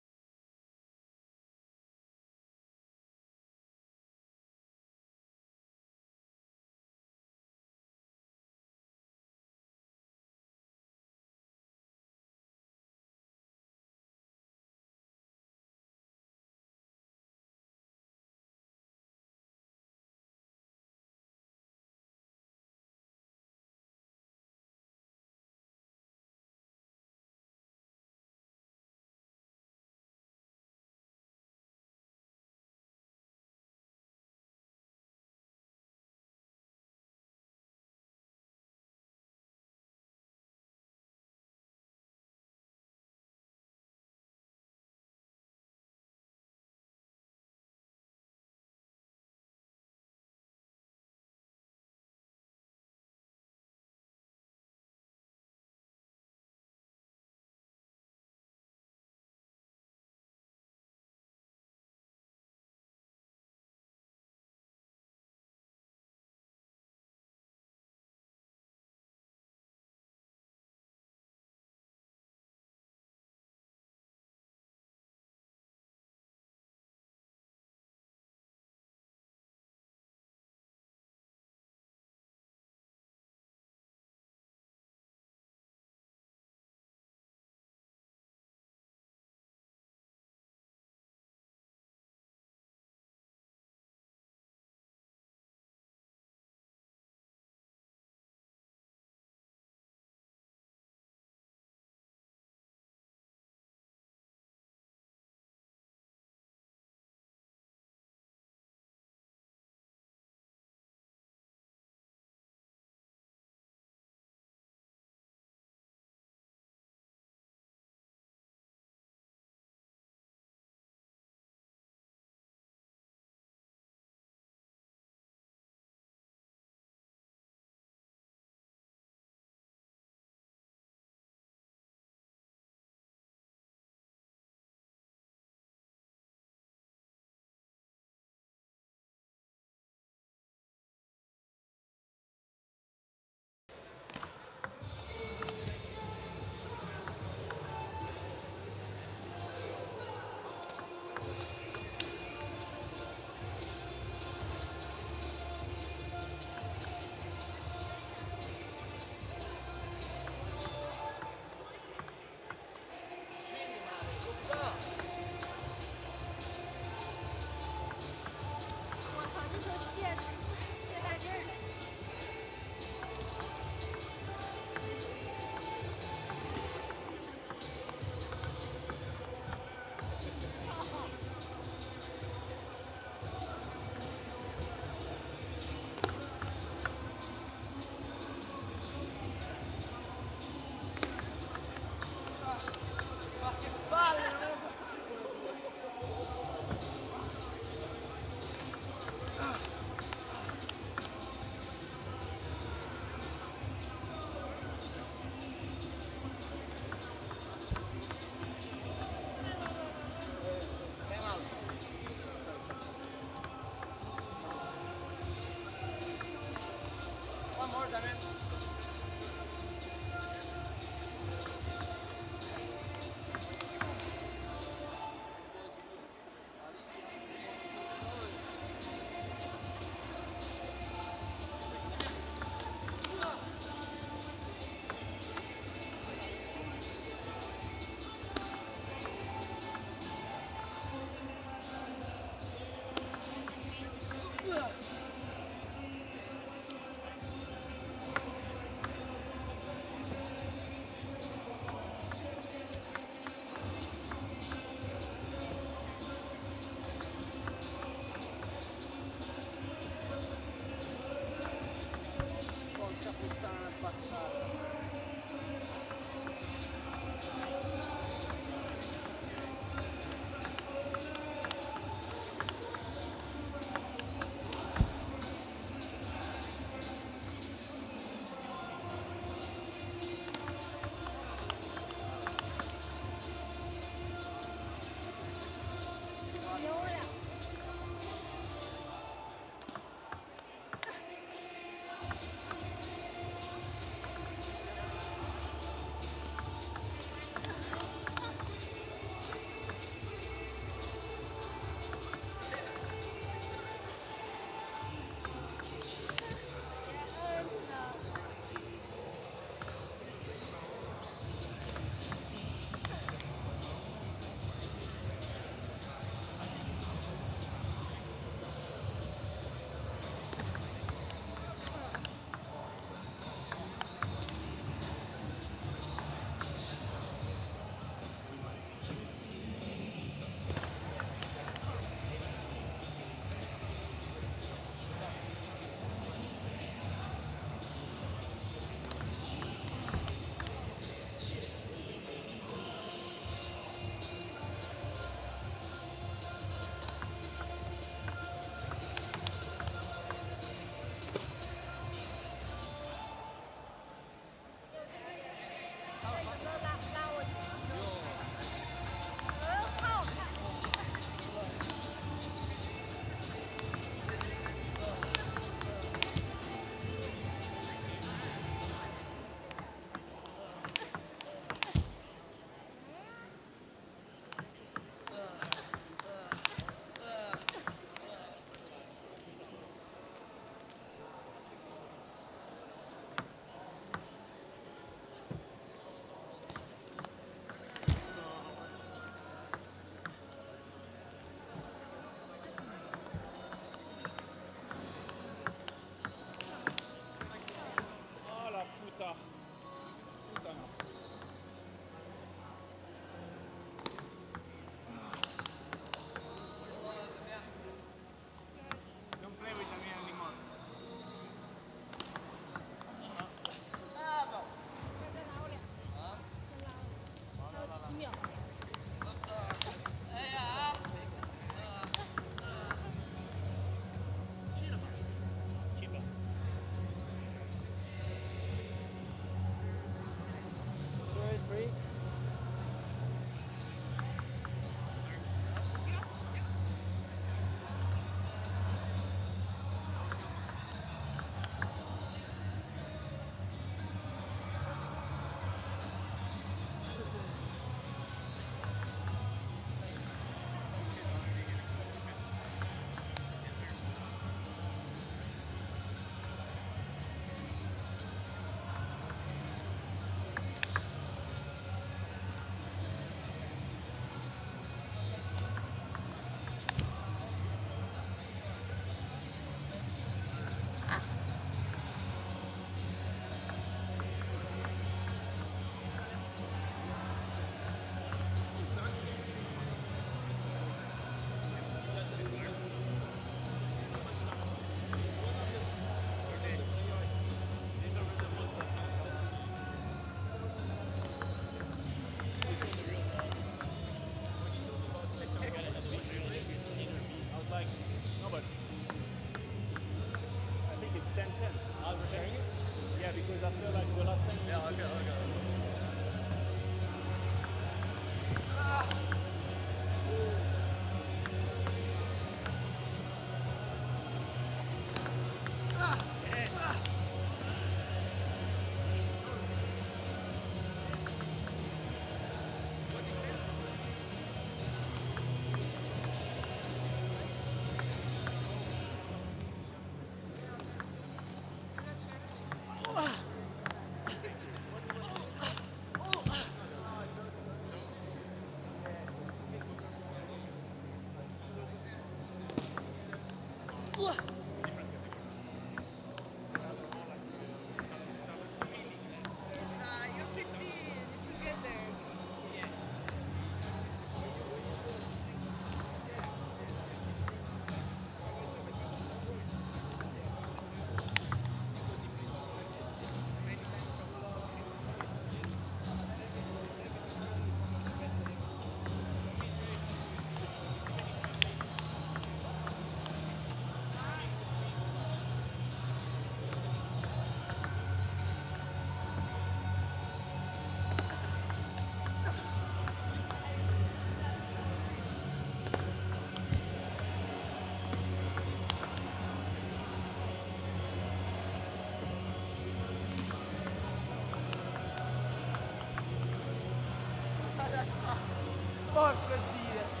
Porco Dio!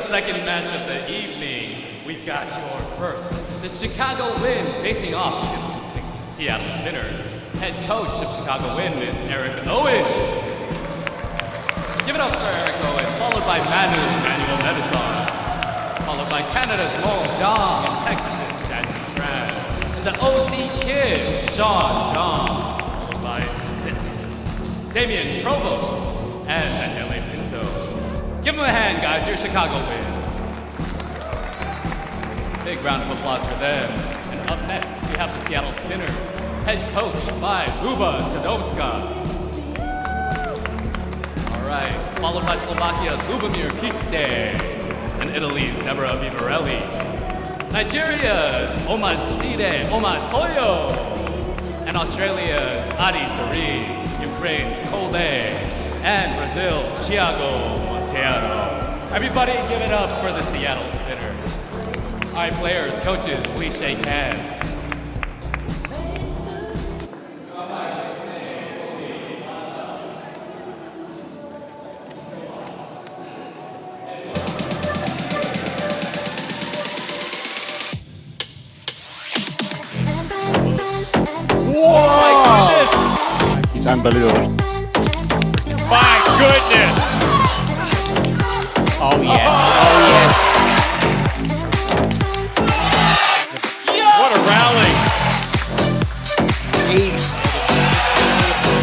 second match of the evening. We've got your first, the Chicago Wind facing off against the Seattle Spinners. Head coach of Chicago Wind is Eric Owens. Give it up for Eric Owens, followed by Manuel Medison, followed by Canada's Mo Jong and Texas's Daniel Tran. The OC Kid, Sean Jong, followed by Damian Provost and Daniele Pinto. Give them a hand, guys, your Chicago Winds. Big round of applause for them. And up next, we have the Seattle Spinners, head coached by Luba Sadowska. All right, followed by Slovakia's Lubomir Kiste and Italy's Deborah Vivarelli. Nigeria's Omajide Omatoyo and Australia's Adi Sari, Ukraine's Kole, and Brazil's Thiago Monteiro. Everybody give it up for the Seattle Spinners. All right, players, coaches, please shake hands. It's unbelievable. My goodness! Oh yes, oh yes. What a rally! Ace.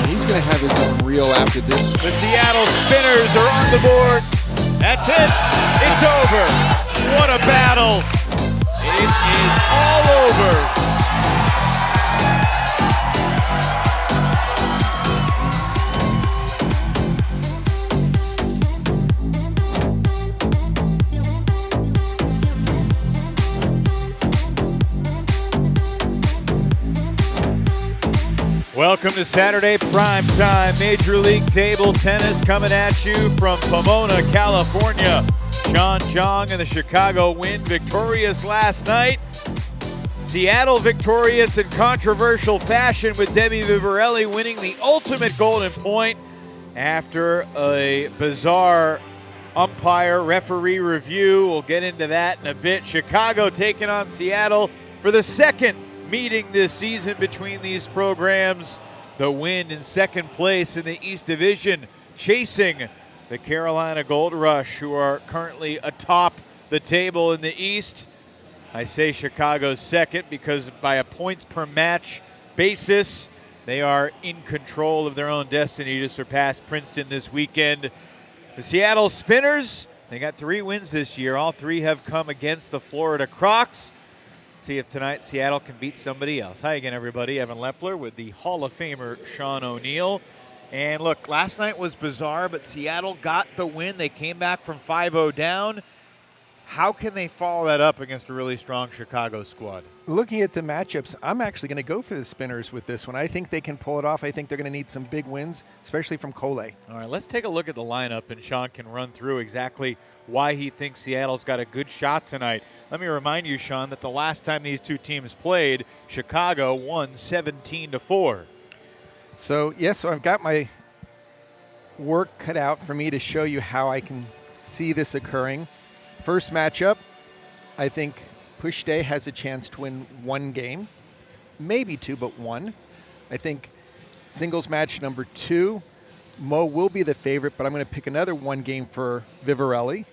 He's going to have his own reel after this. The Seattle Spinners are on the board. That's it. It's over. What a battle. It is all over. Welcome to Saturday Primetime Major League Table Tennis, coming at you from Pomona, California. Sean Jong and the Chicago Wind victorious last night. Seattle victorious in controversial fashion with Debbie Vivarelli winning the ultimate golden point after a bizarre umpire referee review. We'll get into that in a bit. Chicago taking on Seattle for the second meeting this season between these programs. The Wind in second place in the East Division, chasing the Carolina Gold Rush, who are currently atop the table in the East. I say Chicago's second because by a points per match basis, they are in control of their own destiny to surpass Princeton this weekend. The Seattle Spinners, they got 3 wins this year. All 3 have come against the Florida Crocs. See if tonight Seattle can beat somebody else. Hi again, everybody. Evan Lepler with the Hall of Famer Sean O'Neill. And look, last night was bizarre, but Seattle got the win. They came back from 5-0 down. How can they follow that up against a really strong Chicago squad? Looking at the matchups, I'm actually going to go for the Spinners with this one. I think they can pull it off. I think they're going to need some big wins, especially from Cole. All right, let's take a look at the lineup, and Sean can run through exactly why he thinks Seattle's got a good shot tonight. Let me remind you, Sean, that the last time these two teams played, Chicago won 17-4. So, yes, so I've got my work cut out for me to show you how I can see this occurring. First matchup, I think Push Day has a chance to win 1 game, maybe 2, but 1. I think singles match number 2, Mo will be the favorite, but I'm going to pick another 1 game for Vivarelli.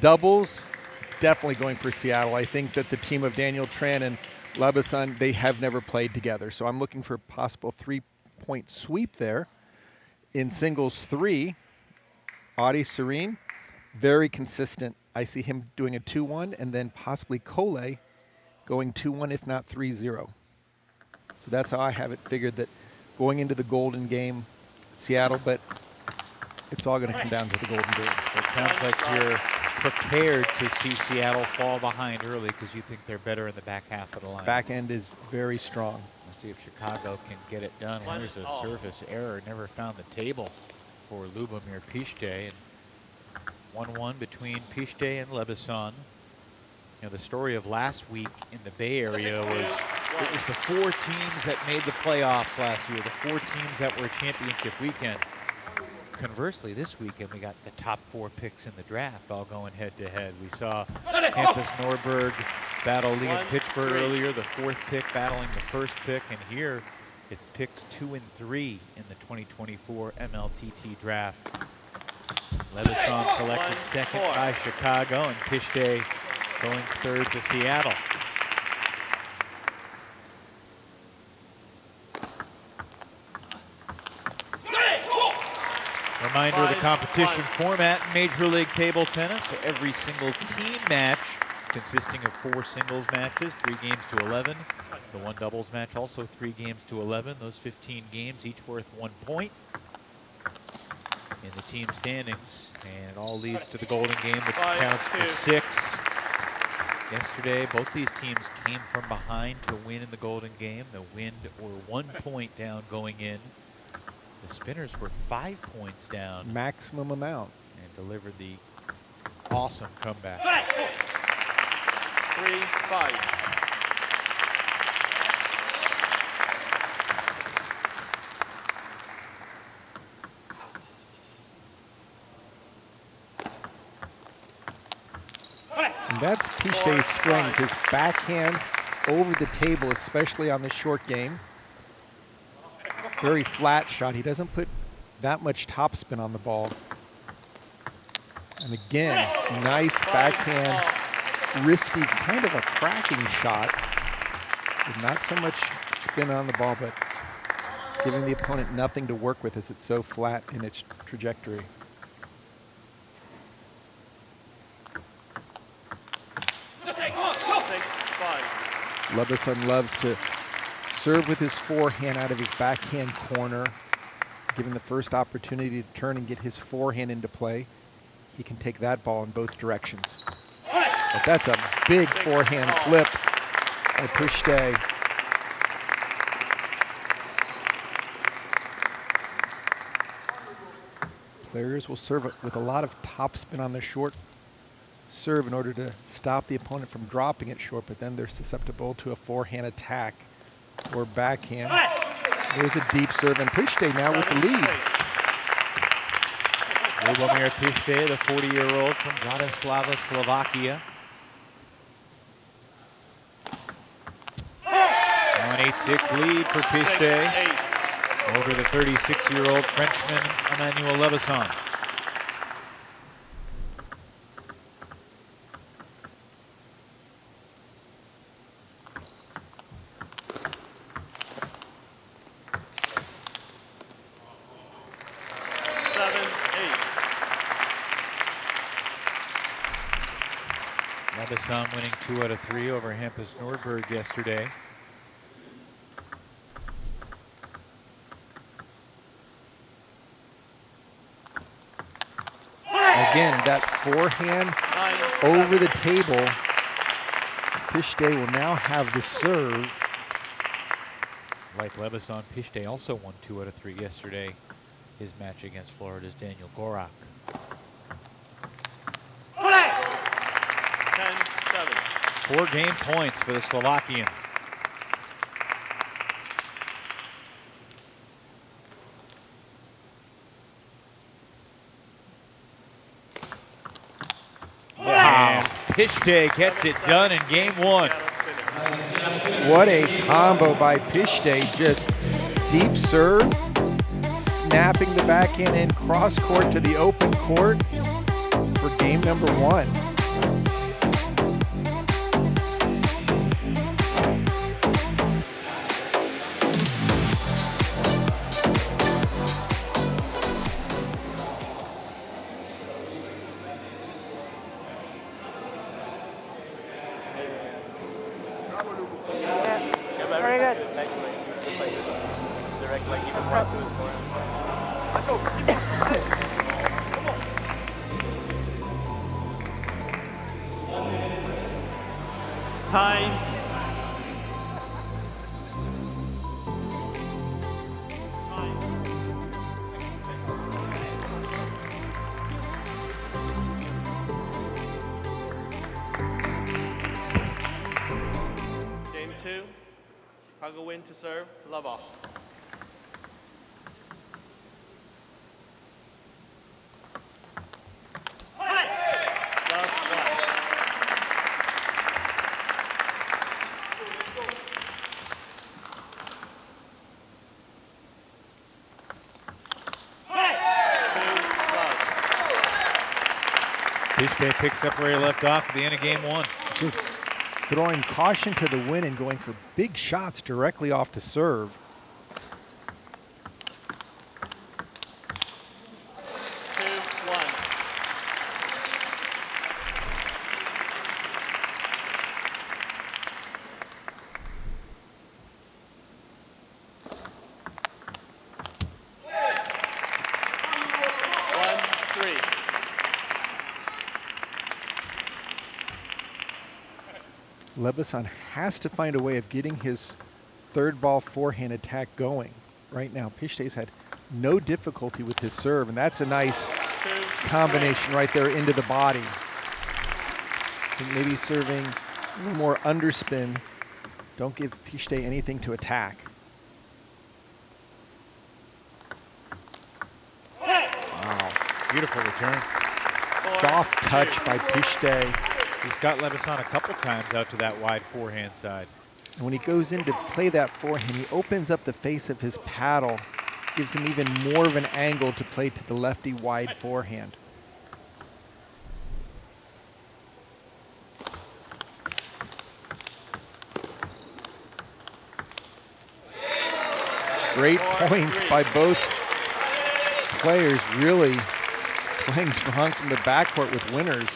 Doubles, definitely going for Seattle. I think that the team of Daniel Tran and Labasan, they have never played together, so I'm looking for a possible 3-point sweep there. In singles 3, Audi Serene, very consistent. I see him doing a 2-1 and then possibly Cole going 2-1, if not 3-0. So that's how I have it figured, that going into the golden game, Seattle, but it's all going to come down to the golden game. It sounds like you're prepared to see Seattle fall behind early because you think they're better in the back half of the line. Back end is very strong. Let's see if Chicago can get it done. Here's a service error. Never found the table for Lubomir Pichte. And 1-1 between Pichte and Lebeson. You know, the story of last week in the Bay Area was it was the 4 teams that made the playoffs last year, the 4 teams that were championship weekend. conversely, this weekend we got the top 4 picks in the draft all going head-to-head. We saw Campus Nordberg battle Liam Pitchford earlier, the 4th pick battling the 1st pick, and here it's picks 2 and 3 in the 2024 MLTT draft. Leveson selected 2nd by Chicago, and Pishday going 3rd to Seattle. Reminder of the competition format in Major League Table Tennis. Every single team match consisting of 4 singles matches, 3 games to 11. The 1 doubles match also 3 games to 11. Those 15 games each worth 1 point in the team standings. And it all leads to the golden game, which counts for 6. Yesterday, both these teams came from behind to win in the golden game. The Wind were 1 point down going in. The Spinners were 5 points down. Maximum amount. And delivered the awesome comeback. 3-5. And that's Pishday's strength, his backhand over the table, especially on the short game. Very flat shot. He doesn't put that much topspin on the ball. And again, nice backhand, wristy, kind of a cracking shot. With not so much spin on the ball, but giving the opponent nothing to work with as it's so flat in its trajectory. Leveson loves to serve with his forehand out of his backhand corner. Given the first opportunity to turn and get his forehand into play, he can take that ball in both directions. But that's a big forehand flip by Pishday. Players will serve it with a lot of topspin on their short serve in order to stop the opponent from dropping it short, but then they're susceptible to a forehand attack or backhand. There's a deep serve, and Pishday now with the lead. Lubomir Pishday, the 40-year-old from Bratislava, Slovakia. An 8-6 lead for Pishday over the 36-year-old Frenchman Emmanuel Leveson. Leveson winning 2 out of 3 over Hampus Nordberg yesterday. Again, that forehand over the table. Pishday will now have the serve. Like Leveson, Pishday also won 2 out of 3 yesterday. His match against Florida's Daniel Gorak. 10-7. 4 game points for the Slovakian. Wow. Pishday gets it done in game 1. What a combo by Pishday. Just deep serve, snapping the backhand in cross court to the open court for game number 1. Time. Game 2. Chicago win to serve. Love off. Pitchford picks up where he left off at the end of game one. Just throwing caution to the wind and going for big shots directly off the serve. Lebeson has to find a way of getting his third ball forehand attack going. Right now, Pitchford's had no difficulty with his serve, and that's a nice combination right there into the body. I think maybe serving a little more underspin. Don't give Pitchford anything to attack. Wow, beautiful return. Soft touch by Pitchford. He's got Lebeson a couple times out to that wide forehand side. And when he goes in to play that forehand, he opens up the face of his paddle, gives him even more of an angle to play to the lefty wide forehand. Great points by both players, really playing strong from the backcourt with winners.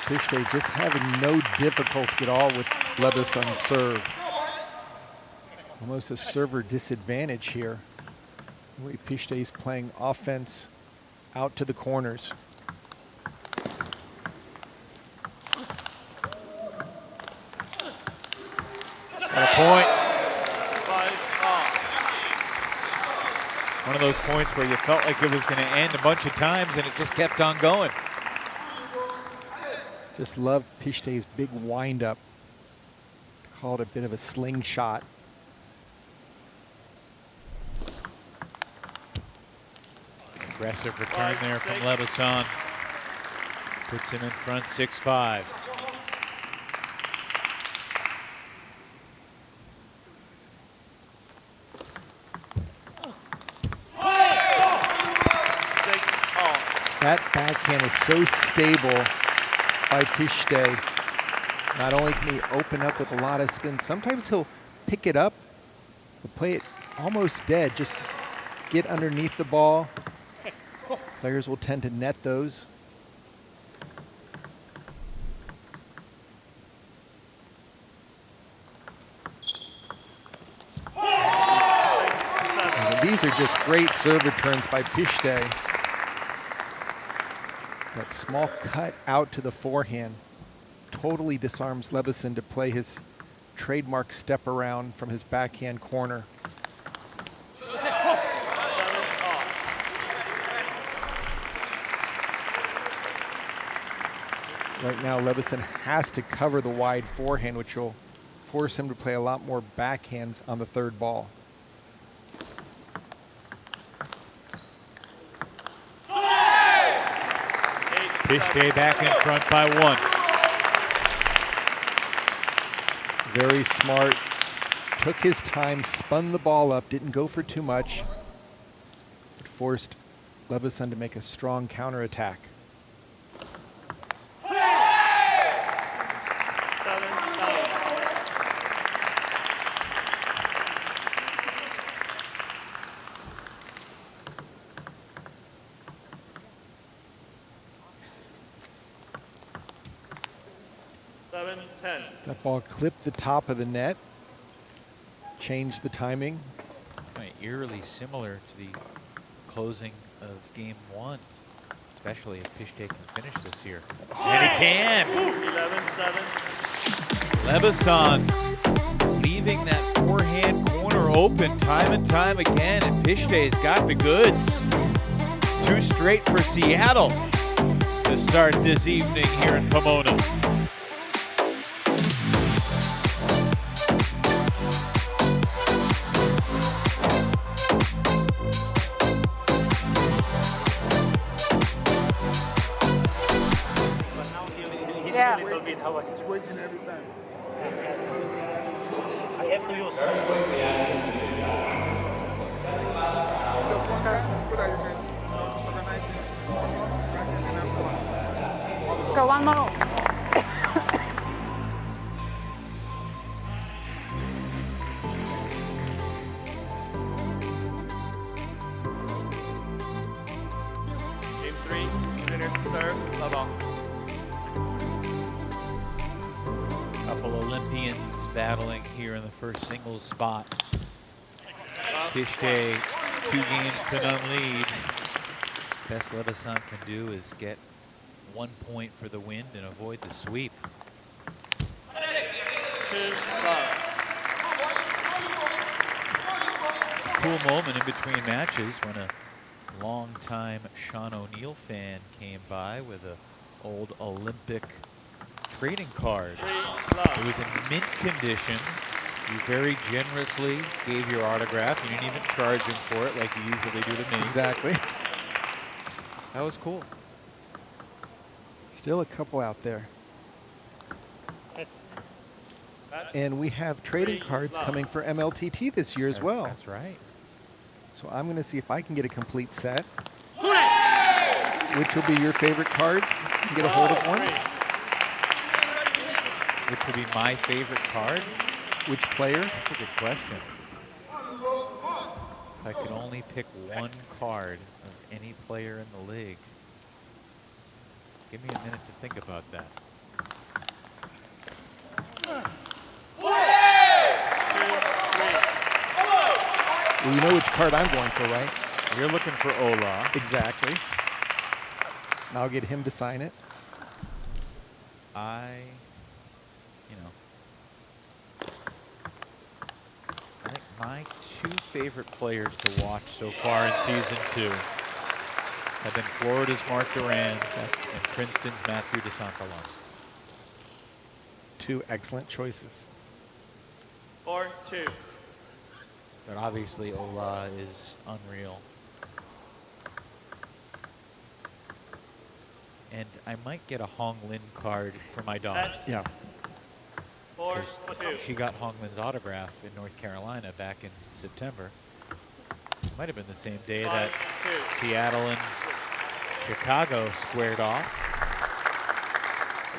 Pitchford just having no difficulty at all with Lebeson's serve. Almost a server disadvantage here. The way Pitchford's playing offense out to the corners. Got a point. One of those points where you felt like it was going to end a bunch of times and it just kept on going. Just love Pitchford's big windup. Call it a bit of a slingshot. Aggressive return there from Lebeson. Puts him in front 6-5. That backhand is so stable by Pitchford. Not only can he open up with a lot of spin, sometimes he'll pick it up, but play it almost dead, just get underneath the ball. Players will tend to net those. And these are just great serve returns by Pitchford. That small cut out to the forehand totally disarms Lebeson to play his trademark step around from his backhand corner. Right now, Lebeson has to cover the wide forehand, which will force him to play a lot more backhands on the third ball. Pitchford back in front by 1. Very smart. Took his time, spun the ball up, didn't go for too much. It forced Lebeson to make a strong counterattack. That ball clipped the top of the net, changed the timing. Eerily similar to the closing of game 1, especially if Pitchford can finish this here. And he can! 11-7. Lebeson leaving that forehand corner open time and time again, and Pitchford's got the goods. 2 straight for Seattle to start this evening here in Pomona. a little bit. How are you? It's working every time. I have to use. Just one guy so that you can disorganize it. Let's go, one more. Game 3, Spinners to serve, love all. Couple Olympians battling here in the first singles spot. Pitchford, 2 games to none lead. Best Levasan can do is get 1 point for the win and avoid the sweep. Cool moment in between matches when a long-time Sean O'Neill fan came by with an old Olympic trading card. It was in mint condition. You very generously gave your autograph. You didn't even charge him for it like you usually do to me. Exactly. That was cool. Still a couple out there. And we have trading cards coming for MLTT this year as well. That's right. So I'm going to see if I can get a complete set. Which will be your favorite card? You can get a hold of one. Which would be my favorite card? Which player? That's a good question. If I could only pick one card of any player in the league. Give me a minute to think about that. Well, you know which card I'm going for, right? You're looking for Ola. Exactly. And I'll get him to sign it. I think my 2 favorite players to watch so far in season 2 have been Florida's Mark Duran and Princeton's Matthew DeSantalon. 2 excellent choices. 4-2. But obviously Ola is unreal. And I might get a Hong Lin card for my dog. Yeah. 4-2. She got Hong Lin's autograph in North Carolina back in September. Might have been the same day that Seattle and Chicago squared off.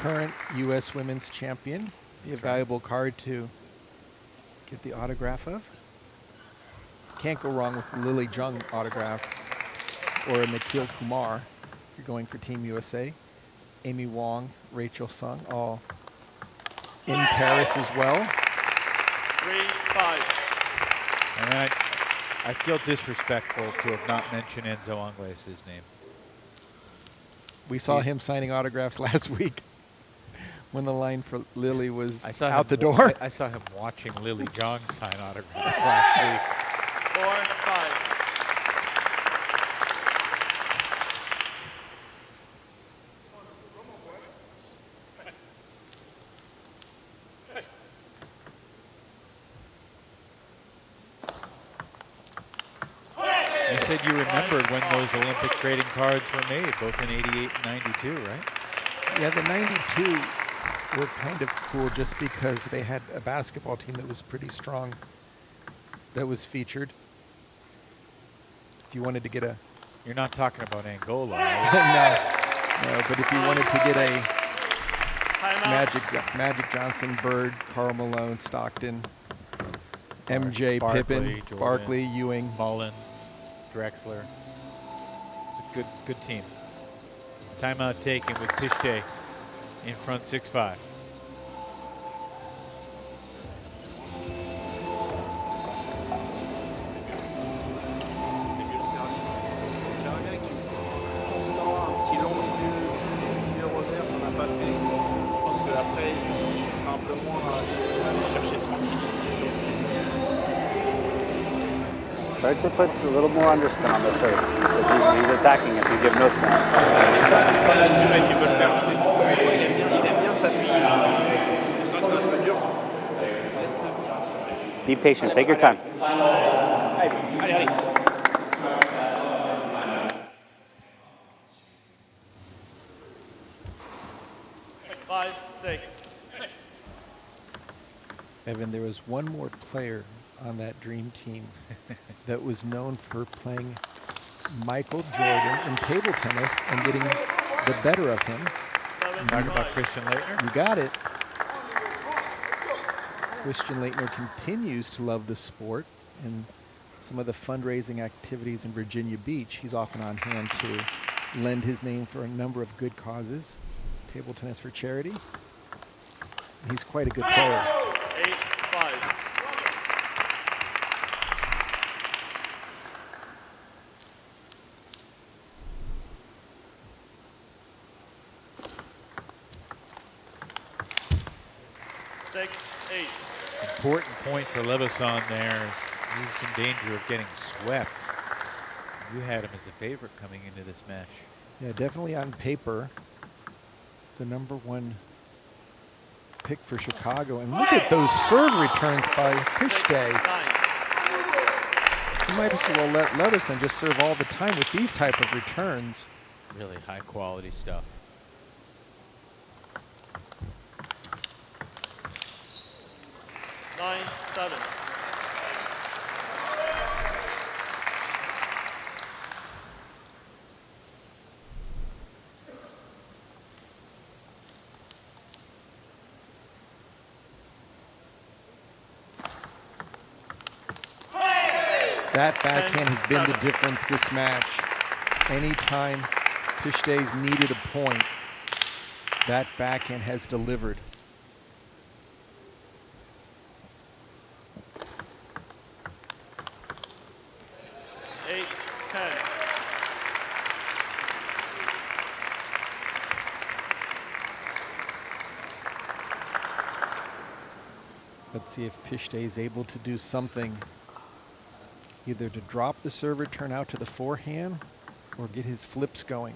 Current U.S. Women's Champion. Be a valuable card to get the autograph of. Can't go wrong with Lily Jung autograph or a Nikhil Kumar. You're going for Team USA. Amy Wong, Rachel Sung, all in Paris as well. 3-5. And I feel disrespectful to have not mentioned Enzo Anglais' name. We saw him signing autographs last week when the line for Lily was out the door. I saw him watching Lily Jung sign autographs last week. 4-5. You said you remembered when those Olympic trading cards were made, both in '88 and '92, right? Yeah, the '92 were kind of cool just because they had a basketball team that was pretty strong that was featured. If you wanted to get a... You're not talking about Angola, no, but if you wanted to get a Magic Johnson, Bird, Karl Malone, Stockton, MJ, Barkley, Pippen, Jordan, Barkley, Ewing, Mullen, Drexler. It's a good team. Timeout taken with Pitchford in front 6-5. Try to put a little more underspin on the serve, because he's attacking if you give no spin. Be patient, take your time. 5-6. Evan, there was one more player on that dream team that was known for playing Michael Jordan in table tennis and getting the better of him. Talk about Christian Leitner. You got it. Christian Leitner continues to love the sport and some of the fundraising activities in Virginia Beach. He's often on hand to lend his name for a number of good causes. Table tennis for charity. He's quite a good player. 8-5. Important point for Leveson there. He's in danger of getting swept. You had him as a favorite coming into this match. Yeah, definitely on paper. It's the #1 pick for Chicago. And look at those serve returns by Pitchford. You might as well let Leveson just serve all the time with these type of returns. Really high quality stuff. That backhand has been the difference this match. Anytime Pitchford's needed a point, that backhand has delivered. Let's see if Pitchford is able to do something, either to drop the serve return out to the forehand or get his flips going.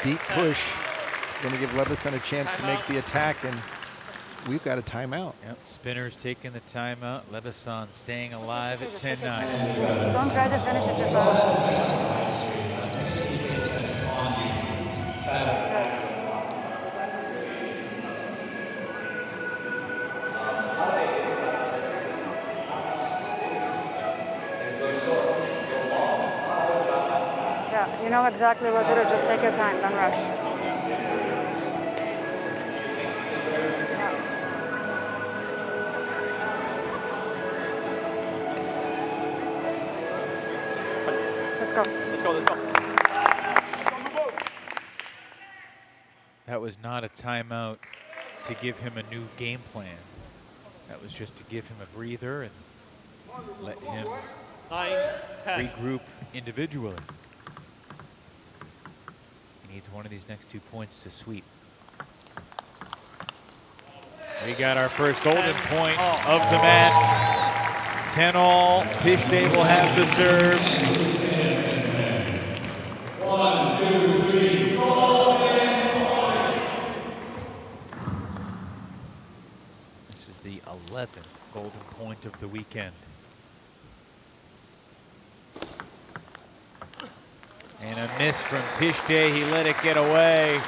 Deep push is going to give Leveson a chance to make the attack, and we've got a timeout. Yep, Spinners taking the timeout. Leveson staying alive at 10-9. Don't try to finish it too fast. You know exactly what to do, just take your time, don't rush. Let's go. Let's go, let's go. That was not a timeout to give him a new game plan. That was just to give him a breather and let him regroup individually. He needs one of these next 2 points to sweep. We got our first golden point of the match. 10-all. Pitchford will have the serve. 1, 2, 3, golden point. This is the 11th golden point of the weekend. And a miss from Pitchford. He let it get away.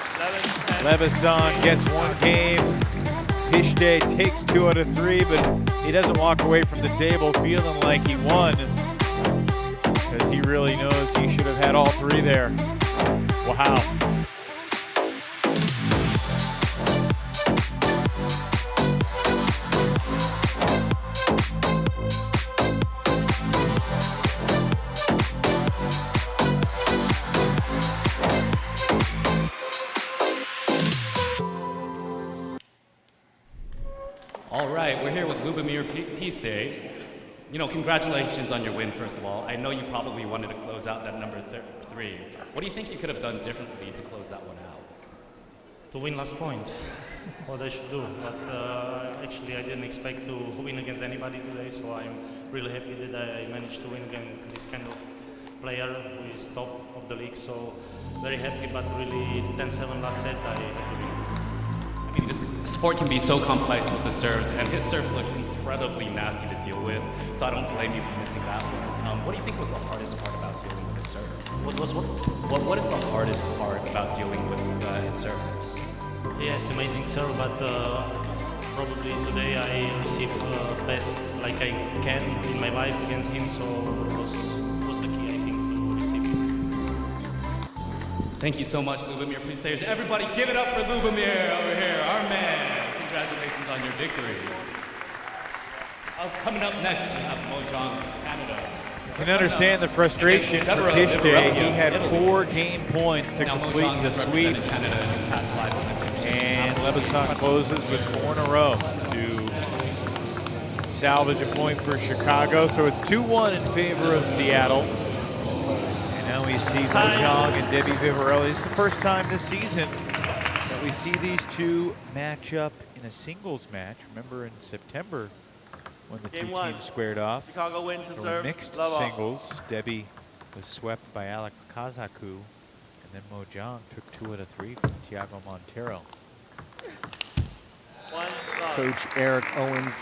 Leveson gets one game. Pitchford takes 2 out of 3, but he doesn't walk away from the table feeling like he won, because he really knows he should have had all 3 there. Wow. You know, congratulations on your win, first of all. I know you probably wanted to close out that number 3. What do you think you could have done differently to close that one out? To win last point, what I should do. But actually, I didn't expect to win against anybody today, so I'm really happy that I managed to win against this kind of player who is top of the league. So very happy, but really 10-7 last set, I had to win. I mean, this sport can be so complex with the serves, and his serves look incredibly nasty to deal with, so I don't blame you for missing that one. What do you think was the hardest part about dealing with his serve? What was what? What is the hardest part about dealing with his serves? He has amazing serve, but probably today I received best like I can in my life against him, so it was the key, I think, to receive. Thank you so much, Lubomir. Please stay. Everybody give it up for Lubomir over here, our man. Congratulations on your victory. Coming up next, we have Mojang, Canada. You can understand the frustration for Pitchford. He had 4 game points to complete the sweep. And Lebesson closes with 4 in a row to salvage a point for Chicago. So it's 2-1 in favor of Seattle. And now we see Mojang and Debbie Vivarelli. It's the first time this season that we see these two match up in a singles match. Remember in September, when the two teams squared off, Chicago win to serve. Mixed singles. Debbie was swept by Alex Kazaku, and then Mojang took 2 out of 3 from Thiago Montero. Coach Eric Owens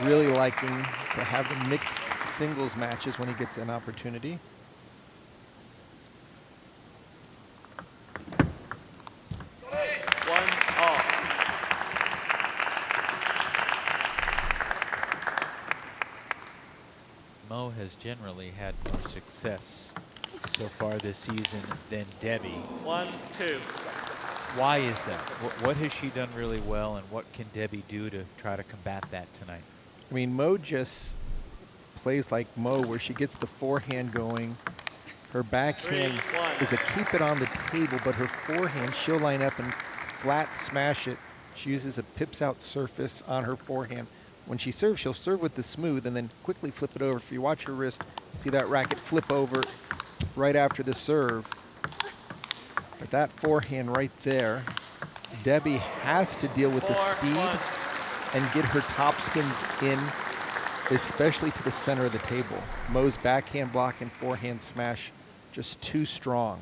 really liking to have the mixed singles matches when he gets an opportunity. Mo has generally had more success so far this season than Debbie. 1-2. Why is that? What has she done really well, and what can Debbie do to try to combat that tonight? I mean, Mo just plays like Mo, where she gets the forehand going. Her backhand is a keep it on the table, but her forehand, she'll line up and flat smash it. She uses a pips out surface on her forehand. When she serves, she'll serve with the smooth and then quickly flip it over. If you watch her wrist, see that racket flip over right after the serve. But that forehand right there, Debbie has to deal with the speed and get her top spins in, especially to the center of the table. Mo's backhand block and forehand smash just too strong.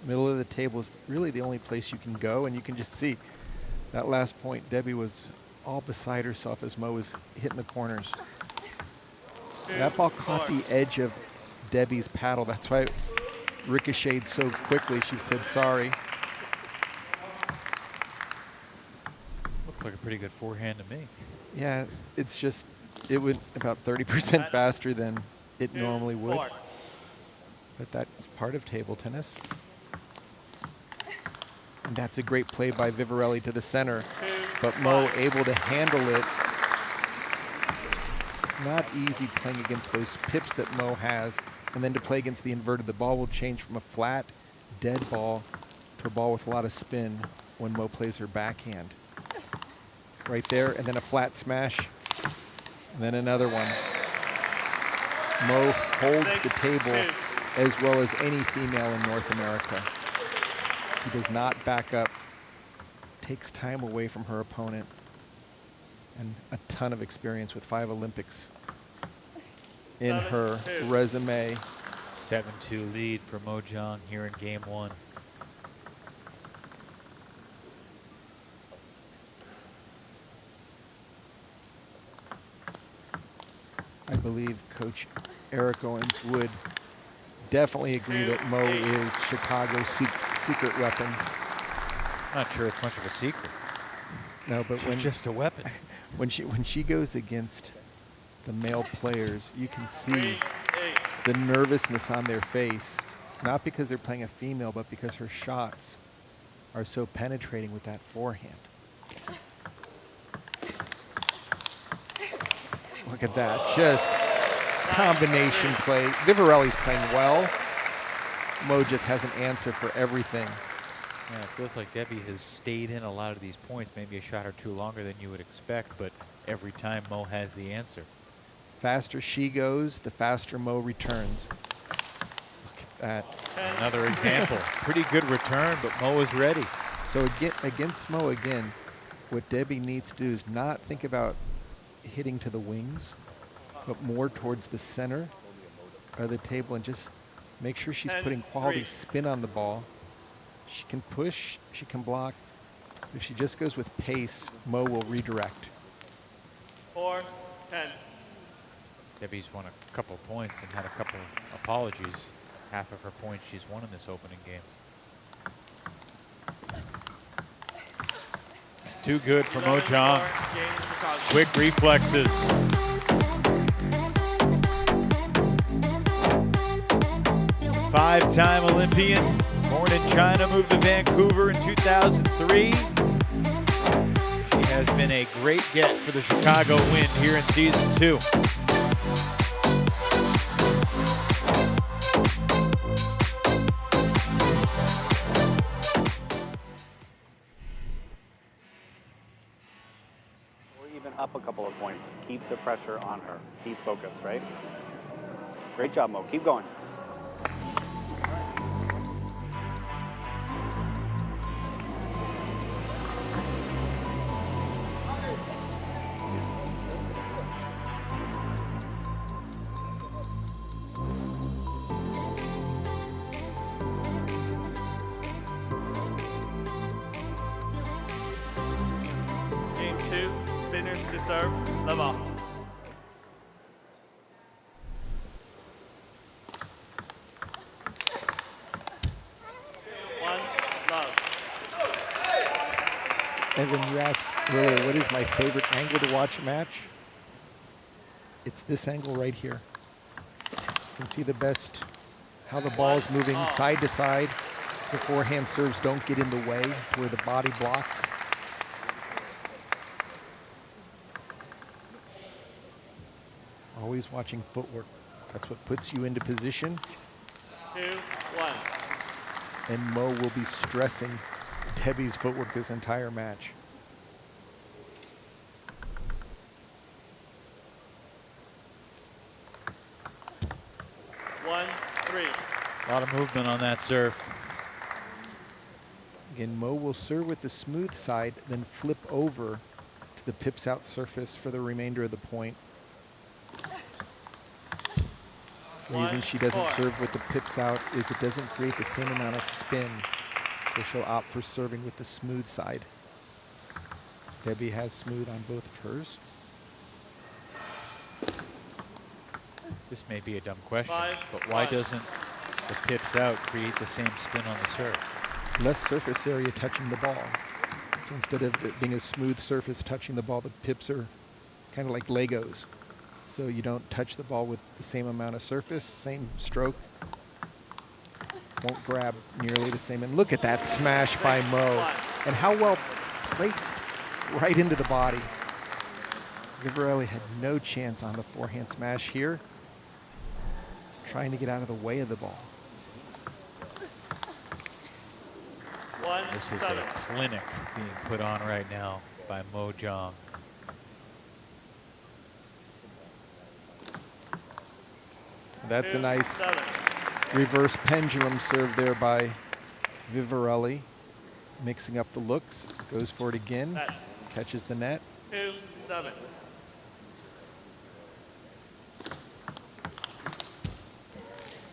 Middle of the table is really the only place you can go, and you can just see that last point, Debbie was all beside herself as Mo was hitting the corners. That ball caught the edge of Debbie's paddle. That's why it ricocheted so quickly. She said sorry. Looked like a pretty good forehand to me. Yeah, it's just, it went about 30% faster than it normally would. But that's part of table tennis. And that's a great play by Vivarelli to the center, but Mo able to handle it. It's not easy playing against those pips that Mo has, and then to play against the inverted. The ball will change from a flat, dead ball to a ball with a lot of spin when Mo plays her backhand. Right there, and then a flat smash, and then another one. Mo holds the table as well as any female in North America. He does not back up, takes time away from her opponent, and a ton of experience with 5 Olympics in her resume. 7-2 lead for Mojang here in game 1. I believe Coach Eric Owens would definitely agree that Mo is Chicago's secret weapon. Not sure it's much of a secret. No, but She's just a weapon. when she goes against the male players, you can see the nervousness on their face, not because they're playing a female, but because her shots are so penetrating with that forehand. Look at that, just combination play. Vivarelli's playing well. Mo just has an answer for everything. Yeah, it feels like Debbie has stayed in a lot of these points, maybe a shot or two longer than you would expect, but every time Mo has the answer. Faster she goes, the faster Mo returns. Look at that. Another example. Pretty good return, but Mo is ready. So against Mo again, what Debbie needs to do is not think about hitting to the wings, but more towards the center of the table and just make sure she's putting quality spin on the ball. She can push, she can block. If she just goes with pace, Mo will redirect. 4-10. Debbie's won a couple points and had a couple apologies half of her points she's won in this opening game. Too good for Mo Jong. Quick reflexes. Five-time Olympian, born in China, moved to Vancouver in 2003. She has been a great get for the Chicago Wind here in season 2. Up a couple of points. Keep the pressure on her. Keep focused, right? Great job, Mo. Keep going. Game 2, Spinners to serve, love off. One, love. Evan, you asked earlier, what is my favorite angle to watch a match? It's this angle right here. You can see the best, how the ball is moving side to side. The forehand serves don't get in the way where the body blocks. Always watching footwork. That's what puts you into position. 2, 1. And Mo will be stressing Debbie's footwork this entire match. One, 3. A lot of movement on that serve. Again, Mo will serve with the smooth side, then flip over to the pips out surface for the remainder of the point. The reason she doesn't serve with the pips out is it doesn't create the same amount of spin. So she'll opt for serving with the smooth side. Debbie has smooth on both of hers. This may be a dumb question, 5, but why 1. doesn't the pips out create the same spin on the serve? Less surface area touching the ball. So instead of it being a smooth surface touching the ball, the pips are kind of like Legos. So you don't touch the ball with the same amount of surface, same stroke. Won't grab nearly the same. And look at that smash by Mo. And how well placed right into the body. Vivarelli had no chance on the forehand smash here. Trying to get out of the way of the ball. This is a clinic being put on right now by Mo Jong. That's a nice reverse pendulum serve there by Vivarelli. Mixing up the looks, goes for it again, catches the net. 2, 7.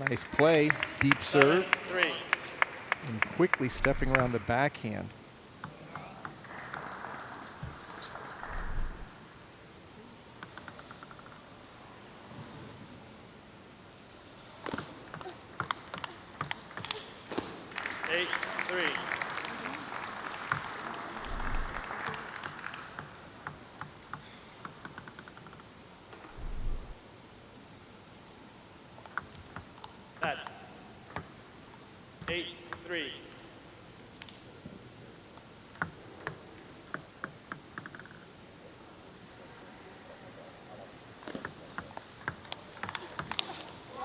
Nice play, deep serve. 3. And quickly stepping around the backhand. That's 8-3.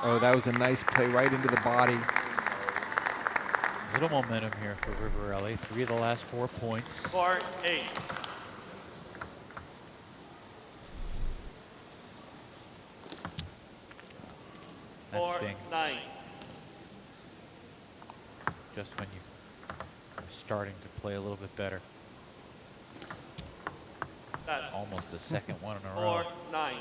Oh, that was a nice play right into the body. Little momentum here for Vivarelli. 3 of the last 4 points. 4-8. That stings. 4-9. Just when you are starting to play a little bit better. That's almost a second one in a row. 4-9.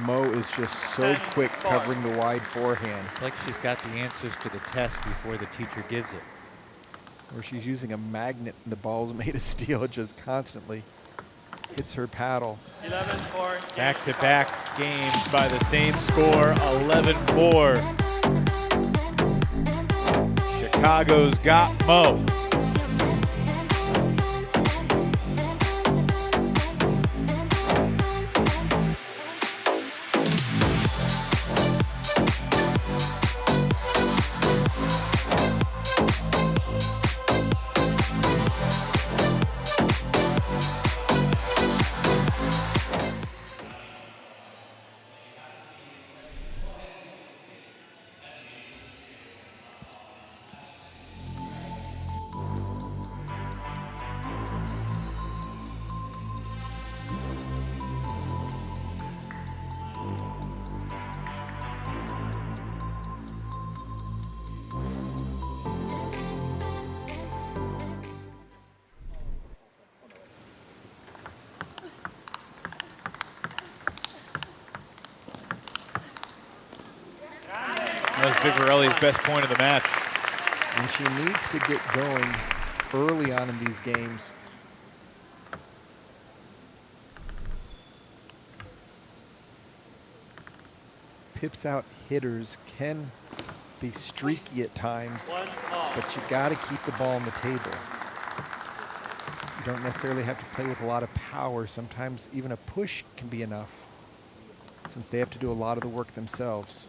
Mo is just so quick covering the wide forehand. It's like she's got the answers to the test before the teacher gives it. Or she's using a magnet and the ball's made of steel just constantly. hits her paddle. 11-4. Back-to-back games by the same score, 11-4. Chicago's got Mo. That was Vivarelli's best point of the match. And she needs to get going early on in these games. Pips out hitters can be streaky at times, but you got to keep the ball on the table. You don't necessarily have to play with a lot of power. Sometimes even a push can be enough, since they have to do a lot of the work themselves.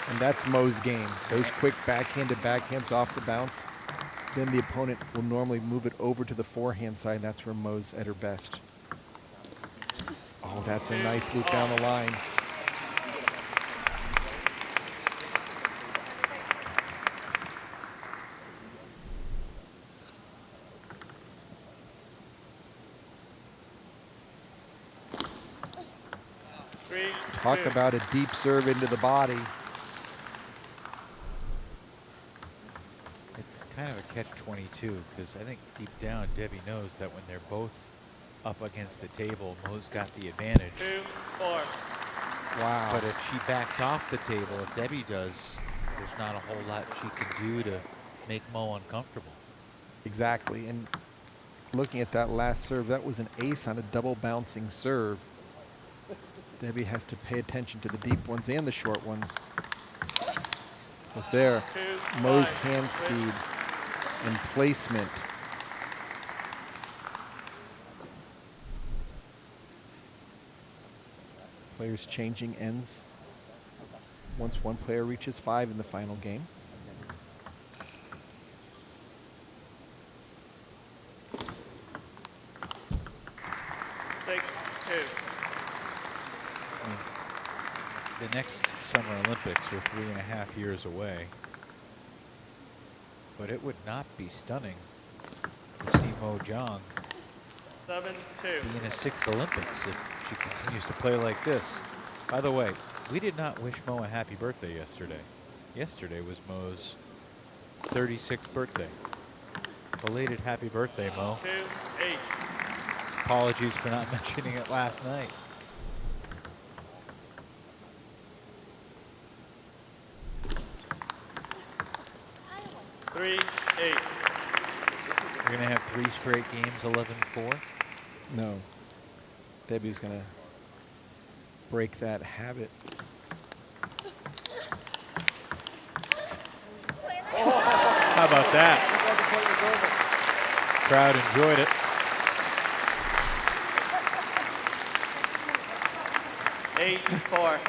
And that's Mo's game. Those quick backhanded backhands off the bounce. Then the opponent will normally move it over to the forehand side, and that's where Mo's at her best. Oh, that's a nice loop down the line. Talk about a deep serve into the body. It's kind of a catch-22 because I think deep down Debbie knows that when they're both up against the table, Mo's got the advantage. 2-4. Wow. But if she backs off the table, if Debbie does, there's not a whole lot she can do to make Mo uncomfortable. Exactly. And looking at that last serve, that was an ace on a double bouncing serve. Debbie has to pay attention to the deep ones and the short ones. But there, Mo's hand speed and placement. Players changing ends once one player reaches 5 in the final game. The next Summer Olympics are 3.5 years away. But it would not be stunning to see Mo John 7-2. be in a 6th Olympics if she continues to play like this. By the way, we did not wish Mo a happy birthday yesterday. Yesterday was Mo's 36th birthday. Belated happy birthday, Mo. 2-8. Apologies for not mentioning it last night. We're going to have 3 straight games, 11-4. No. Debbie's going to break that habit. How about that? Crowd enjoyed it. 8-4.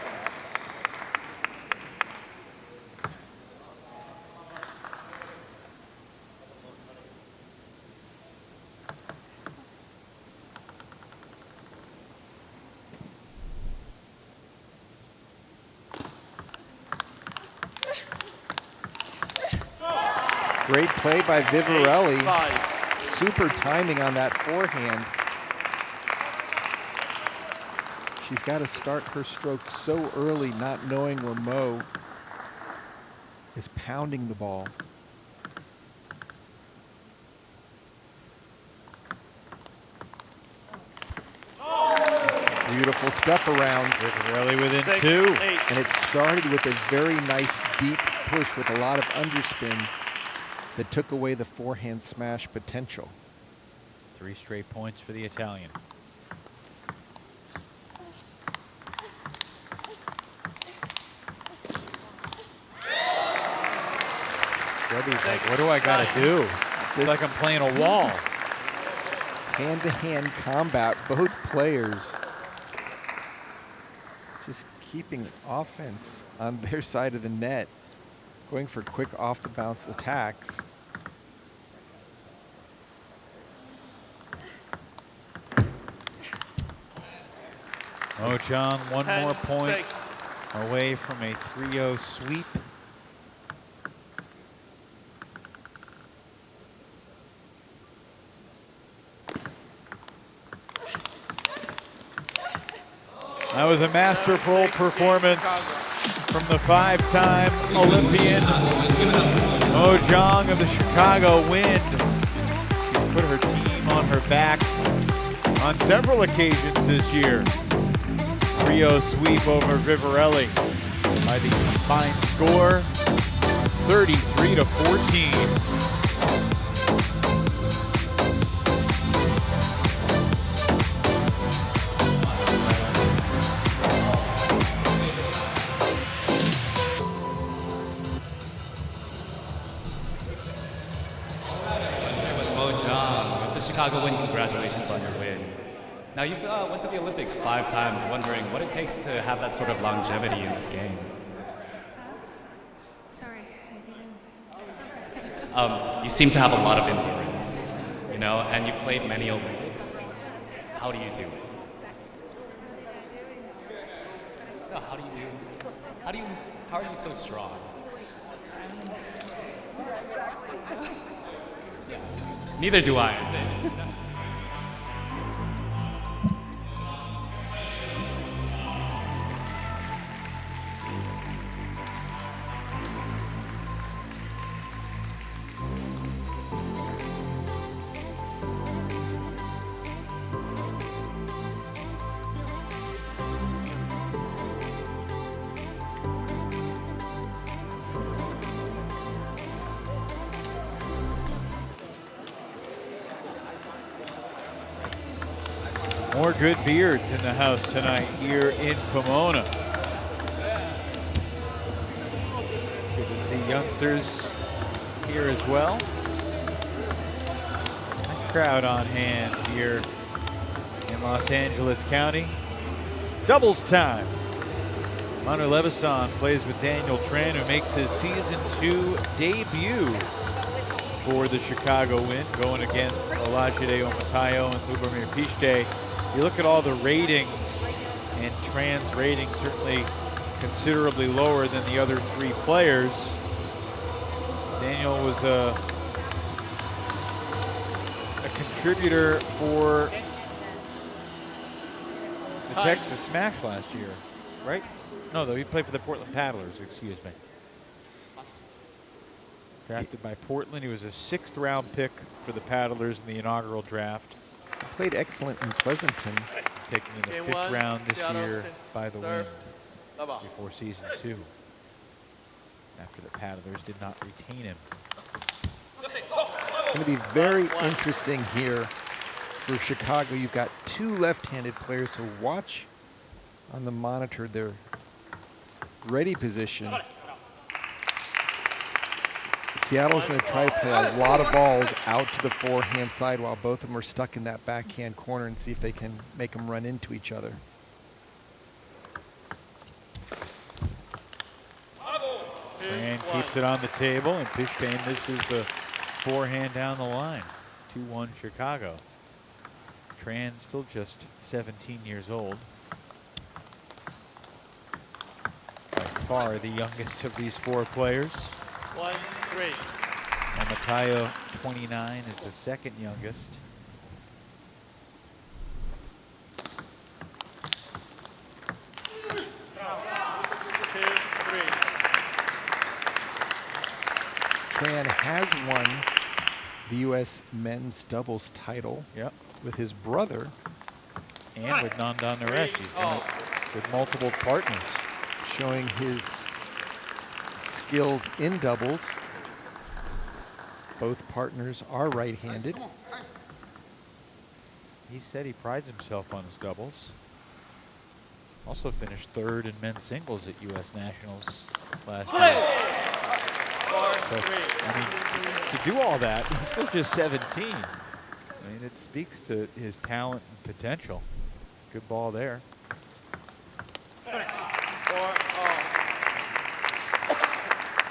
Great play by Vivarelli. Super timing on that forehand. She's got to start her stroke so early, not knowing where Mo is pounding the ball. Beautiful step around. Vivarelli within 2. And it started with a very nice deep push with a lot of underspin. that took away the forehand smash potential. 3 straight points for the Italian. Debbie's like, what do I gotta do? It's like I'm playing a wall. Hand-to-hand combat, both players just keeping offense on their side of the net, going for quick off-the-bounce attacks. Oh, John, one more point away from a 3-0 sweep. That was a masterful performance from the 5-time Olympian Oh Jong of the Chicago Wind. She put her team on her back on several occasions this year. 3-0 sweep over Vivarelli by the combined score 33-14. Chicago Wind, congratulations on your win. Now you've went to the Olympics 5 times, wondering what it takes to have that sort of longevity in this game. Sorry, I didn't. You seem to have a lot of endurance, you know, and you've played many Olympics. How do you do it? No, how do you do? How are you so strong? Neither do I. More good beards in the house tonight here in Pomona. Good to see youngsters here as well. Nice crowd on hand here in Los Angeles County. Doubles time. Manu Levisan plays with Daniel Tran, who makes his season 2 debut for the Chicago Wind, going against Olajide Omatayo and Lubomir Pichte. You look at all the ratings, and Tran's rating certainly considerably lower than the other 3 players. Daniel was a contributor for the Texas Smash last year, right? No, though, he played for the Portland Paddlers, excuse me. Drafted by Portland. He was a 6th round pick for the Paddlers in the inaugural draft. He played excellent in Pleasanton. Taken in the 5th round this year by the Wind before season 2. After the Paddlers did not retain him. It's going to be very interesting here for Chicago. You've got 2 left-handed players, so watch on the monitor their ready position. Seattle's going to try to play a lot of balls out to the forehand side while both of them are stuck in that backhand corner, and see if they can make them run into each other. And keeps it on the table, and Pichte misses the forehand down the line. 2-1 Chicago. Tran still just 17 years old. By far the youngest of these 4 players. 1-3. And Matayo, 29, is the 2nd youngest. Tran has won the U.S. men's doubles title with his brother. And with Nandan Naresh. He's done it with multiple partners. Showing his skills in doubles. Both partners are right-handed. He said he prides himself on his doubles. Also finished third in men's singles at U.S. Nationals last year. So, I mean, to do all that, he's still just 17. I mean, it speaks to his talent and potential. It's a good ball there.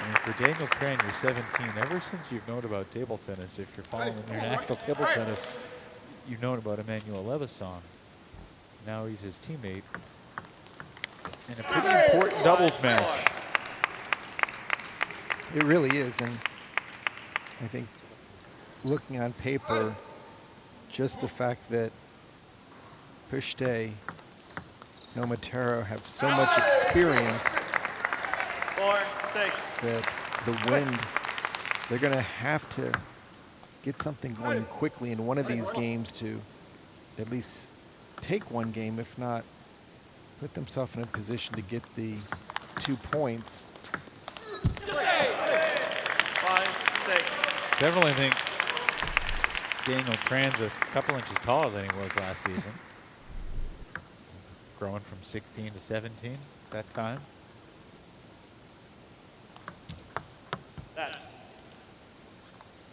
And for Daniel Tran, you're 17. Ever since you've known about table tennis, if you're following international table tennis, you've known about Emmanuel Levisson. Now he's his teammate in a pretty important doubles match. It really is, and I think looking on paper, just the fact that Pitchford, Nomatero have so much experience that the wind, they're going to have to get something going quickly in one of these games to at least take one game, if not put themselves in a position to get the 2 points. 5, 6. Definitely think Daniel Tran's a couple inches taller than he was last season. Growing from 16 to 17 at that time. That's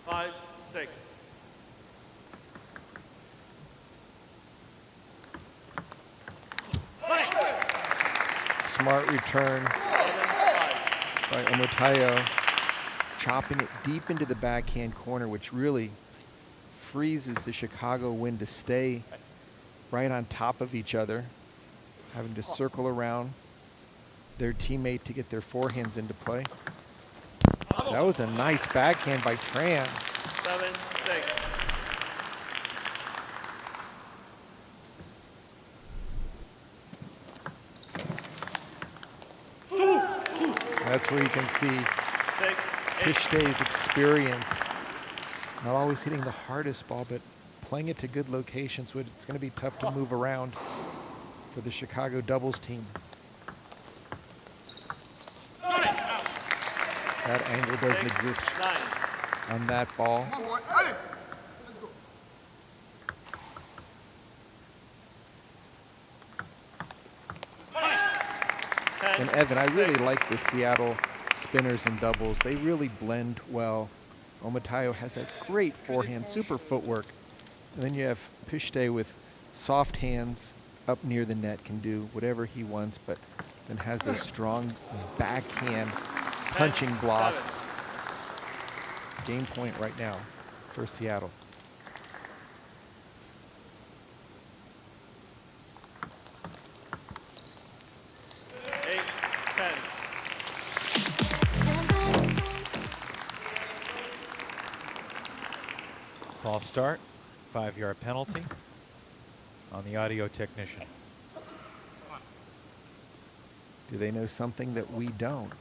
5, 6. Smart return by Omotayo, chopping it deep into the backhand corner, which really freezes the Chicago wind to stay right on top of each other, having to circle around their teammate to get their forehands into play. That was a nice backhand by Tran. 7, 6. That's where you can see Pitchford's experience. Not always hitting the hardest ball, but playing it to good locations. It's going to be tough to move around for the Chicago doubles team. That angle doesn't exist on that ball. And Evan, I really like the Seattle spinners and doubles. They really blend well. Omotayo has a great forehand, super footwork. And then you have Pitchford with soft hands up near the net, can do whatever he wants, but then has those strong backhand punching blocks. Game point right now for Seattle. False start, 5-yard penalty on the audio technician. Do they know something that we don't?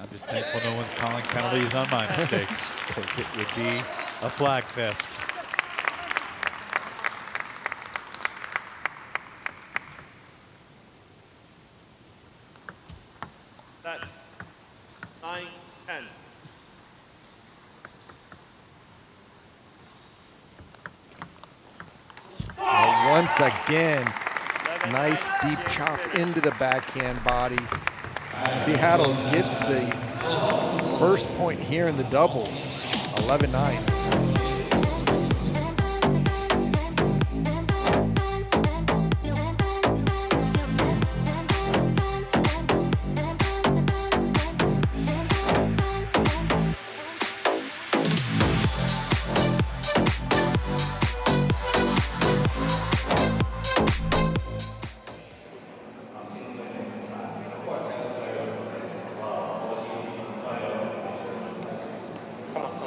I'm just thankful no one's calling penalties on my mistakes, because it would be a flag fest. That's 9, 10. Once again, nice deep chop into the backhand body. Seattle gets the first point here in the doubles, 11-9.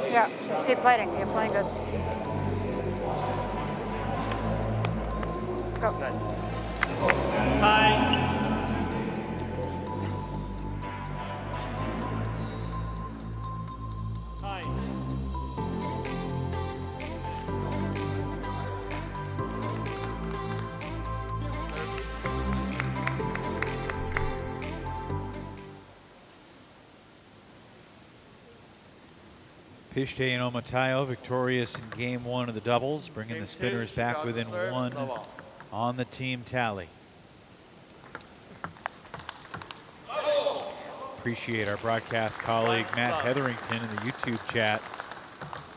Yeah, just keep fighting. You're playing good. Let's go. Hi. Pishtay and Omotayo victorious in game 1 of the doubles, bringing the Spinners back within 1 on the team tally. Appreciate our broadcast colleague Matt Hetherington in the YouTube chat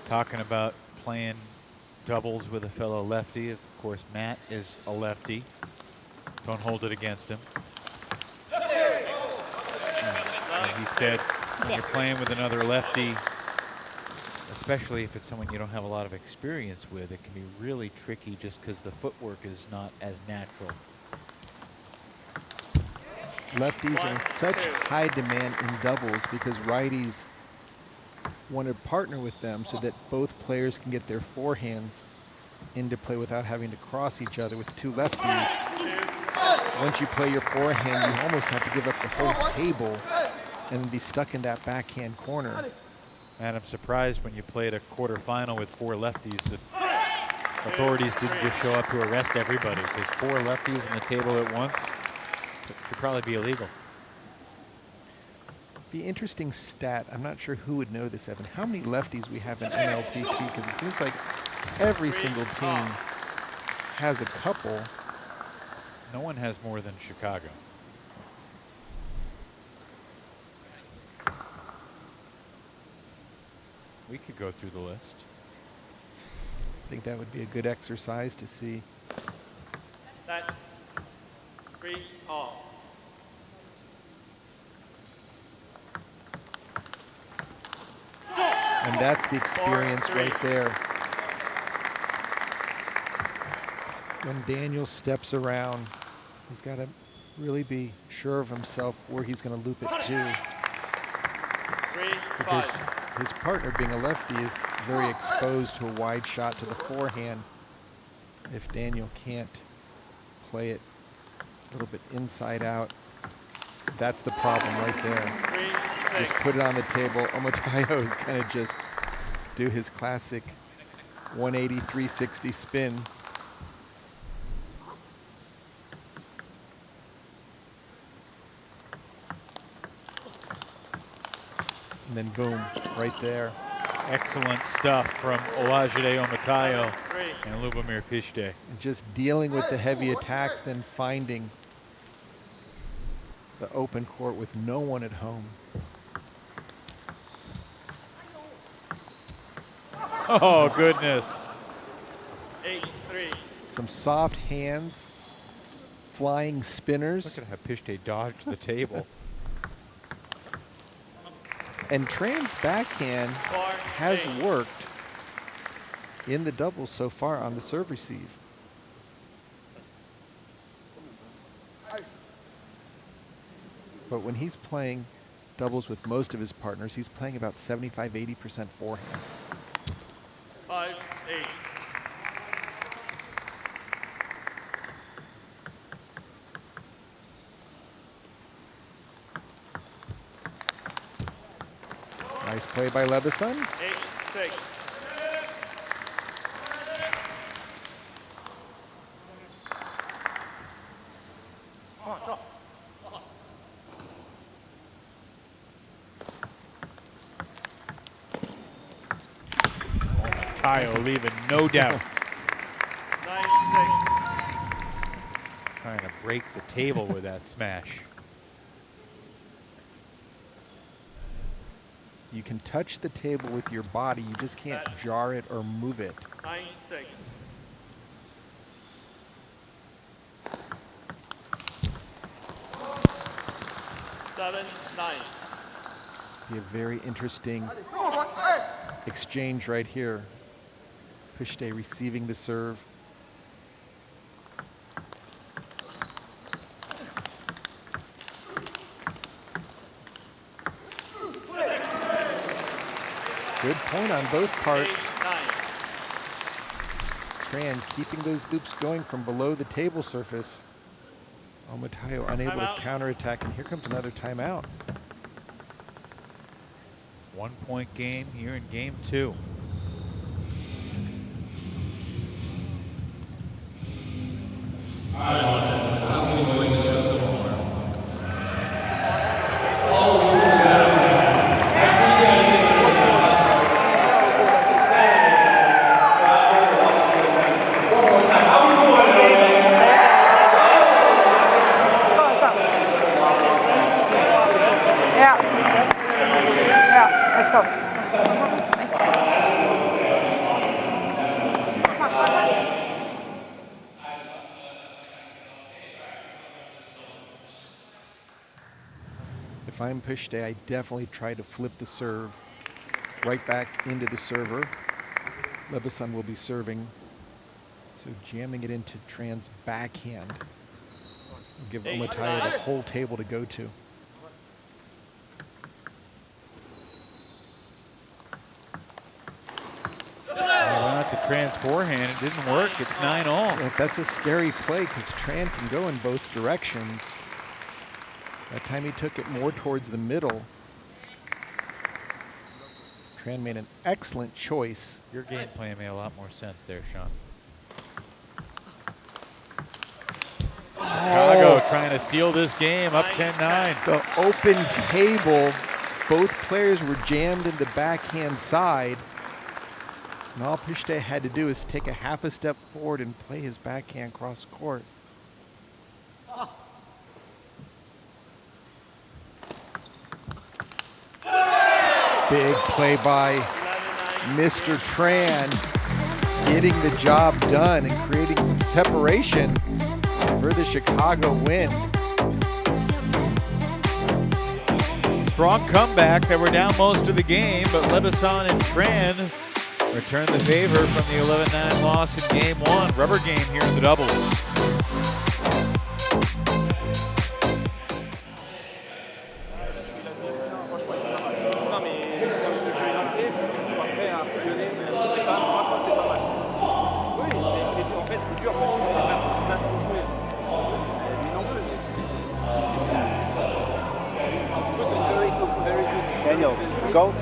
talking about playing doubles with a fellow lefty. Of course, Matt is a lefty. Don't hold it against him. And he said when you're playing with another lefty, especially if it's someone you don't have a lot of experience with, it can be really tricky just because the footwork is not as natural. Lefties are in such high demand in doubles because righties want to partner with them so that both players can get their forehands into play without having to cross each other. With two lefties, once you play your forehand, you almost have to give up the whole table and be stuck in that backhand corner. And I'm surprised when you played a quarterfinal with 4 lefties that authorities didn't just show up to arrest everybody, because 4 lefties on the table at once could probably be illegal. The interesting stat, I'm not sure who would know this, Evan, how many lefties we have in MLTT, because it seems like every single team has a couple. No one has more than Chicago. We could go through the list. I think that would be a good exercise to see. That 3 all. And that's the experience right there. When Daniel steps around, he's got to really be sure of himself where he's going to loop it to. Because his partner, being a lefty, is very exposed to a wide shot to the forehand. If Daniel can't play it a little bit inside out, that's the problem right there. Just put it on the table. Omotayo is going to just do his classic 180, 360 spin. And then boom, right there. Excellent stuff from Olajide Omotayo and Lubomir Pishtay. And just dealing with the heavy attacks, then finding the open court with no one at home. Oh, goodness. 8-3. Some soft hands, flying spinners. Look at how Pishtay dodged the table. And Tran's backhand has worked in the doubles so far on the serve receive. But when he's playing doubles with most of his partners, he's playing about 75–80% forehands. 5-8. Nice play by Leveson. 8-6. Tayo leaving no doubt. 9-6. Trying to break the table with that smash. You can touch the table with your body, you just can't jar it or move it. 9-6. Seven, 9. Be a very interesting exchange right here. Pishtay receiving the serve. Good point on both parts. 8-9. Tran keeping those loops going from below the table surface. Omotayo unable to counterattack, and here comes another timeout. 1 point game here in game 2. If I'm Pushte, I definitely try to flip the serve right back into the server. Lebeson will be serving. So jamming it into Tran's backhand. Will give Omataya the whole table to go to. Went to Tran's forehand. It didn't work. It's 9-all. Yeah, that's a scary play because Tran can go in both directions. That time he took it more towards the middle. Tran made an excellent choice. Your game plan made a lot more sense there, Sean. Chicago trying to steal this game, up 10-9. The open table, both players were jammed in the backhand side. And all Pushte had to do is take a half a step forward and play his backhand cross court. Big play by Mr. Tran, getting the job done and creating some separation for the Chicago win. Strong comeback. They were down most of the game, but Lebeson and Tran return the favor from the 11-9 loss in game one. Rubber game here in the doubles. Daniel, go.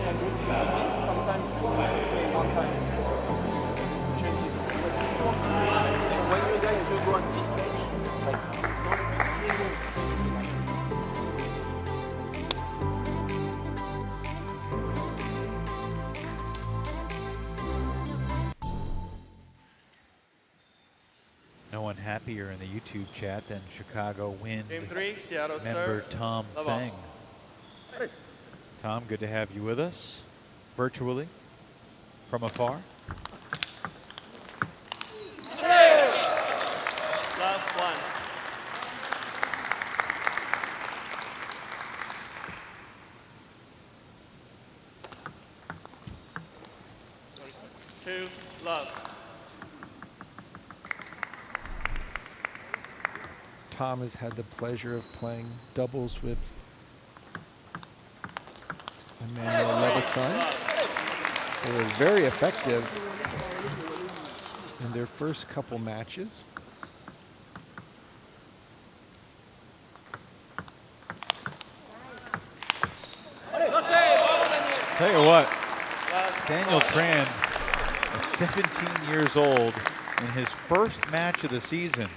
No one happier in the YouTube chat than Chicago wind Game 3, Seattle member serve. Tom Feng. Tom, good to have you with us virtually from afar. Love 1. 2, love. Tom has had the pleasure of playing doubles with Emmanuel Lebeson. They were very effective in their first couple matches. Tell you what, Daniel Tran, at 17 years old, in his first match of the season,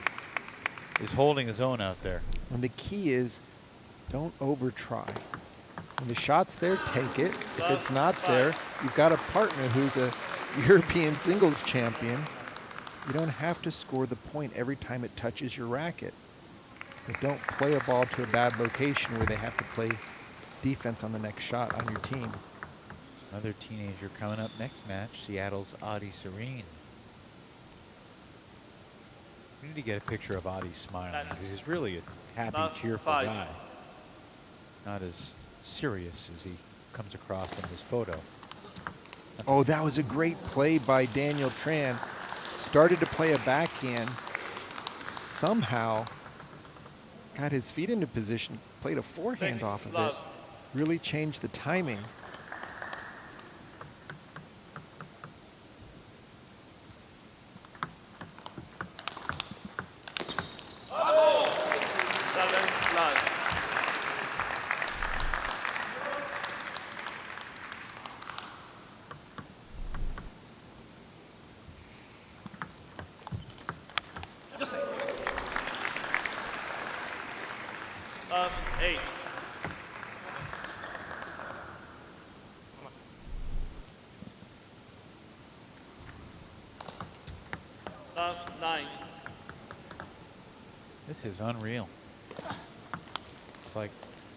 is holding his own out there. And the key is, don't over try. When the shot's there, take it. If it's not there, you've got a partner who's a European singles champion. You don't have to score the point every time it touches your racket. But don't play a ball to a bad location where they have to play defense on the next shot on your team. Another teenager coming up next match, Seattle's Adi Serene. We need to get a picture of Adi smiling, because he's really a happy, cheerful guy. Not as serious as he comes across in this photo. Oh, that was a great play by Daniel Tran. Started to play a backhand. Somehow got his feet into position, played a forehand off of it. Really changed the timing. Love 8. Love 9. This is unreal. It's like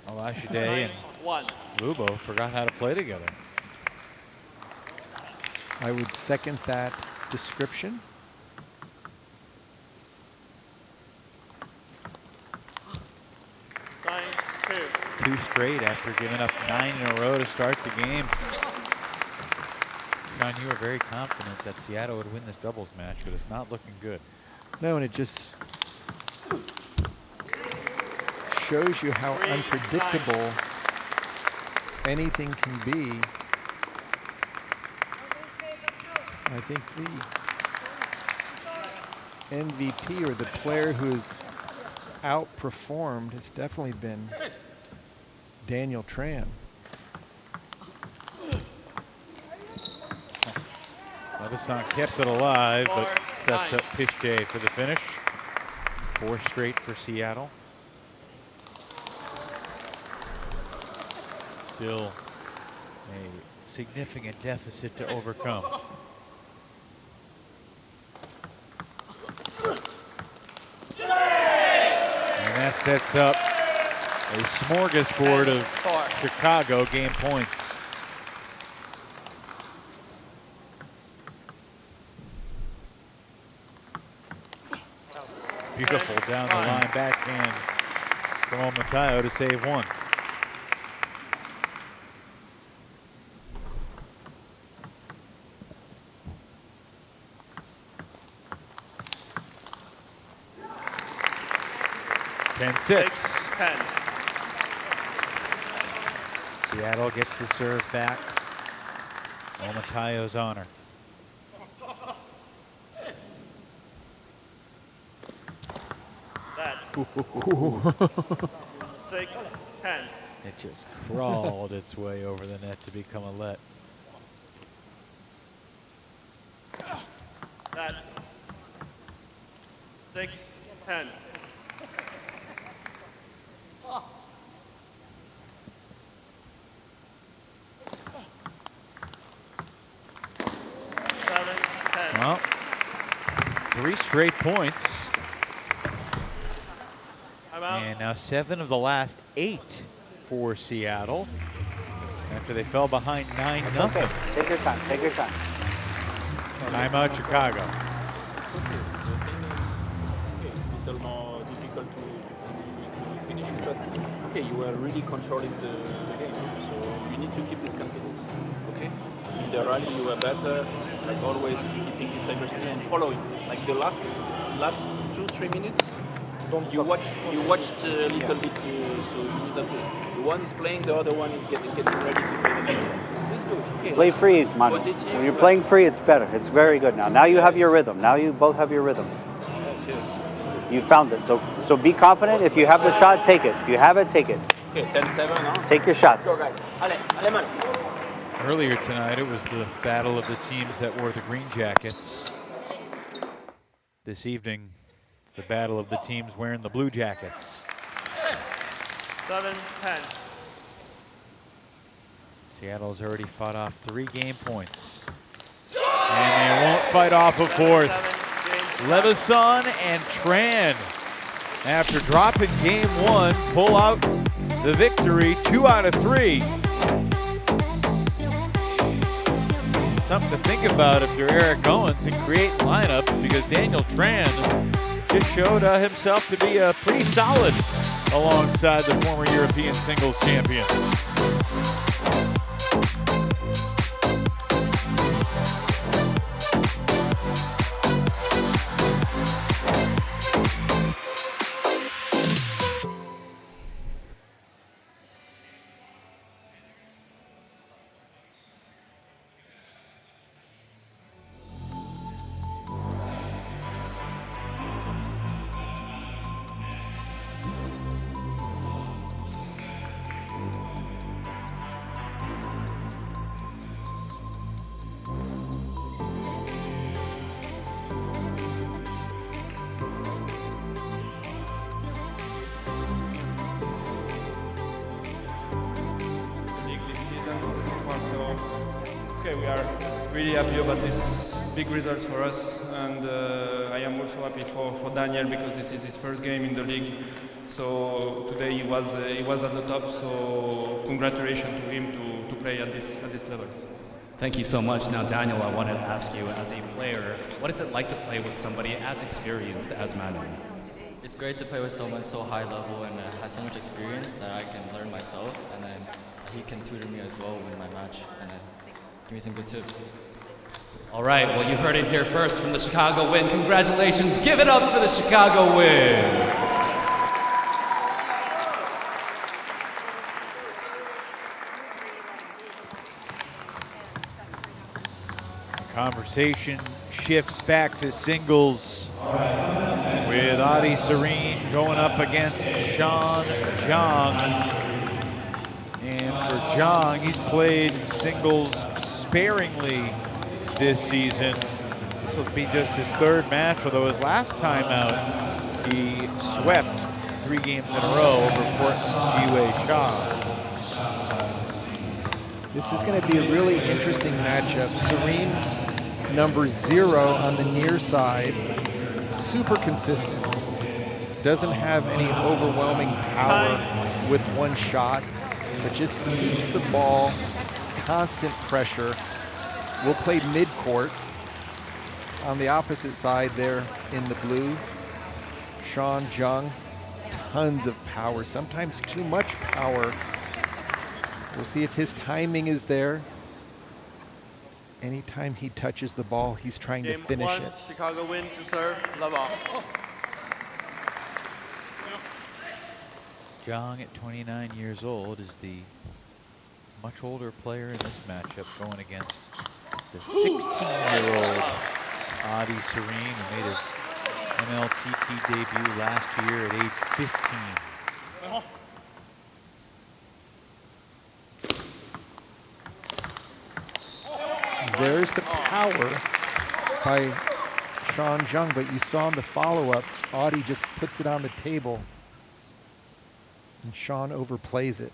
Alashide and Lubo forgot how to play together. I would second that description. 2 straight after giving up 9 in a row to start the game. John, you were very confident that Seattle would win this doubles match, but it's not looking good. No, and it just shows you how unpredictable anything can be. I think the MVP, or the player who has outperformed, has definitely been Daniel Tran. Leveson kept it alive, but sets up Pitchford for the finish. 4 straight for Seattle. Still a significant deficit to overcome. And that sets up a smorgasbord of Chicago game points. Beautiful down the line backhand from Mateo to save 1. Seattle gets the serve back. Matayo's honor. That's 6-10. It just crawled its way over the net to become a let. That's 6-10. Well, 3 straight points. And now 7 of the last 8 for Seattle after they fell behind 9-0. Okay. Take your time, take your time. Timeout Chicago. A little more difficult to finish, but okay, you were really controlling the game, so you need to keep this confidence, okay? In the rally you were better, like always keeping this aggressivity and following. Like the last 2-3 minutes, you watch a little bit, so you need that. The one is playing, the other one is getting ready to play the game. It's good. Okay, Play free, Manu. When you're playing free, it's better. It's very good now. Now you have your rhythm. Now you both have your rhythm. Yes. You found it. So be confident. If you have the shot, take it. If you have it, take it. Okay, 10-7 now. Take your shots. Let's go, guys. Allez, Manu. Earlier tonight, it was the battle of the teams that wore the green jackets. This evening, it's the battle of the teams wearing the blue jackets. 7-10. Seattle's already fought off 3 game points. And they won't fight off a 4th. Leveson and Tran, after dropping game 1, pull out the victory, 2 out of 3. Something to think about if you're Eric Owens and create lineups, because Daniel Tran just showed himself to be pretty solid alongside the former European singles champion. We are really happy about this big result for us, and I am also happy for Daniel, because this is his first game in the league. So today he was at the top. So congratulations to him to play at this level. Thank you so much. Now, Daniel, I wanted to ask you, as a player, what is it like to play with somebody as experienced as Manu? it's great to play with someone so high level and has so much experience that I can learn myself, and then he can tutor me as well in my match, and then give me some good tips. All right, well, you heard it here first from the Chicago Win. Congratulations, give it up for the Chicago Win. Conversation shifts back to singles with Adi Serene going up against Sean Zhang. And for Zhang, he's played singles sparingly this season. This will be just his third match, although his last time out, he swept 3 games in a row over Portland's Jiwei Shah. This is going to be a really interesting matchup. Serene, number 0 on the near side, super consistent. Doesn't have any overwhelming power with one shot, but just keeps the ball, constant pressure. Will play mid-court. On the opposite side there in the blue, Sean Zhang, tons of power, sometimes too much power. We'll see if his timing is there. Anytime he touches the ball, he's trying to finish it. Chicago wins to serve. Love all. Zhang, at 29 years old, is the much older player in this matchup, going against the 16-year-old Adi Serene, who made his MLTT debut last year at age 15. There's the power by Sean Zhang, but you saw in the follow-up, Adi just puts it on the table, and Sean overplays it.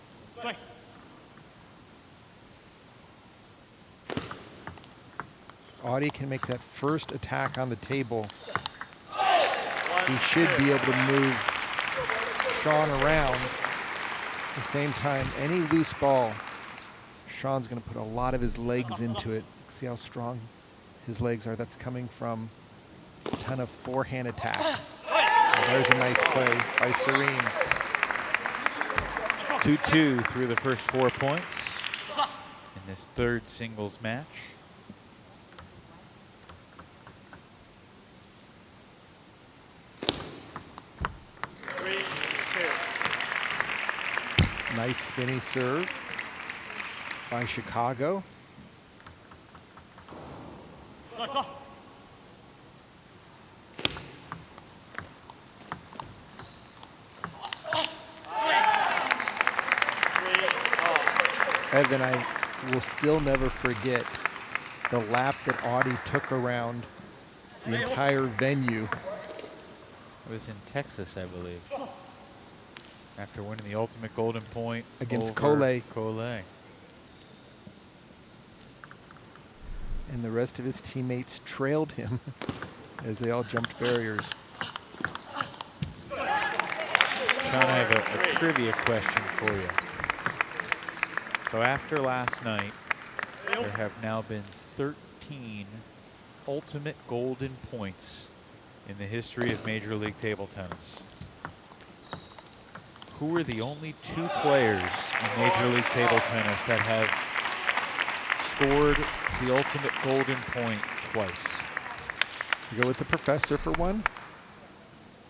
Adi can make that first attack on the table. He should be able to move Sean around. At the same time, any loose ball, Sean's going to put a lot of his legs into it. See how strong his legs are. That's coming from a ton of forehand attacks. Oh, there's a nice play by Serene. 2-2 through the first 4 points in this third singles match. Nice spinny serve by Chicago. Evan, I will still never forget the lap that Adi took around the entire venue. It was in Texas, I believe, after winning the ultimate golden point against over Cole. And the rest of his teammates trailed him as they all jumped barriers. Sean, I have a trivia question for you. So after last night, there have now been 13 ultimate golden points in the history of Major League Table Tennis. Who are the only 2 players in Major League Table Tennis that have scored the ultimate golden point twice? You go with the professor for one?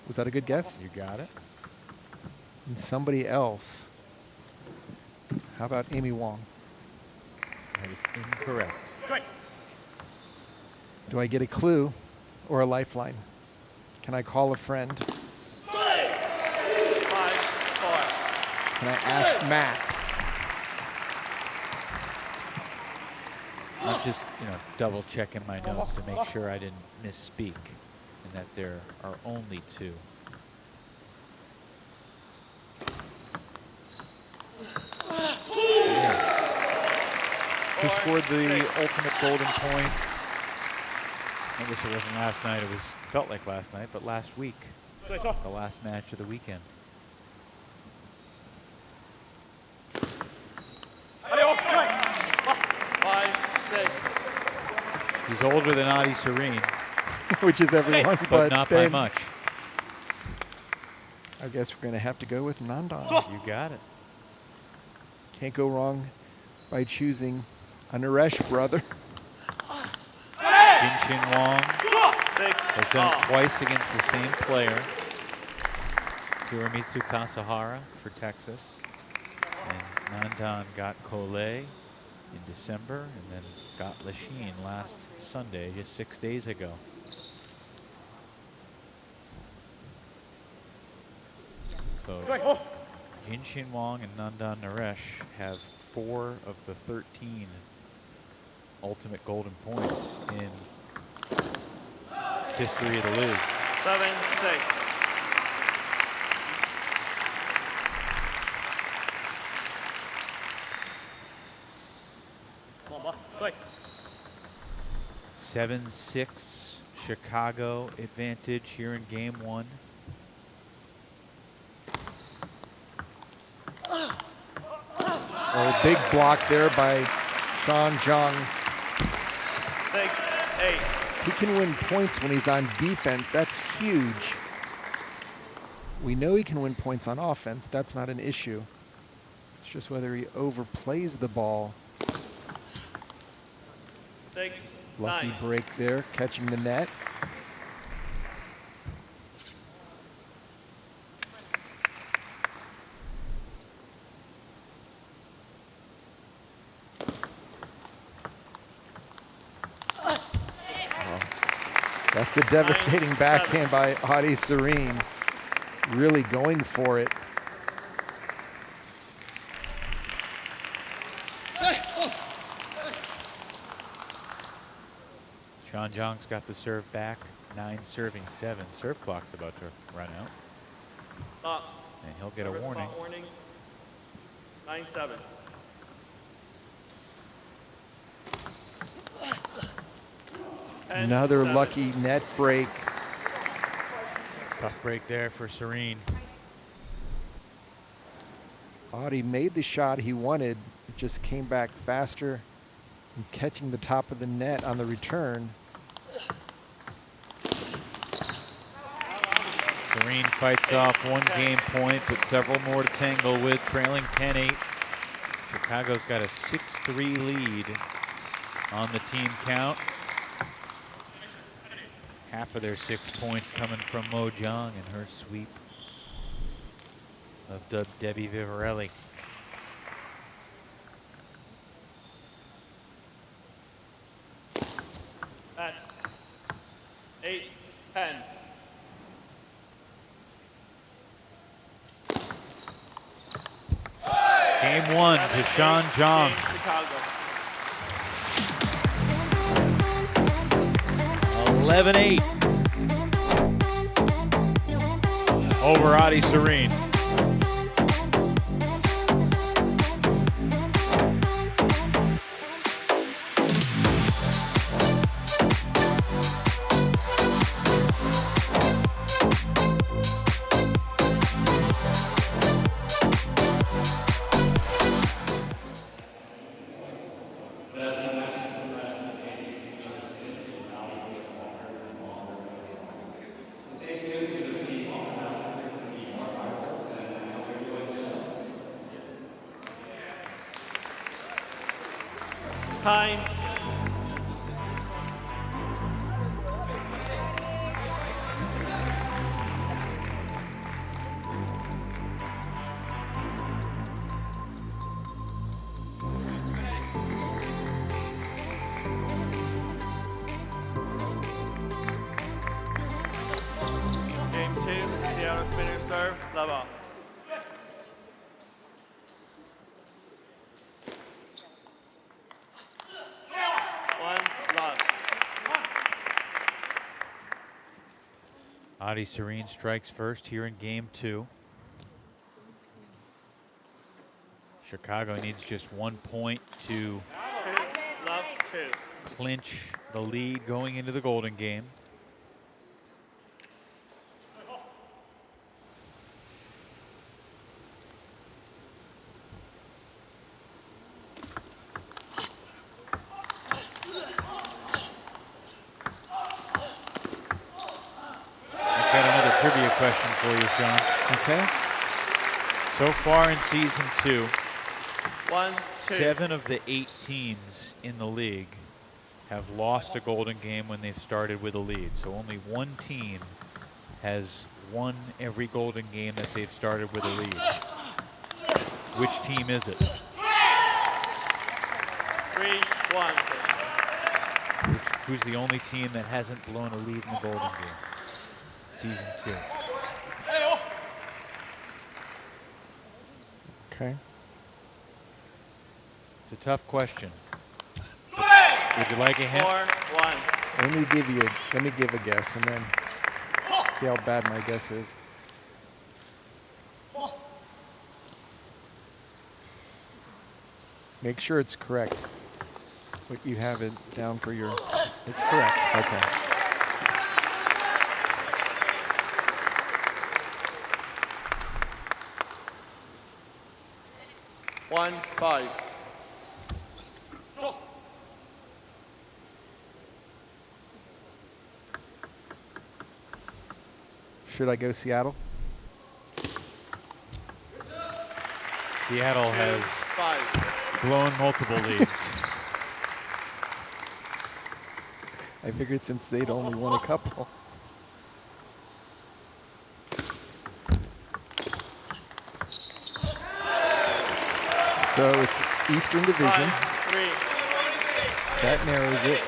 Was that a good guess? You got it. And somebody else. How about Amy Wong? That is incorrect. Do I get a clue or a lifeline? Can I call a friend? Can I ask Matt? I'm just, double checking my notes to make sure I didn't misspeak and that there are only 2. Who scored the ultimate golden point? I guess it wasn't last night. It felt like last night, but last week, the last match of the weekend. He's older than Adi Serene, which is everyone, but not by much. I guess we're going to have to go with Nandan. You got it. Can't go wrong by choosing a Naresh brother. Jinshin Wong has done it twice against the same player. Hiromitsu Kasahara for Texas. And Nandan got Collet in December and then got Lachine last Sunday, just 6 days ago. So Jinshin Wong and Nandan Naresh have 4 of the 13 ultimate golden points in history of the league. 7-6. Come on, quick. 7-6 Chicago advantage here in game 1. Oh, big block there by Sean Zhang. 6-8. He can win points when he's on defense. That's huge. We know he can win points on offense. That's not an issue. It's just whether he overplays the ball. 6-9. Lucky break there, catching the net. That's a devastating backhand by Adi Serene. Really going for it. Sean Zhang's got the serve back. 9 serving 7. Serve clock's about to run out. Stop. And he'll get a warning. Warning. 9-7. Another lucky net break. Tough break there for Serene. Adi made the shot he wanted. It just came back faster and catching the top of the net on the return. Serene fights off 1 game point, but several more to tangle with, trailing 10-8. Chicago's got a 6-3 lead on the team count. Half of their 6 points coming from Mo Jiang and her sweep of Debbie Vivarelli. That's 8-10. Game 1 to Sean Zhang. Chicago. 11-8 over Adi Serene. Time. Game 2, TO Spinners serve, love off. Adi Serene strikes first here in game 2. Chicago needs just 1 point to clinch the lead going into the Golden Game. question for you, Sean. Okay. So far in season 2, 1, 2. 7 of the 8 teams in the league have lost a golden game when they've started with a lead. So only one team has won every golden game that they've started with a lead. Which team is it? 3-1. Who's the only team that hasn't blown a lead in the golden game? Season 2. Okay. It's a tough question. Would you like a hint? 4-1. Let me give a guess and then see how bad my guess is. Make sure it's correct. What you have it down for your. It's correct. Okay. One, 5. Should I go Seattle? Seattle has 5. blown multiple leads. I figured since they'd only won a couple. So it's Eastern Division. 3. That narrows it.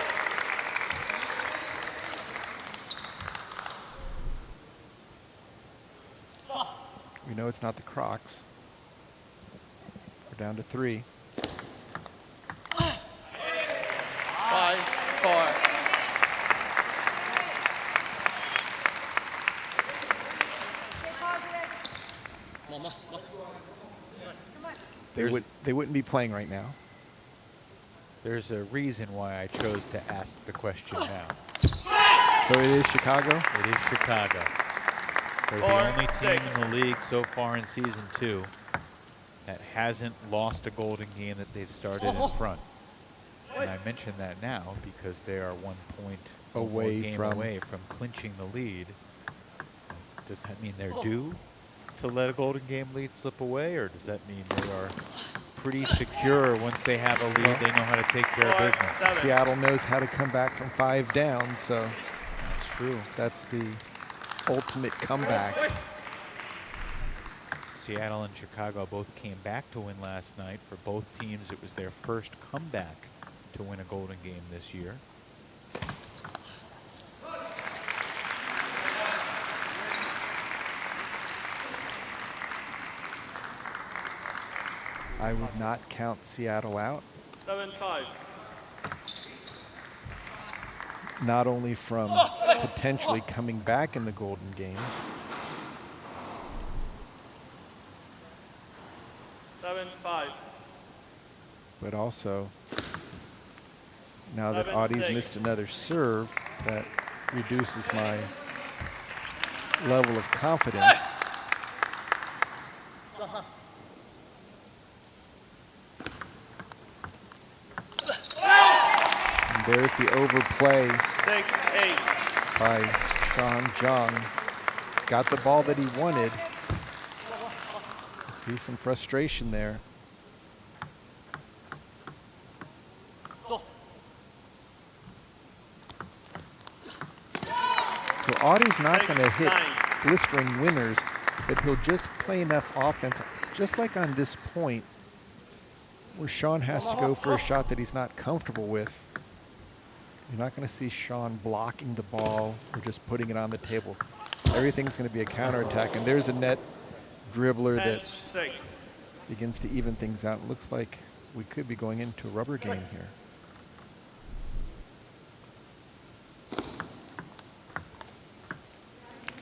We know it's not the Crocs. We're down to 3. 5, 4. They wouldn't be playing right now. There's a reason why I chose to ask the question now. So it is Chicago? It is Chicago. They're the only team in the league so far in season 2 that hasn't lost a golden game that they've started in front. And I mention that now because they are 1 point away from clinching the lead. Does that mean they're due to let a golden game lead slip away, or does that mean they are pretty secure once they have a lead? They know how to take care of business. Seattle knows how to come back from 5 down, so that's true. That's the ultimate comeback. Seattle and Chicago both came back to win last night. For both teams, it was their first comeback to win a golden game this year. I would not count Seattle out. 7-5. Not only from potentially coming back in the golden game. 7-5. But also, now that Audie's missed another serve, that reduces my level of confidence. And there's the overplay 6-8. by Sean Jung. Got the ball that he wanted. See some frustration there. So Audie's not going to hit blistering winners, but he'll just play enough offense, just like on this point, where Sean has to go for a shot that he's not comfortable with. You're not going to see Sean blocking the ball or just putting it on the table. Everything's going to be a counterattack, and there's a net dribbler that begins to even things out. It looks like we could be going into a rubber game here.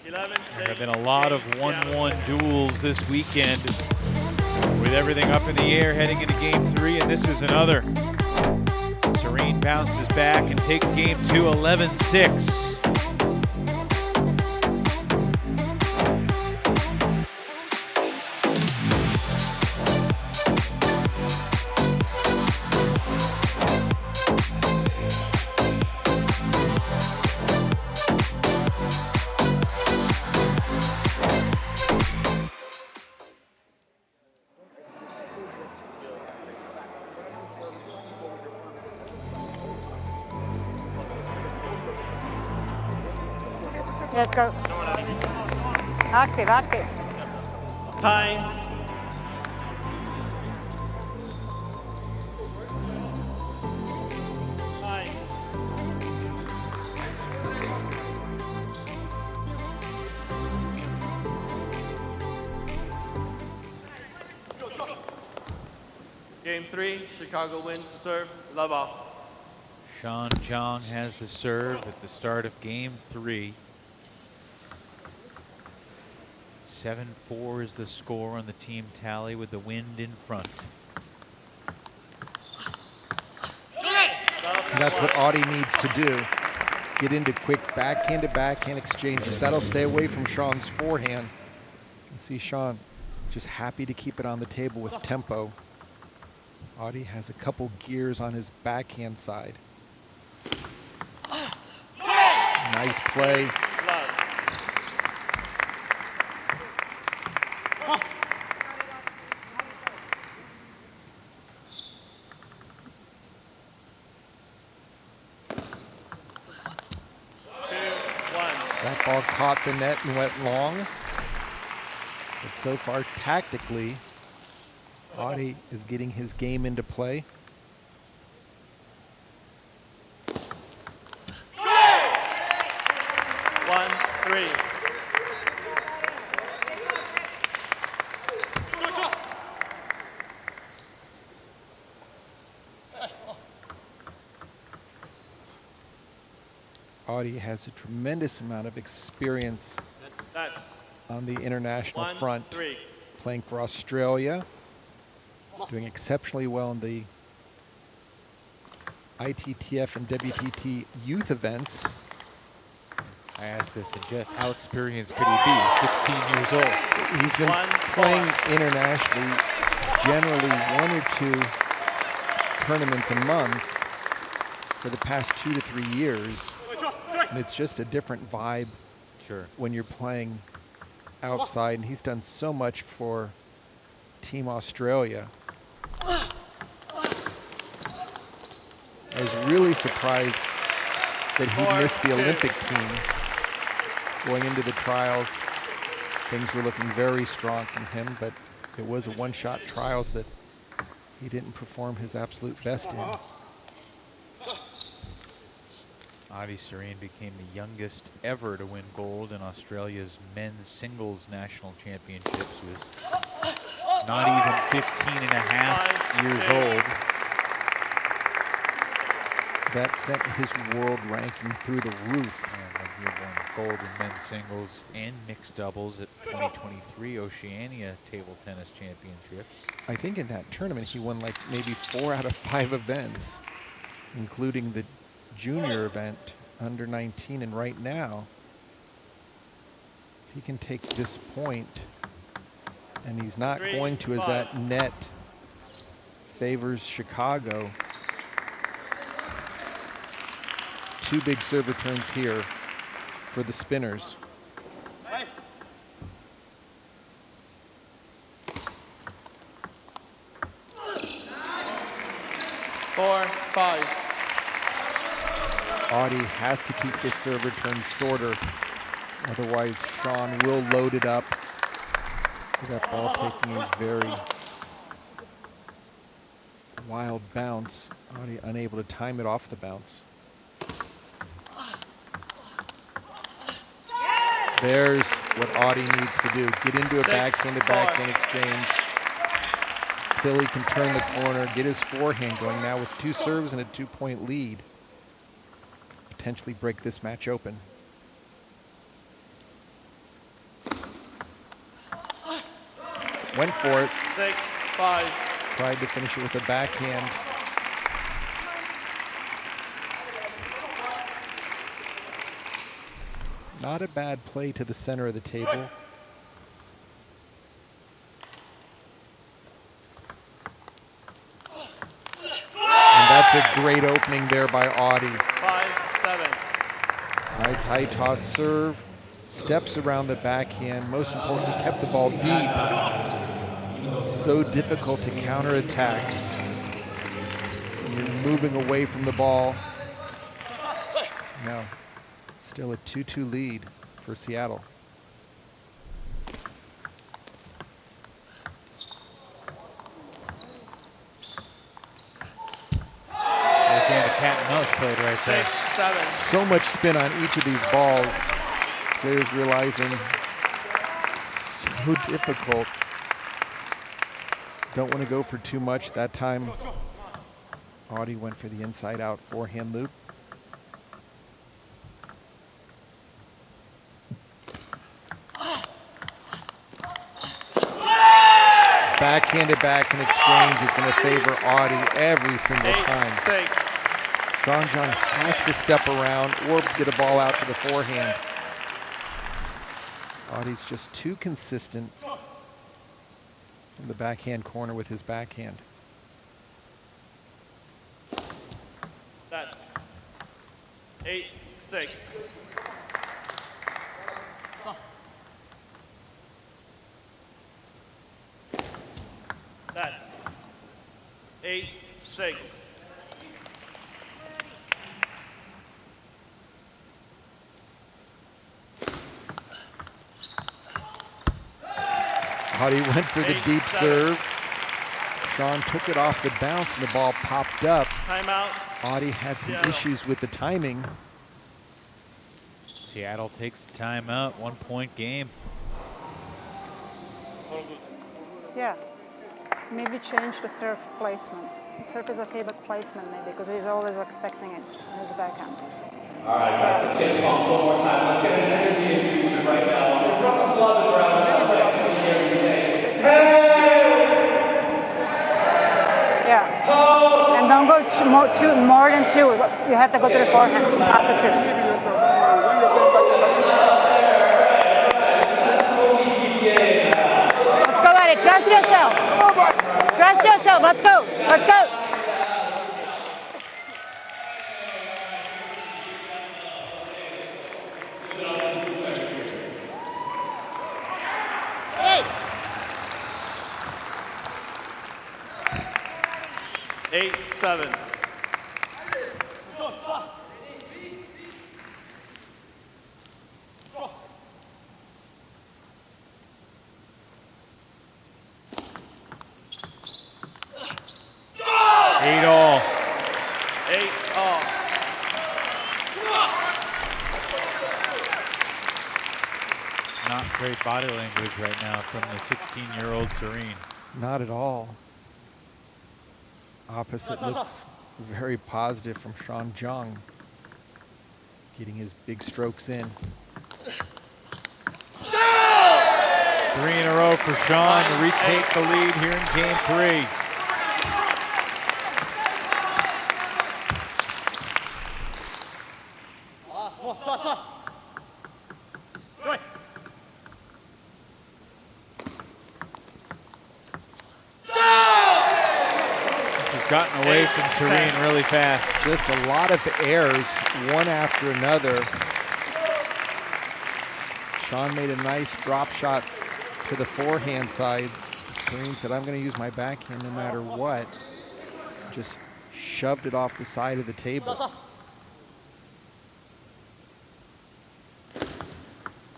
There have been a lot of 1-1 duels this weekend with everything up in the air heading into game 3, and this is another. Serene bounces back and takes game 2 11-6. Let's go. Active, active. Time. Game 3, Chicago wins to serve. Love all. Sean Jong has the serve at the start of game 3. 7-4 is the score on the team tally with the wind in front. And that's what Audie needs to do. Get into quick backhand-to-backhand exchanges. That'll stay away from Sean's forehand. You can see Sean just happy to keep it on the table with tempo. Audie has a couple gears on his backhand side. Nice play. That ball caught the net and went long. But so far, tactically, Audie is getting his game into play. One, three. Audie has a tremendous amount of experience on the international front, playing for Australia, doing exceptionally well in the ITTF and WTT youth events. I asked this in jest, how experienced could he be? 16 years old. He's been playing internationally, generally 1 or 2 tournaments a month for the past 2 to 3 years. And it's just a different vibe when you're playing outside. And he's done so much for Team Australia. I was really surprised that he missed the Olympic team. Going into the trials, things were looking very strong from him, but it was a one-shot trials that he didn't perform his absolute best in. Audie Serene became the youngest ever to win gold in Australia's men's singles national championships. He was not even 15 and a half years old. That sent his world ranking through the roof. And he won gold in men's singles and mixed doubles at 2023 Oceania Table Tennis Championships. I think in that tournament he won like maybe 4 out of 5 events, including the junior event, under 19, and right now, if he can take this point, and he's not going to, as that net favors Chicago. 2 big serve returns here for the Spinners. Four, 5. Audie has to keep this serve return shorter, otherwise Sean will load it up. See that ball taking a very wild bounce. Audie unable to time it off the bounce. There's what Audie needs to do. Get into a backhand-to-backhand exchange till he can turn the corner, get his forehand going now with 2 serves and a 2-point lead. Potentially break this match open. Went for it. 6, 5. Tried to finish it with a backhand. Not a bad play to the center of the table. And that's a great opening there by Audie. 5, 7. Nice high toss serve. Steps around the backhand. Most importantly, kept the ball deep. So difficult to counterattack. You're moving away from the ball. Now, still a 2-2 lead for for Seattle. Again, a cat and mouse played right there. 7. So much spin on each of these balls. Players realizing so difficult. Don't want to go for too much. That time, Audie went for the inside out forehand loop. Backhanded back in exchange is going to favor Audie every single time. 6. Sean Jung has to step around or get a ball out to the forehand. Audie's just too consistent in the backhand corner with his backhand. That's 8-6. That's 8-6. Audie went for the deep serve. Sean took it off the bounce and the ball popped up. Timeout. Audie had some issues with the timing. Seattle takes the timeout, 1 point game. Yeah. Maybe change the serve placement. The serve is okay, but placement maybe, because he's always expecting it in his backhand. All right, guys, let's get pumped one more time. Let's get an energy infusion right now. From the club and around the Yeah. And don't go more than 2. You have to go to the forehand after 2. Let's go at it. Trust yourself. Trust yourself. Let's go. Let's go. Eight, 7. Eight all. 8 all. Not great body language right now from the 16-year-old Serene. Not at all. Opposite looks very positive from Sean Jung. Getting his big strokes in. 3 in a row for Sean to retake the lead here in game 3. Gotten away from Serene really fast. Just a lot of errors, one after another. Sean made a nice drop shot to the forehand side. Serene said, I'm going to use my backhand no matter what. Just shoved it off the side of the table.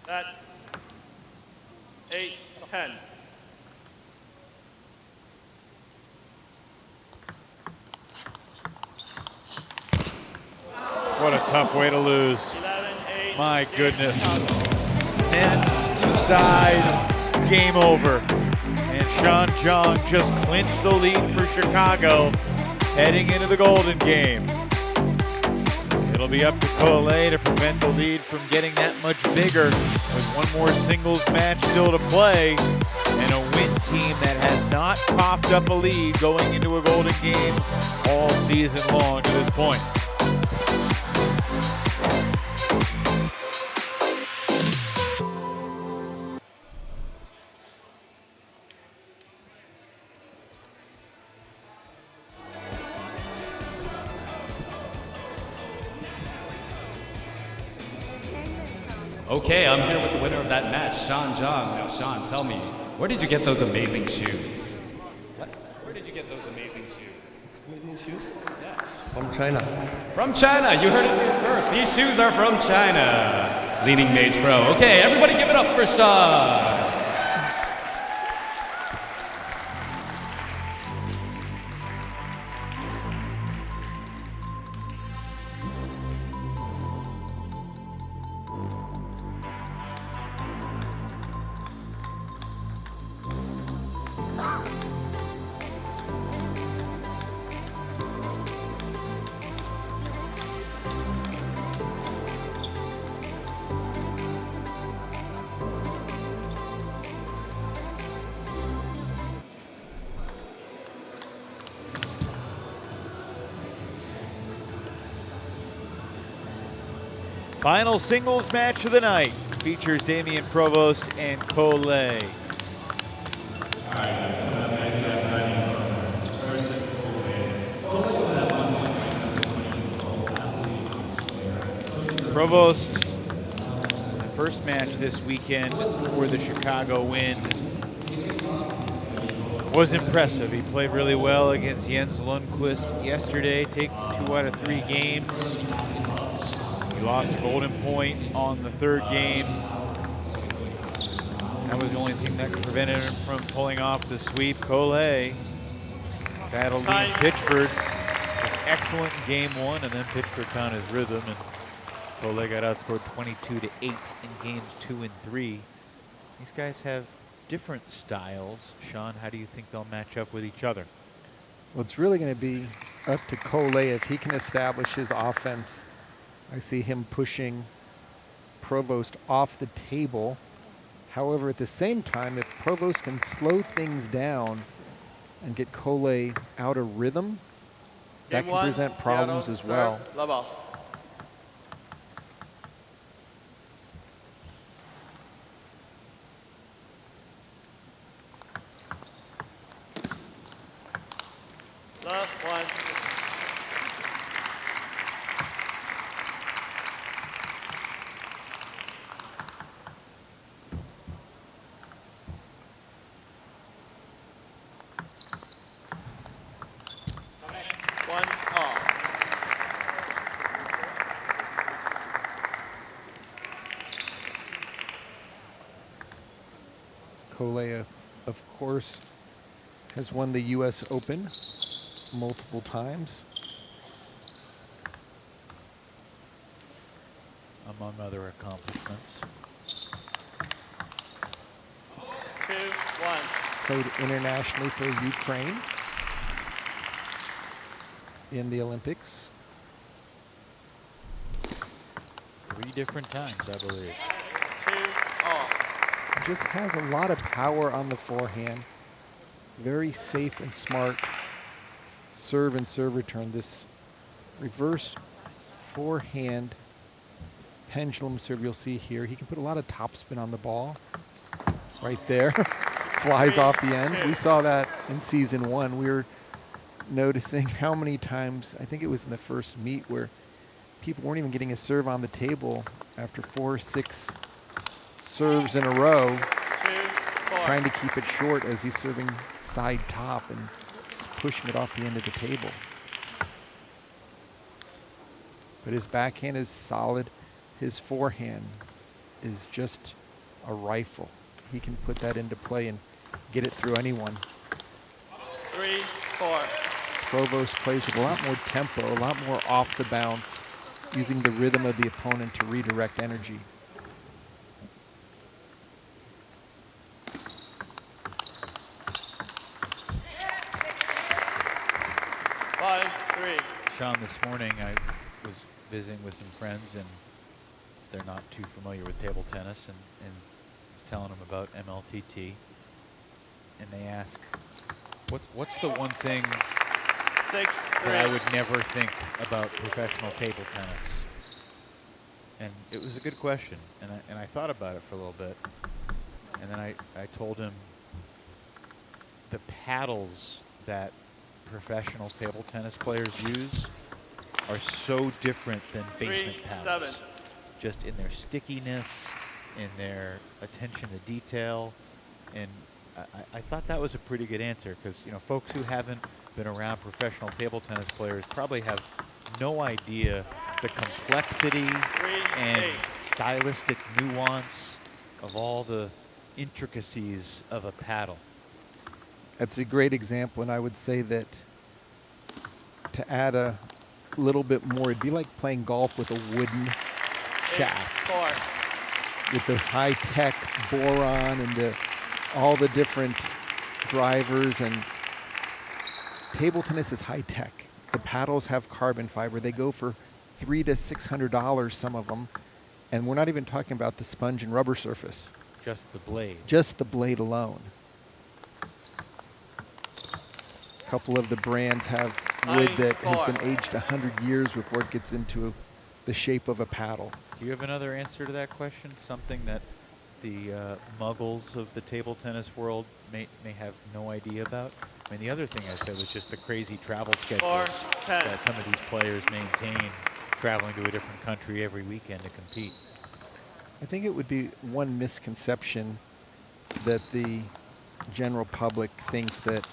That 8, 10. What a tough way to lose. My goodness. Net side, game over. And Sean Jung just clinched the lead for Chicago heading into the Golden Game. It'll be up to Cole to prevent the lead from getting that much bigger with one more singles match still to play and a win team that has not coughed up a lead going into a Golden Game all season long to this point. Okay, I'm here with the winner of that match, Sean Jung. Now, Sean, tell me, where did you get those amazing shoes? What? Where did you get those amazing shoes? Amazing shoes? Yeah. From China. From China, you heard it here first. These shoes are from China. Leading Mage Pro. Okay, everybody give it up for Sean. Final singles match of the night features Damian Provost and Collet. Provost, first match this weekend for the Chicago win, was impressive. He played really well against Jens Lundquist yesterday, taking 2 out of 3 games. He lost a golden point on the 3rd game. That was the only thing that prevented him from pulling off the sweep. Collet battled Ian Pitchford, was excellent in game 1, and then Pitchford found his rhythm, and Collet got outscored 22-8 in games 2 and 3. These guys have different styles. Sean, how do you think they'll match up with each other? Well, it's really going to be up to Collet if he can establish his offense. I see him pushing Provost off the table. However, at the same time, if Provost can slow things down and get Collet out of rhythm, that can present problems as well. Love, 1. Collet, of course, has won the US Open multiple times, among other accomplishments. 2, 1. Played internationally for Ukraine in the Olympics. 3 different times, I believe. 2, all. Just has a lot of power on the forehand. Very safe and smart serve and serve return. This reverse forehand pendulum serve you'll see here. He can put a lot of topspin on the ball. Right there. Flies off the end. We saw that in season 1. We were noticing how many times, I think it was in the first meet, where people weren't even getting a serve on the table after 4 or 6 serves in a row, trying to keep it short as he's serving side top and just pushing it off the end of the table. But his backhand is solid. His forehand is just a rifle. He can put that into play and get it through anyone. 3, 4. Provost plays with a lot more tempo, a lot more off the bounce, using the rhythm of the opponent to redirect energy. Sean, this morning I was visiting with some friends, and they're not too familiar with table tennis, and was telling them about MLTT, and they ask, what's the one thing that I would never think about professional table tennis? And it was a good question, and I thought about it for a little bit, and then I told him the paddles that professional table tennis players use are so different than basement paddles. Just in their stickiness, in their attention to detail, and I thought that was a pretty good answer, because folks who haven't been around professional table tennis players probably have no idea the complexity and stylistic nuance of all the intricacies of a paddle. That's a great example, and I would say that to add a little bit more, it'd be like playing golf with a wooden shaft. With the high-tech boron and all the different drivers, and table tennis is high-tech. The paddles have carbon fiber. They go for $300 to $600, some of them, and we're not even talking about the sponge and rubber surface. Just the blade. Just the blade alone. A couple of the brands have wood that has been aged 100 years before it gets into the shape of a paddle. Do you have another answer to that question? Something that the muggles of the table tennis world may have no idea about? I mean, the other thing I said was just the crazy travel schedules that some of these players maintain, traveling to a different country every weekend to compete. I think it would be one misconception that the general public thinks that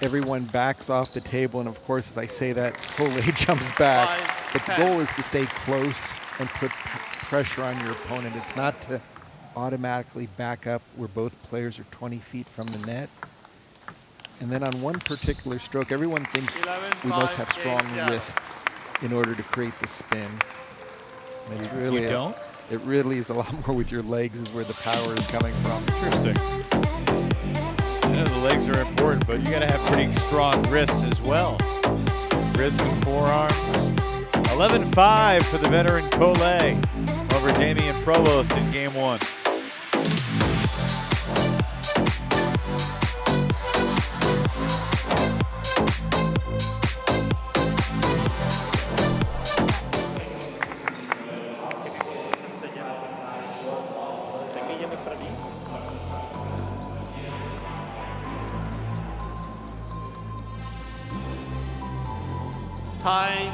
everyone backs off the table, and of course, as I say that, Coley jumps back. But the goal is to stay close and put pressure on your opponent. It's not to automatically back up where both players are 20 feet from the net. And then on one particular stroke, everyone thinks we must have strong wrists in order to create the spin. And it's really you don't? It really is a lot more with your legs is where the power is coming from. Interesting. I know the legs are important, but you got to have pretty strong wrists as well. Wrists and forearms. 11-5 for the veteran Coley over Damian Provost in game one. Time.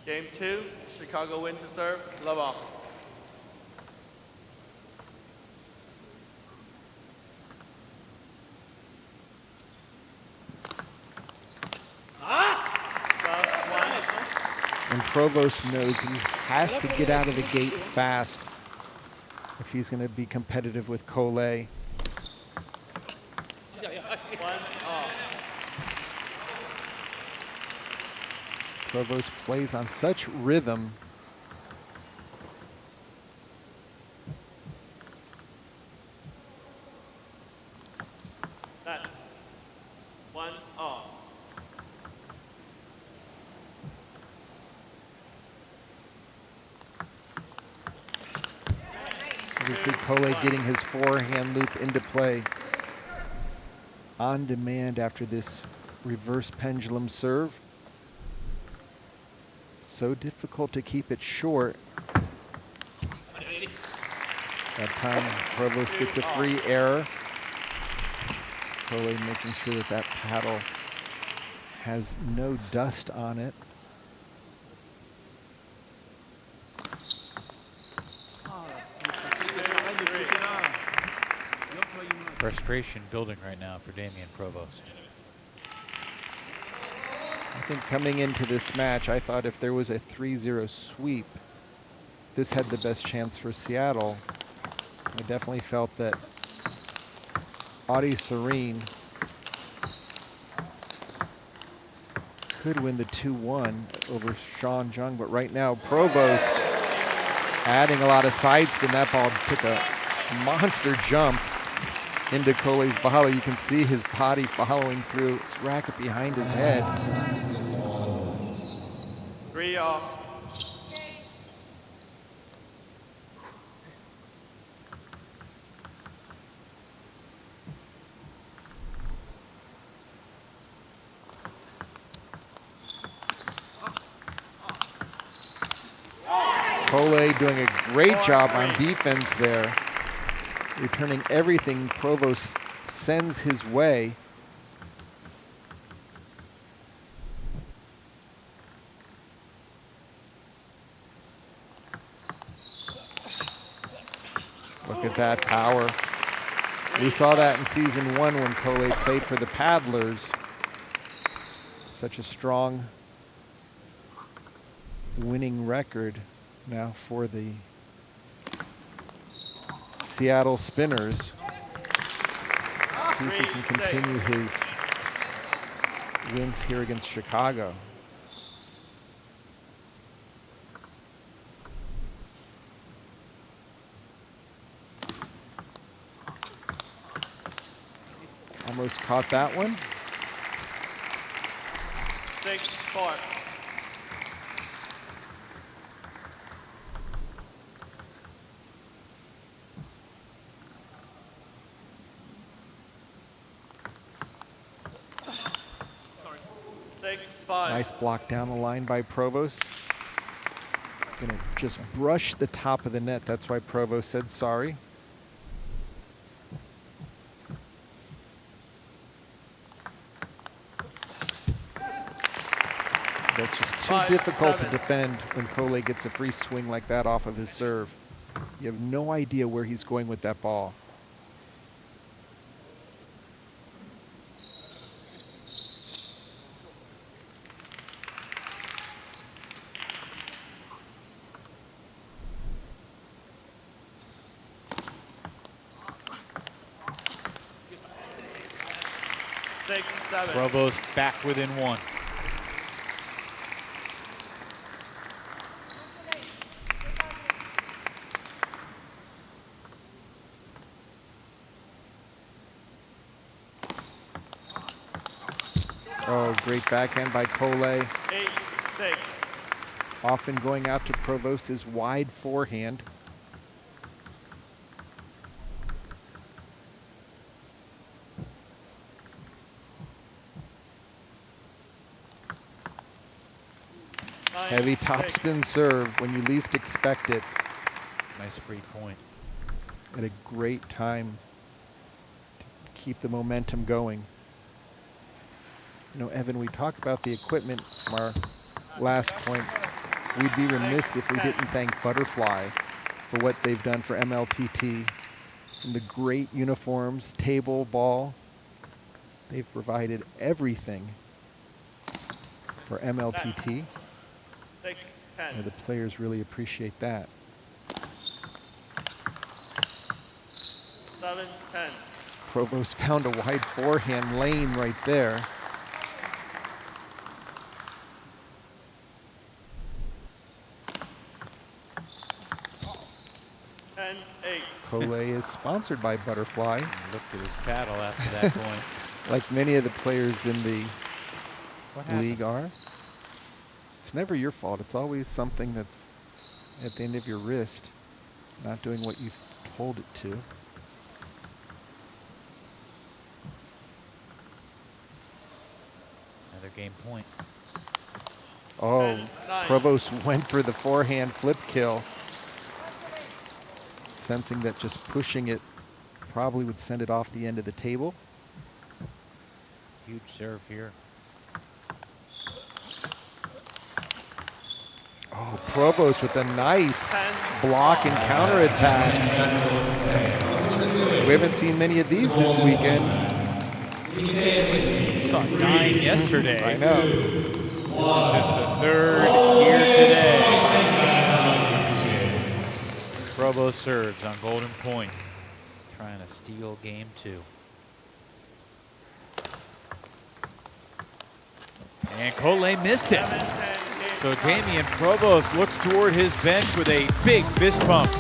Game 2, Chicago win to serve, love off. And Provost knows he has to get out of the gate fast if he's going to be competitive with Coley. Provost plays on such rhythm. That. 1 off. You see Coley getting his forehand loop into play on demand after this reverse pendulum serve. So difficult to keep it short. That time Provost gets a free error. Coley making sure that that paddle has no dust on it. Frustration building right now for Damian Provost. I think coming into this match, I thought if there was a 3-0 sweep, this had the best chance for Seattle. I definitely felt that Audi Serene could win the 2-1 over Sean Jung, but right now Provost adding a lot of side spin. That ball took a monster jump into Coley's volley. You can see his body following through his racket behind his head. 3 off. Coley doing a great job on defense there. returning everything Provost sends his way. Look at that power. We saw that in season 1 when Cole played for the Paddlers. Such a strong winning record now for the Seattle Spinners. See if he can continue his wins here against Chicago. Almost caught that one. 6-4. Nice block down the line by Provost. Gonna just brush the top of the net. That's why Provost said sorry. That's just too difficult to defend when Cole gets a free swing like that off of his serve. You have no idea where he's going with that ball. Provost back within 1. Oh, great backhand by Cole. 8-6. Often going out to Provost's wide forehand. Heavy topspin serve when you least expect it. Nice free point. At a great time to keep the momentum going. You know, Evan, we talked about the equipment from our last point. We'd be remiss if we didn't thank Butterfly for what they've done for MLTT. And the great uniforms, table, ball. They've provided everything for MLTT. And the players really appreciate that. 7-10. Provost found a wide forehand lane right there. Cole is sponsored by Butterfly. Looked at his paddle after that point. Like many of the players in the league are. It's never your fault. It's always something that's at the end of your wrist, not doing what you've told it to. Another game point. Oh, Provost went for the forehand flip kill. Sensing that just pushing it probably would send it off the end of the table. Huge serve here. Oh, Provost with a nice block and counterattack. We haven't seen many of these this weekend. We saw 9 yesterday. I know. This is just the 3rd here today. Provost serves on golden point, trying to steal game 2. And Cole missed it. So Damian Provost looks toward his bench with a big fist pump.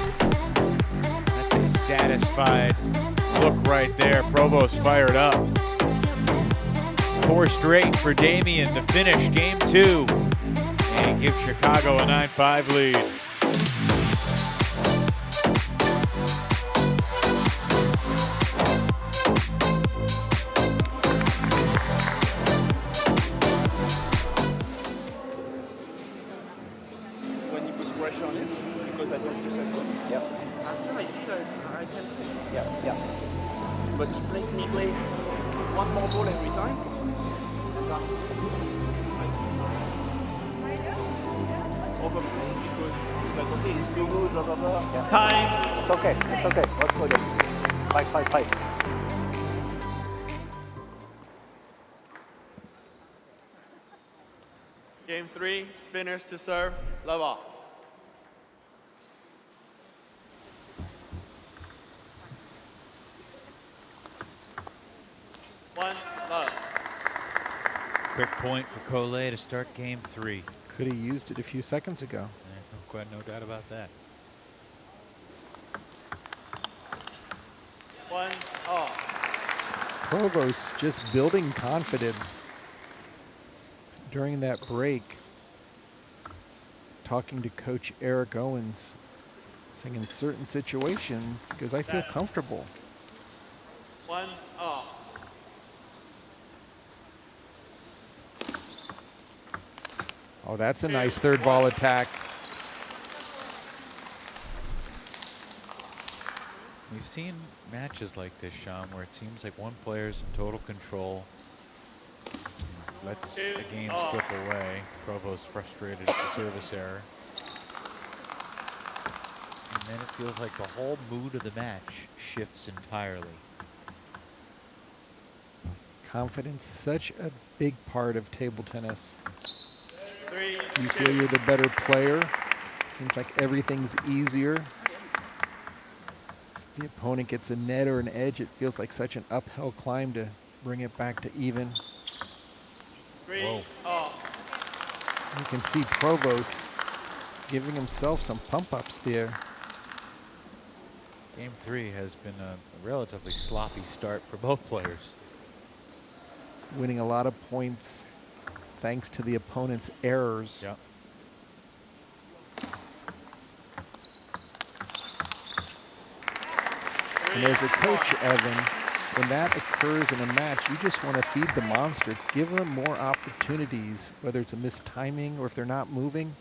That's a satisfied look right there. Provost fired up. 4 straight for Damian to finish game 2 and give Chicago a 9-5 lead. When you put pressure on it, because I don't use it. Yep. After I feel like I can. Yeah. He's so good, blah, blah, blah. Yeah. Time. It's okay. It's okay. Let's go again. Fight, fight, fight. Game 3, spinners to serve, love all. One, love. Quick point for Cole to start game 3. Could have used it a few seconds ago. No doubt about that. One, all. Provost just building confidence during that break. Talking to Coach Eric Owens, saying in certain situations, because I feel comfortable. One, all. Oh, that's a nice third ball attack. We've seen matches like this, Sean, where it seems like one player's in total control, lets a game slip away. Provost frustrated at the service error. And then it feels like the whole mood of the match shifts entirely. Confidence, such a big part of table tennis. Three, you feel you're the better player. Seems like everything's easier. If the opponent gets a net or an edge, it feels like such an uphill climb to bring it back to even. Whoa. You can see Provost giving himself some pump-ups there. Game 3 has been a relatively sloppy start for both players. Winning a lot of points thanks to the opponent's errors. Yep. And as a coach, Evan, when that occurs in a match, you just want to feed the monster. Give them more opportunities, whether it's a missed timing or if they're not moving.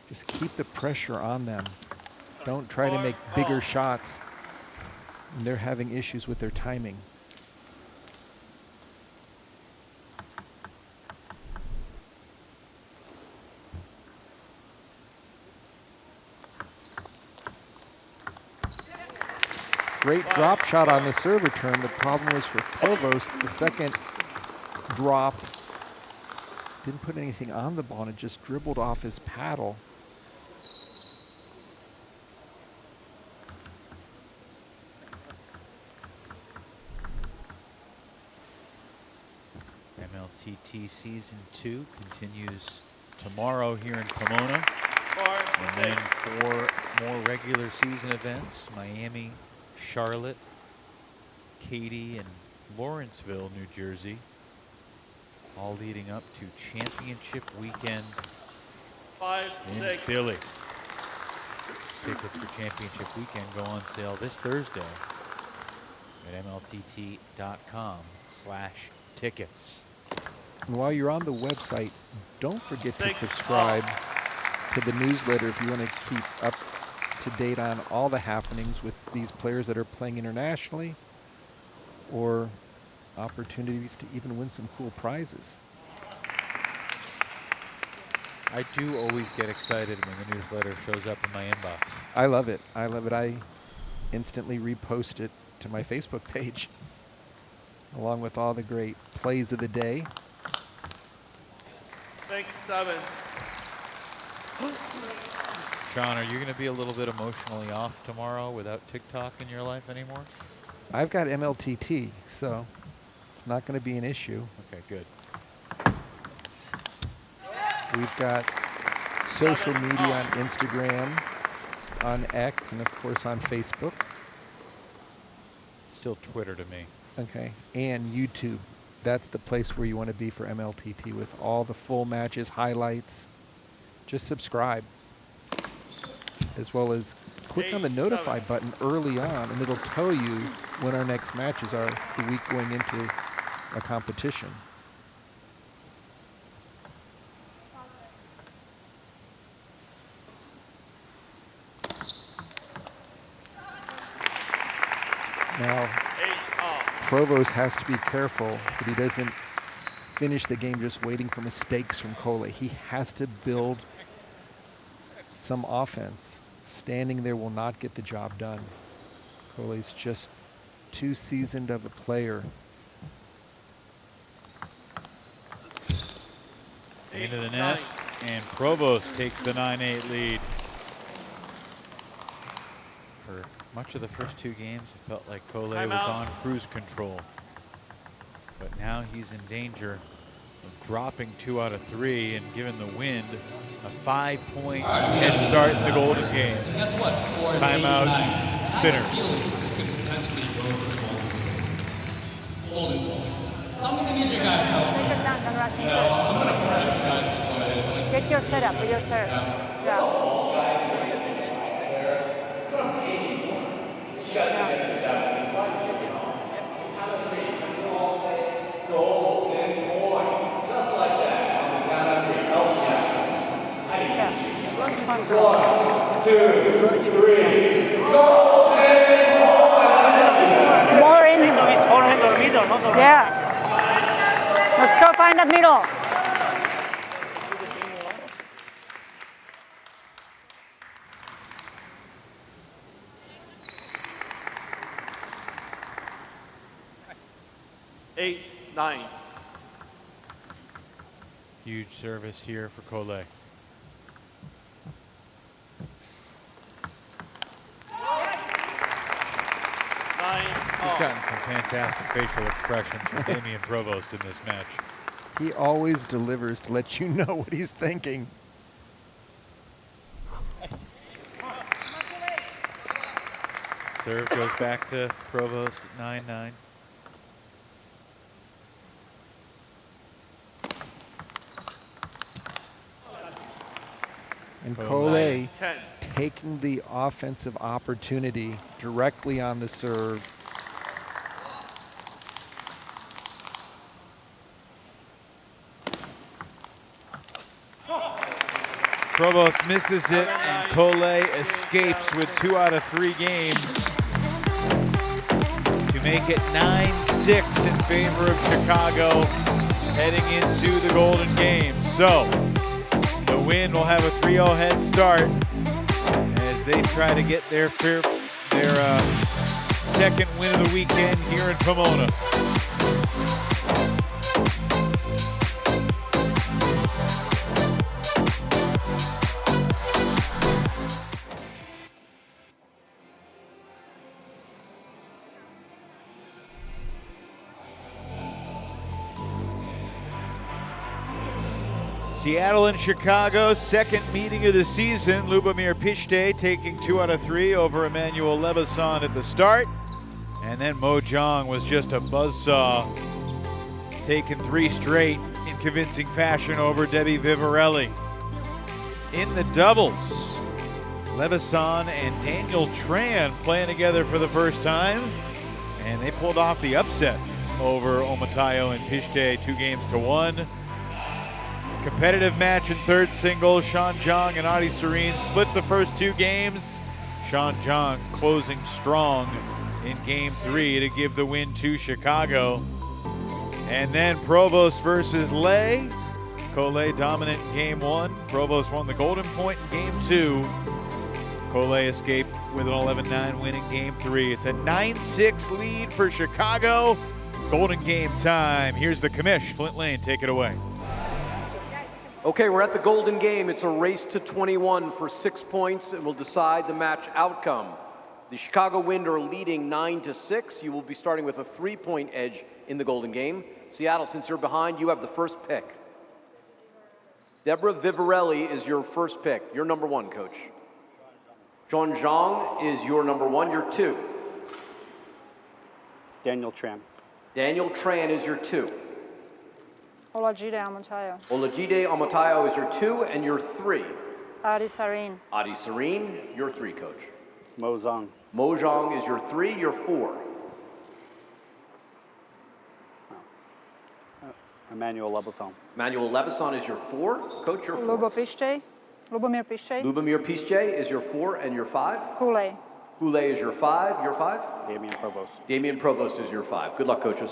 Just keep the pressure on them. Don't try to make bigger shots when they're having issues with their timing. Great drop shot on the serve return. The problem was for Provost, the second drop didn't put anything on the ball and it just dribbled off his paddle. MLTT Season 2 continues tomorrow here in Pomona. And then 4 more regular season events: Miami, Charlotte, Katy, and Lawrenceville, New Jersey, all leading up to championship weekend in Philly. Tickets for championship weekend go on sale this Thursday at MLTT.com/tickets. And while you're on the website, don't forget to subscribe to the newsletter if you want to keep up to date on all the happenings with these players that are playing internationally, or opportunities to even win some cool prizes. I do always get excited when the newsletter shows up in my inbox. I love it. I love it. I instantly repost it to my Facebook page, along with all the great plays of the day. 6, 7. Sean, are you going to be a little bit emotionally off tomorrow without TikTok in your life anymore? I've got MLTT, so it's not going to be an issue. Okay, good. We've got social media on Instagram, on X, and of course on Facebook. Still Twitter to me. Okay, and YouTube. That's the place where you want to be for MLTT with all the full matches, highlights. Just subscribe, as well as click on the notify button early on, and it'll tell you when our next matches are the week going into a competition. Now, Provost has to be careful that he doesn't finish the game just waiting for mistakes from Cole. He has to build some offense. Standing there will not get the job done. Kohle's just too seasoned of a player. Into the net, and Provost takes the 9-8 lead. For much of the first two games, it felt like Kohle was on cruise control. But now he's in danger of dropping 2 out of 3, and given the wind, a 5-point head start in the Golden game. Guess what? The score is Timeout, Spinners. This could potentially go for Golden point. Something to need you guys help. Take your time, don't rush into it. Get your setup with your serves. One, two, three, go! More in. Yeah. Let's go find that middle. Eight, 9. Huge service here for Kohle. We've gotten some fantastic facial expressions from Damian Provost in this match. He always delivers to let you know what he's thinking. Serve goes back to Provost at 9-9. And Kohle taking the offensive opportunity directly on the serve. Provost misses it, and Kohle escapes with 2 out of 3 games to make it 9-6 in favor of Chicago heading into the Golden game. So the Wind will have a 3-0 head start as they try to get their second win of the weekend here in Pomona. Seattle and Chicago, second meeting of the season. Lubomir Pitchford taking 2 out of 3 over Emmanuel Lebason at the start. And then Mo Jong was just a buzzsaw, taking 3 straight in convincing fashion over Debbie Vivarelli. In the doubles, Lebason and Daniel Tran playing together for the first time. And they pulled off the upset over Omatayo and Pitchford 2-1. Competitive match in third singles. Sean Jong and Adi Serene split the first 2 games. Sean Jong closing strong in game 3 to give the win to Chicago. And then Provost versus Lay. Kohle dominant in game 1. Provost won the Golden point in game 2. Kohle escaped with an 11-9 win in game 3. It's a 9-6 lead for Chicago. Golden game time. Here's the commish. Flint Lane, take it away. Okay, we're at the Golden game. It's a race to 21 for 6 points and will decide the match outcome. The Chicago Wind are leading 9-6. You will be starting with a 3-point edge in the Golden game. Seattle, since you're behind, you have the first pick. Deborah Vivarelli is your first pick. You're number 1, coach. Sean Zhang is your number 1. You're 2. Daniel Tran. Daniel Tran is your 2. Olajide Amatayo. Olajide Amatayo is your 2, and you're 3. Adi Serene. Adi Serene, you're 3, coach. Mo Zhang. Mo Zhang is your 3, you're 4. Emmanuel Lebason. Emmanuel Lebason is your 4. Coach, you're 4. Lubomir Pitchford. Lubomir Pitchford is your 4, and you're 5. Kohle. Kohle is your 5. You're 5? Damian Provost. Damian Provost is your 5. Good luck, coaches.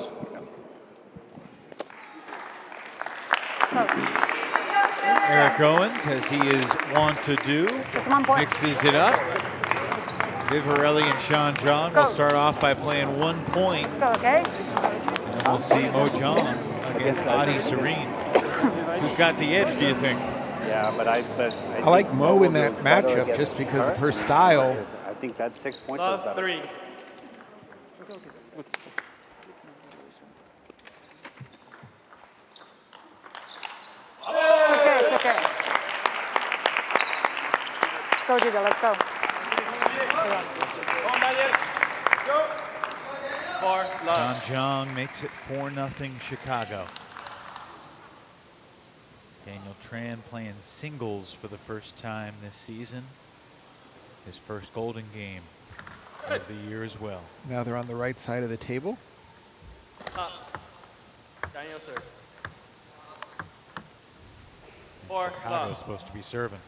Eric, Zach Owens, as he is wont to do, mixes it up. Vivarelli and Sean John will start off by playing 1 point. Let's go, okay? And then we'll see Mo John against Adi Serene. Who's got the edge, do you think? Yeah, but I like Mo in that matchup just because of her style. I think that 6 points Last is better. 3. It's okay, it's okay. Let's go, Gida, let's go. John Jong makes it 4-0 Chicago. Daniel Tran playing singles for the first time this season. His first Golden Game of the year as well. Now they're on the right side of the table. Daniel serve. Chicago's supposed to be serving.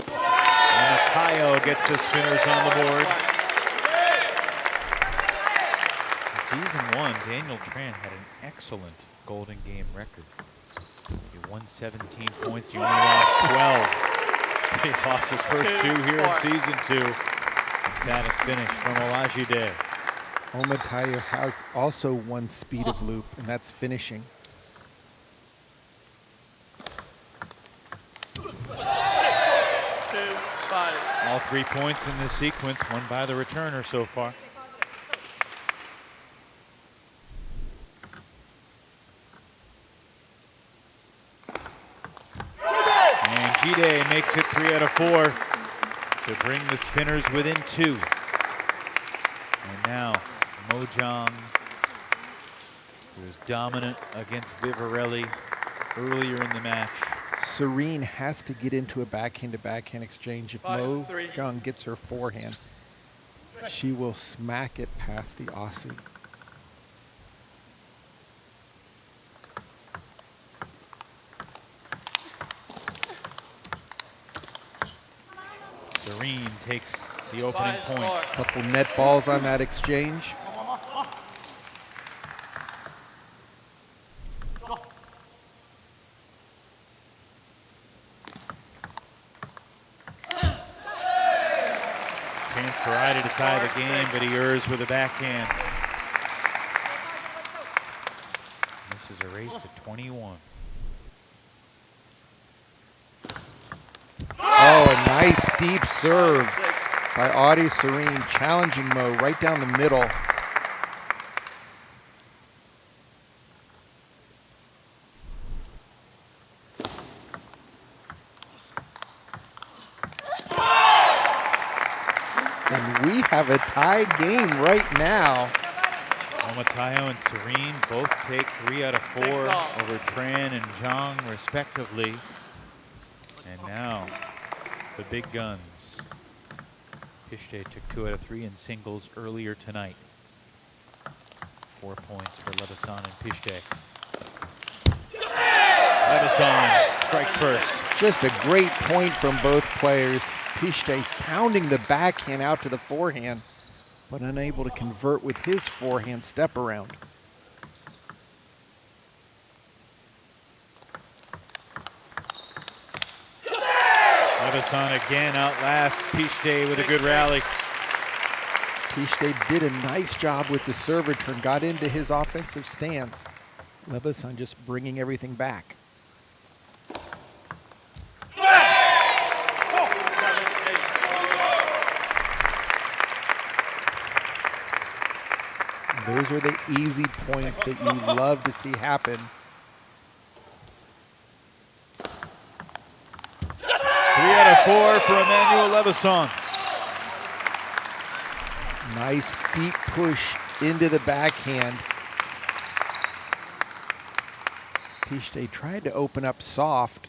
And Tayo gets the Spinners on the board. In season 1, Daniel Tran had an excellent Golden Game record. He won 17 points, he only lost 12. He lost his first 2 here in season 2. Emphatic finish from Olajide. Omatayo has also one speed of loop, and that's finishing. All 3 points in this sequence, won by the returner so far. And Jide makes it 3 out of 4 to bring the Spinners within 2. And now Mojang, who was dominant against Vivarelli earlier in the match. Serene has to get into a backhand-to-backhand exchange. If Mojang gets her forehand, she will smack it past the Aussie. Serene takes the opening point. Couple net balls on that exchange. Chance for Ida to tie the game, but he errs with a backhand. This is a race to 21. Oh, a nice deep serve by Adi Serene, challenging Mo right down the middle. And we have a tie game right now. Omatayo and Serene both take 3 out of 4 over Tran and Zhang respectively. And now the big guns. Pishte took 2 out of 3 in singles earlier tonight. 4 points for Levisan and Pishte. Levisan strikes first. Just a great point from both players. Pishte pounding the backhand out to the forehand, but unable to convert with his forehand step around. Levisan again outlast Pishte with a good rally. Pishte did a nice job with the serve return, got into his offensive stance. Levisan just bringing everything back. Those are the easy points that you love to see happen. 3 out of 4 for Emmanuel Levisan. Nice deep push into the backhand. Pishte tried to open up soft.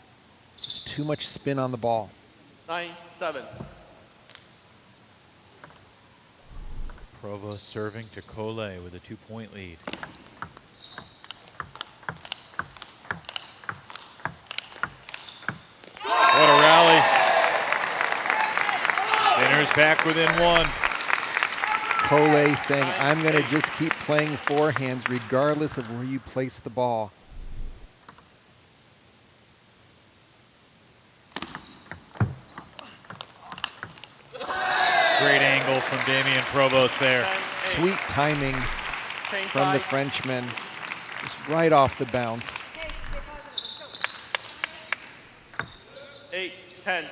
Just too much spin on the ball. 9-7. Provo serving to Cole with a 2-point lead. What a rally. Spinners back within 1. Cole saying, I'm going to just keep playing forehands regardless of where you place the ball. Great angle from Damian Provost there. Sweet timing from the Frenchman. Just right off the bounce. 8, 10.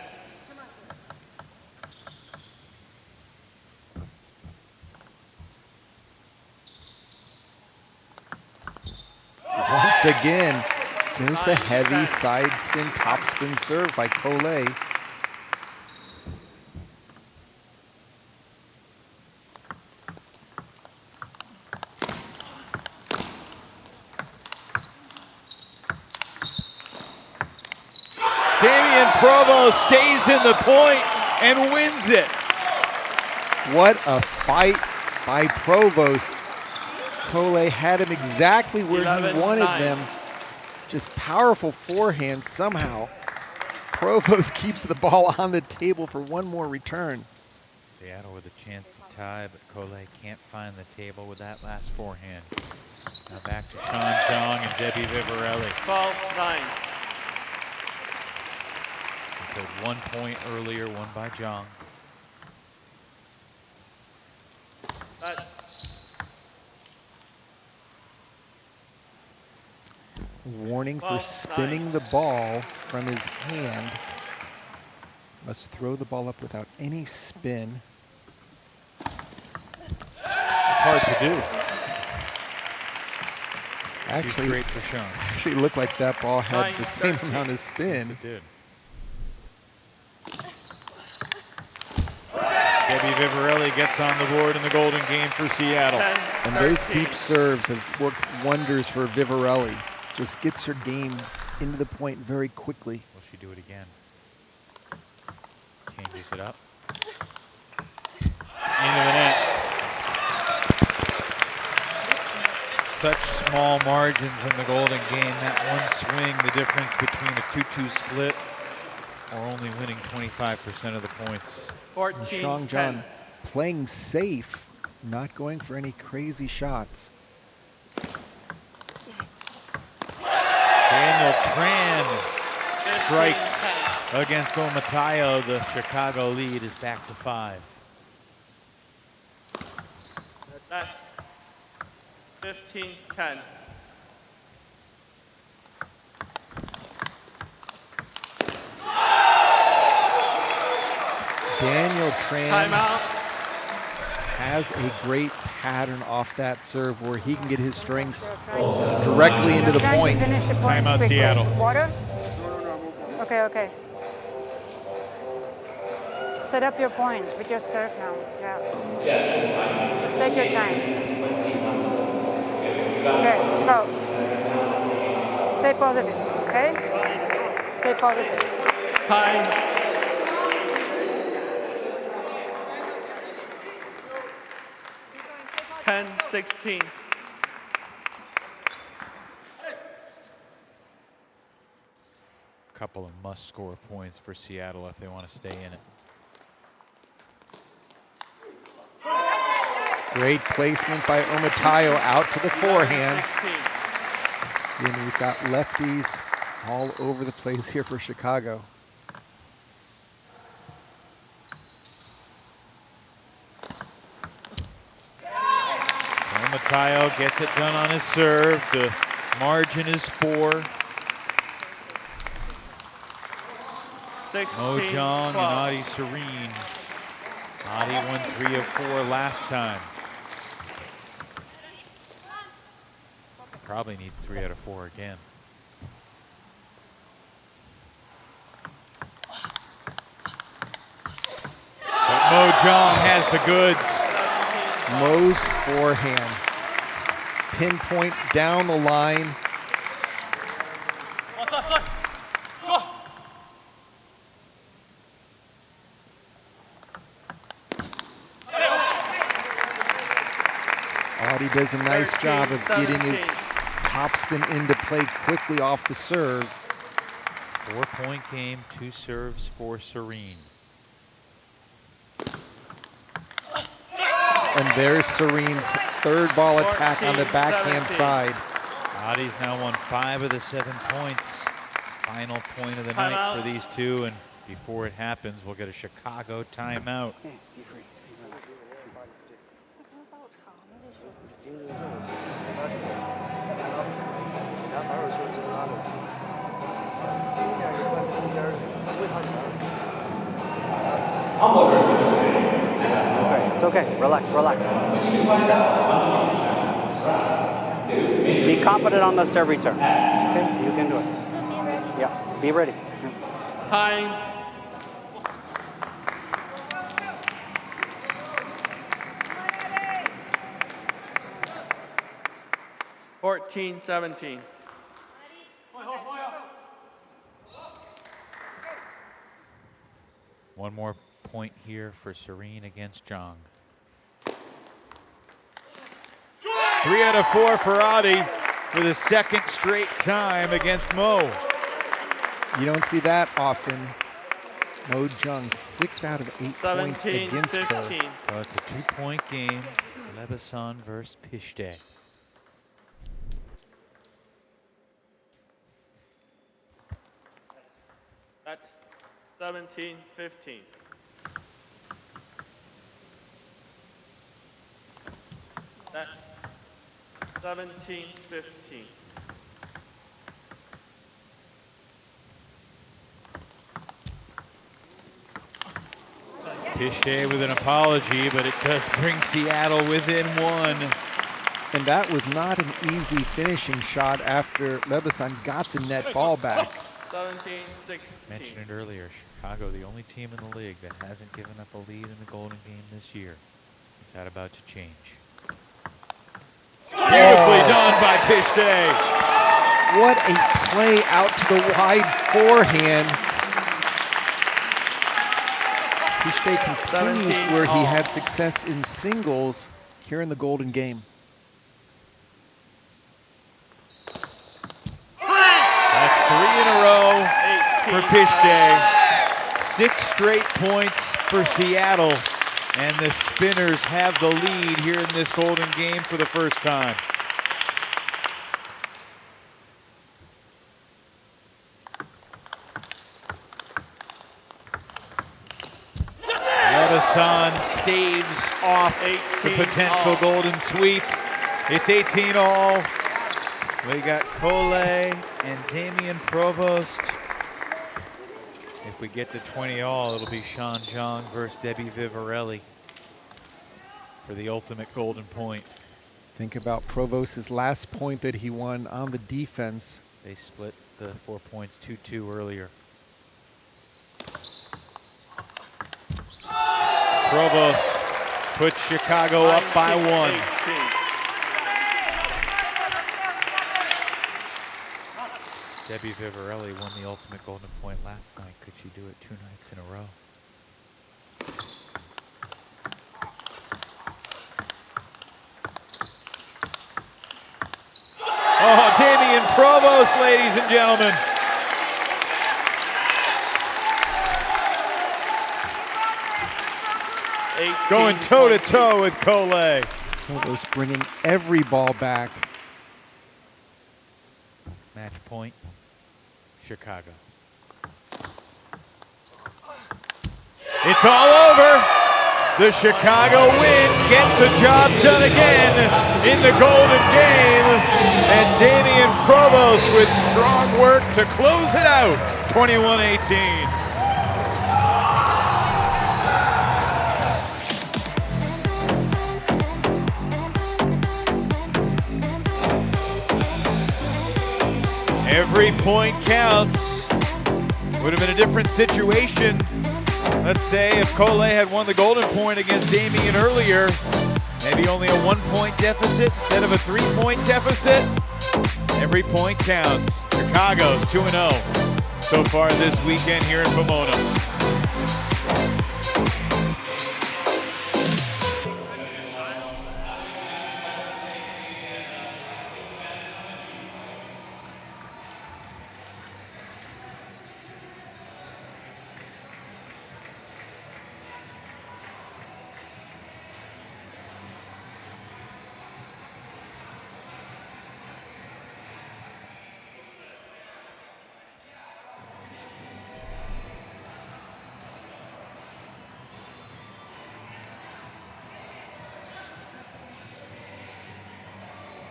Once again, there's the heavy side spin, top spin serve by Cole. Damian Provost stays in the point and wins it. What a fight by Provost. Cole had him exactly where he wanted them. Just powerful forehand somehow. Provost keeps the ball on the table for one more return. Seattle with a chance to tie, but Cole can't find the table with that last forehand. Now back to Sean Jong and Debbie Vivarelli. 12-9. With 1 point earlier, won by Jong. Warning for spinning the ball from his hand. Must throw the ball up without any spin. It's hard to do. Actually, great for Sean. Actually looked like that ball had the same amount of spin. Yes, it did. Debbie Vivarelli gets on the board in the golden game for Seattle. And those deep serves have worked wonders for Vivarelli. Just gets her game into the point very quickly. Will she do it again? Changes it up. Into the net. Such small margins in the golden game. That one swing, the difference between a 2-2 split or only winning 25% of the points. 14, Sean John playing safe, not going for any crazy shots. Daniel Tran strikes against Gomatayo. The Chicago lead is back to 5. 15-10. Daniel Tran has a great pattern off that serve where he can get his strengths directly into the point. Timeout Seattle. Water? Okay, okay. Set up your point with your serve now. Yeah. Just take your time. Okay, let's go. Stay positive, okay? Stay positive. Time. Ten, 16. Couple of must-score points for Seattle if they want to stay in it. Great placement by Omatayo out to the forehand. And we've got lefties all over the place here for Chicago. Omatayo gets it done on his serve. The margin is 4. 16, Mo Jong 12. and Adi Serene. Adi won 3 of 4 last time. Probably need 3 out of 4 again. But Mo Jong has the goods. Mo's forehand. Pinpoint down the line. Audi does a nice job of getting his topspin into play quickly off the serve. 4-point game, 2 serves for Serene. And there's Serene's third ball attack on the backhand side. Adi's now won 5 of the 7 points. Final point of the night for these two, and before it happens, we'll get a Chicago timeout. It's okay. Relax, relax. Be confident on the serve return. Okay, you can do it. Yeah, be ready. Time. 14-17. One more point here for Serene against Zhang. 3 out of 4 for Adi for the second straight time against Mo. You don't see that often. Mo Zhang, 6 out of 8 points against her. So it's a 2-point game. Lebasan versus Pitchford. That's 17-15. That 17-15. Pitchford with an apology, but it does bring Seattle within 1. And that was not an easy finishing shot after Lebasan got the net ball back. 17-16. Mentioned it earlier, Chicago, the only team in the league that hasn't given up a lead in the Golden Game this year. Is that about to change? Beautifully done by Pitchford. What a play out to the wide forehand. Pitchford continues where he had success in singles here in the Golden Game. That's 3 in a row for Pitchford. 6 straight points for Seattle. And the Spinners have the lead here in this Golden Game for the first time. Lebasan staves off the potential golden sweep. It's 18 all. We got Cole and Damian Provost. If we get to 20 all, it'll be Sean Zhang versus Debbie Vivarelli for the ultimate golden point. Think about Provost's last point that he won on the defense. They split the 4 points 2-2 earlier. Provost puts Chicago up by 1. Debbie Vivarelli won the ultimate golden point last night. Could she do it 2 nights in a row? Oh, Damian Provost, ladies and gentlemen. Going toe-to-toe with Cole. Provost bringing every ball back. Match point, Chicago. It's all over. The Chicago win, get the job done again in the Golden Game. And Damian Provost with strong work to close it out, 21-18. Every point counts. Would have been a different situation. Let's say if Cole had won the golden point against Damian earlier, maybe only a 1-point deficit instead of a 3-point deficit. Every point counts. Chicago's 2-0 so far this weekend here in Pomona.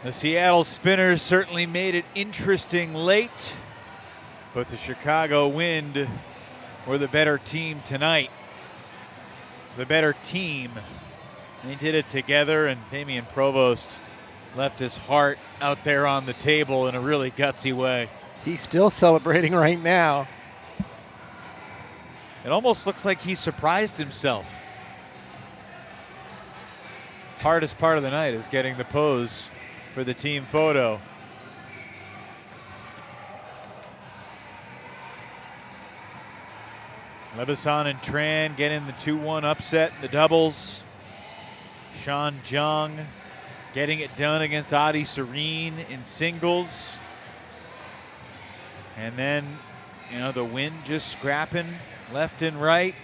The Seattle Spinners certainly made it interesting late, but the Chicago Wind were the better team tonight. The better team. They did it together, and Damian Provost left his heart out there on the table in a really gutsy way. He's still celebrating right now. It almost looks like he surprised himself. Hardest part of the night is getting the pose for the team photo. Lebason and Tran getting the 2-1 upset in the doubles. Sean Jung getting it done against Adi Serene in singles. And then, you know, the Wind just scrapping left and right.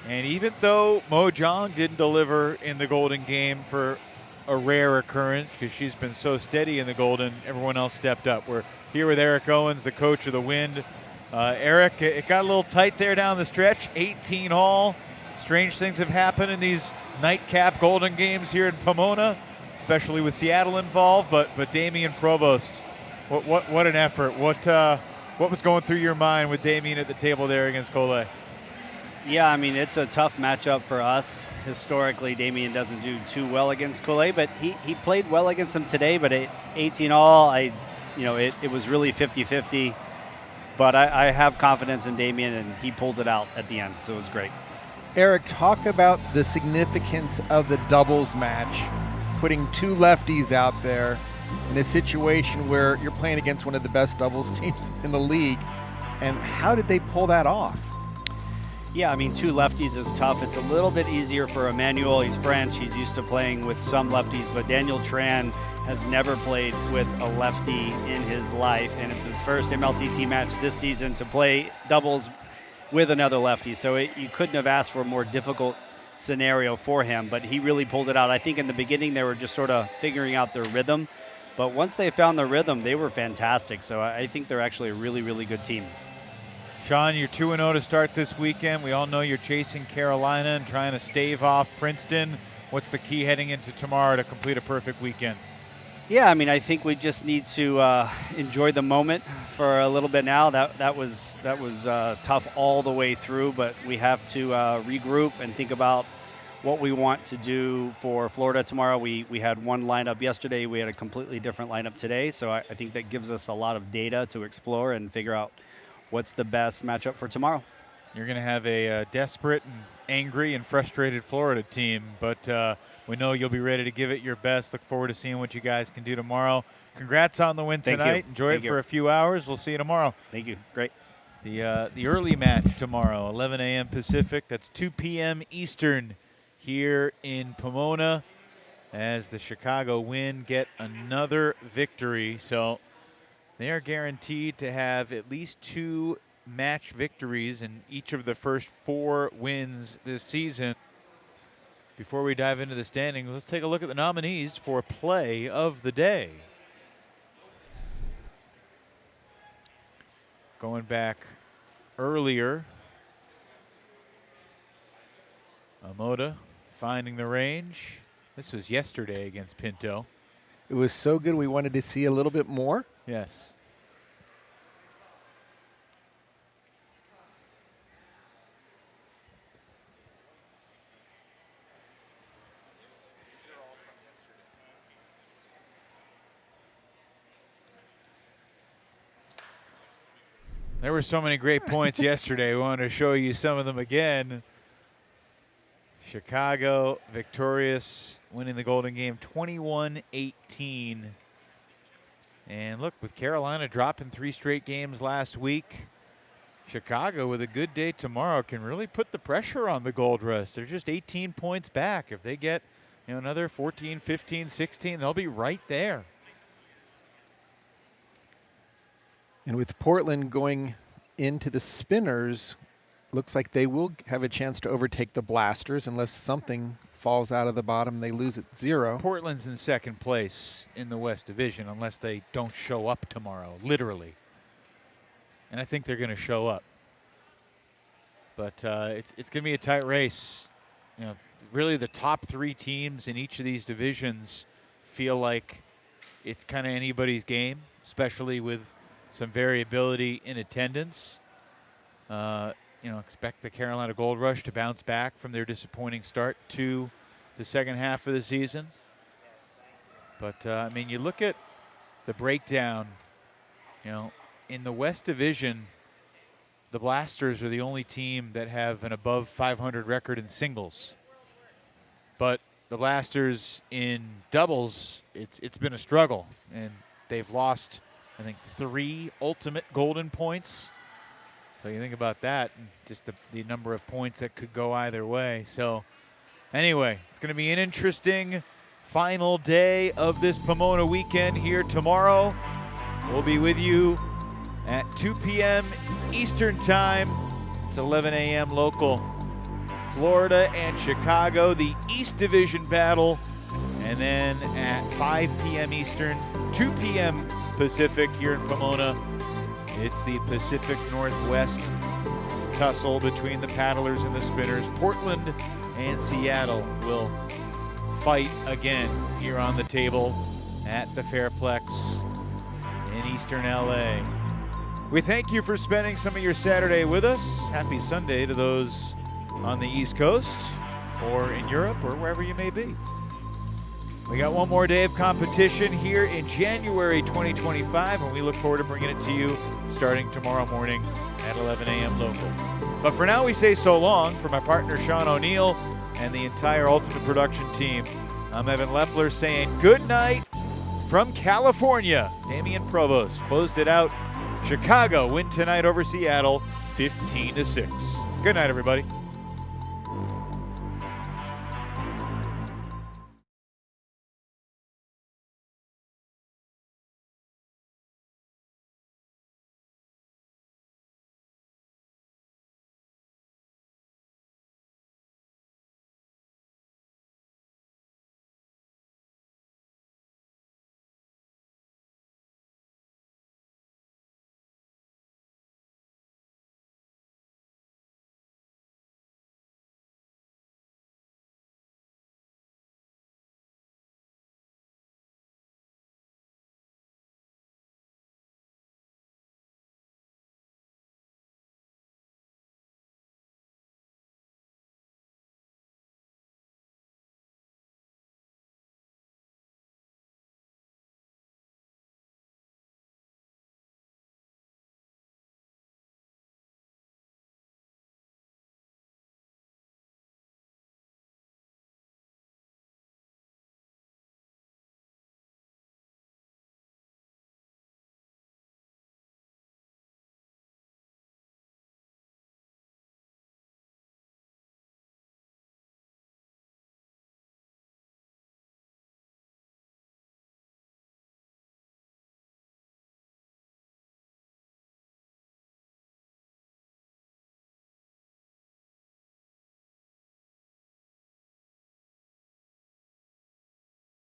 And even though Mo Jong didn't deliver in the Golden game for a rare occurrence, because she's been so steady in the Golden, everyone else stepped up. We're here with Eric Owens, the coach of the Wind. Eric, it got a little tight there down the stretch, 18 all. Strange things have happened in these nightcap Golden games here in Pomona, especially with Seattle involved, but Damian Provost, what an effort. What was going through your mind with Damian at the table there against Cole? Yeah, I mean, it's a tough matchup for us. Historically, Damian doesn't do too well against Cole, but he played well against him today, but at 18 all, it was really 50-50. But I have confidence in Damian, and he pulled it out at the end, so it was great. Eric, talk about the significance of the doubles match, putting two lefties out there in a situation where you're playing against one of the best doubles teams in the league, and how did they pull that off? Yeah, I mean, two lefties is tough. It's a little bit easier for Emmanuel. He's French. He's used to playing with some lefties, but Daniel Tran has never played with a lefty in his life, and it's his first MLTT match this season to play doubles with another lefty. So you couldn't have asked for a more difficult scenario for him, but he really pulled it out. I think in the beginning they were just sort of figuring out their rhythm, but once they found their rhythm, they were fantastic. So I think they're actually a really, really good team. Sean, you're 2-0 to start this weekend. We all know you're chasing Carolina and trying to stave off Princeton. What's the key heading into tomorrow to complete a perfect weekend? Yeah, I mean, I think we just need to enjoy the moment for a little bit now. That was tough all the way through, but we have to regroup and think about what we want to do for Florida tomorrow. We had one lineup yesterday. We had a completely different lineup today, so I think that gives us a lot of data to explore and figure out what's the best matchup for tomorrow. You're going to have a desperate and angry and frustrated Florida team, but we know you'll be ready to give it your best. Look forward to seeing what you guys can do tomorrow. Congrats on the win tonight. Enjoy it for a few hours. We'll see you tomorrow. Thank you. Great. The early match tomorrow, 11 a.m. Pacific. That's 2 p.m. Eastern here in Pomona as the Chicago Wind get another victory. So they are guaranteed to have at least 2 match victories in each of the first 4 wins this season. Before we dive into the standings, let's take a look at the nominees for play of the day. Going back earlier, Amoda finding the range. This was yesterday against Pinto. It was so good we wanted to see a little bit more. Yes. There were so many great points yesterday. We wanted to show you some of them again. Chicago victorious, winning the Golden game 21-18. And look, with Carolina dropping 3 straight games last week, Chicago with a good day tomorrow can really put the pressure on the Gold Rush. They're just 18 points back. If they get another 14, 15, 16, they'll be right there. And with Portland going into the Spinners, looks like they will have a chance to overtake the Blasters unless something falls out of the bottom. They lose at 0. Portland's in second place in the West Division unless they don't show up tomorrow, literally. And I think they're going to show up. But it's going to be a tight race. really the top 3 teams in each of these divisions feel like it's kind of anybody's game, especially with some variability in attendance. You know, expect the Carolina Gold Rush to bounce back from their disappointing start to the second half of the season. But, I mean, you look at the breakdown, you know, in the West Division, the Blasters are the only team that have an above 500 record in singles. But the Blasters in doubles, it's been a struggle. And they've lost, I think, 3 ultimate golden points. So you think about that, and just the number of points that could go either way. So anyway, it's going to be an interesting final day of this Pomona weekend here tomorrow. We'll be with you at 2 p.m. Eastern Time. It's 11 a.m. local. Florida and Chicago, the East Division battle. And then at 5 p.m. Eastern, 2 p.m. Pacific here in Pomona, it's the Pacific Northwest tussle between the paddlers and the spinners. Portland and Seattle will fight again here on the table at the Fairplex in Eastern LA. We thank you for spending some of your Saturday with us. Happy Sunday to those on the East Coast or in Europe or wherever you may be. We got one more day of competition here in January 2025, and we look forward to bringing it to you starting tomorrow morning at 11 a.m. local. But for now, we say so long. For my partner Sean O'Neill and the entire Ultimate Production team, I'm Evan Lepler saying good night from California. Damian Provost closed it out. Chicago win tonight over Seattle 15-6. Good night, everybody.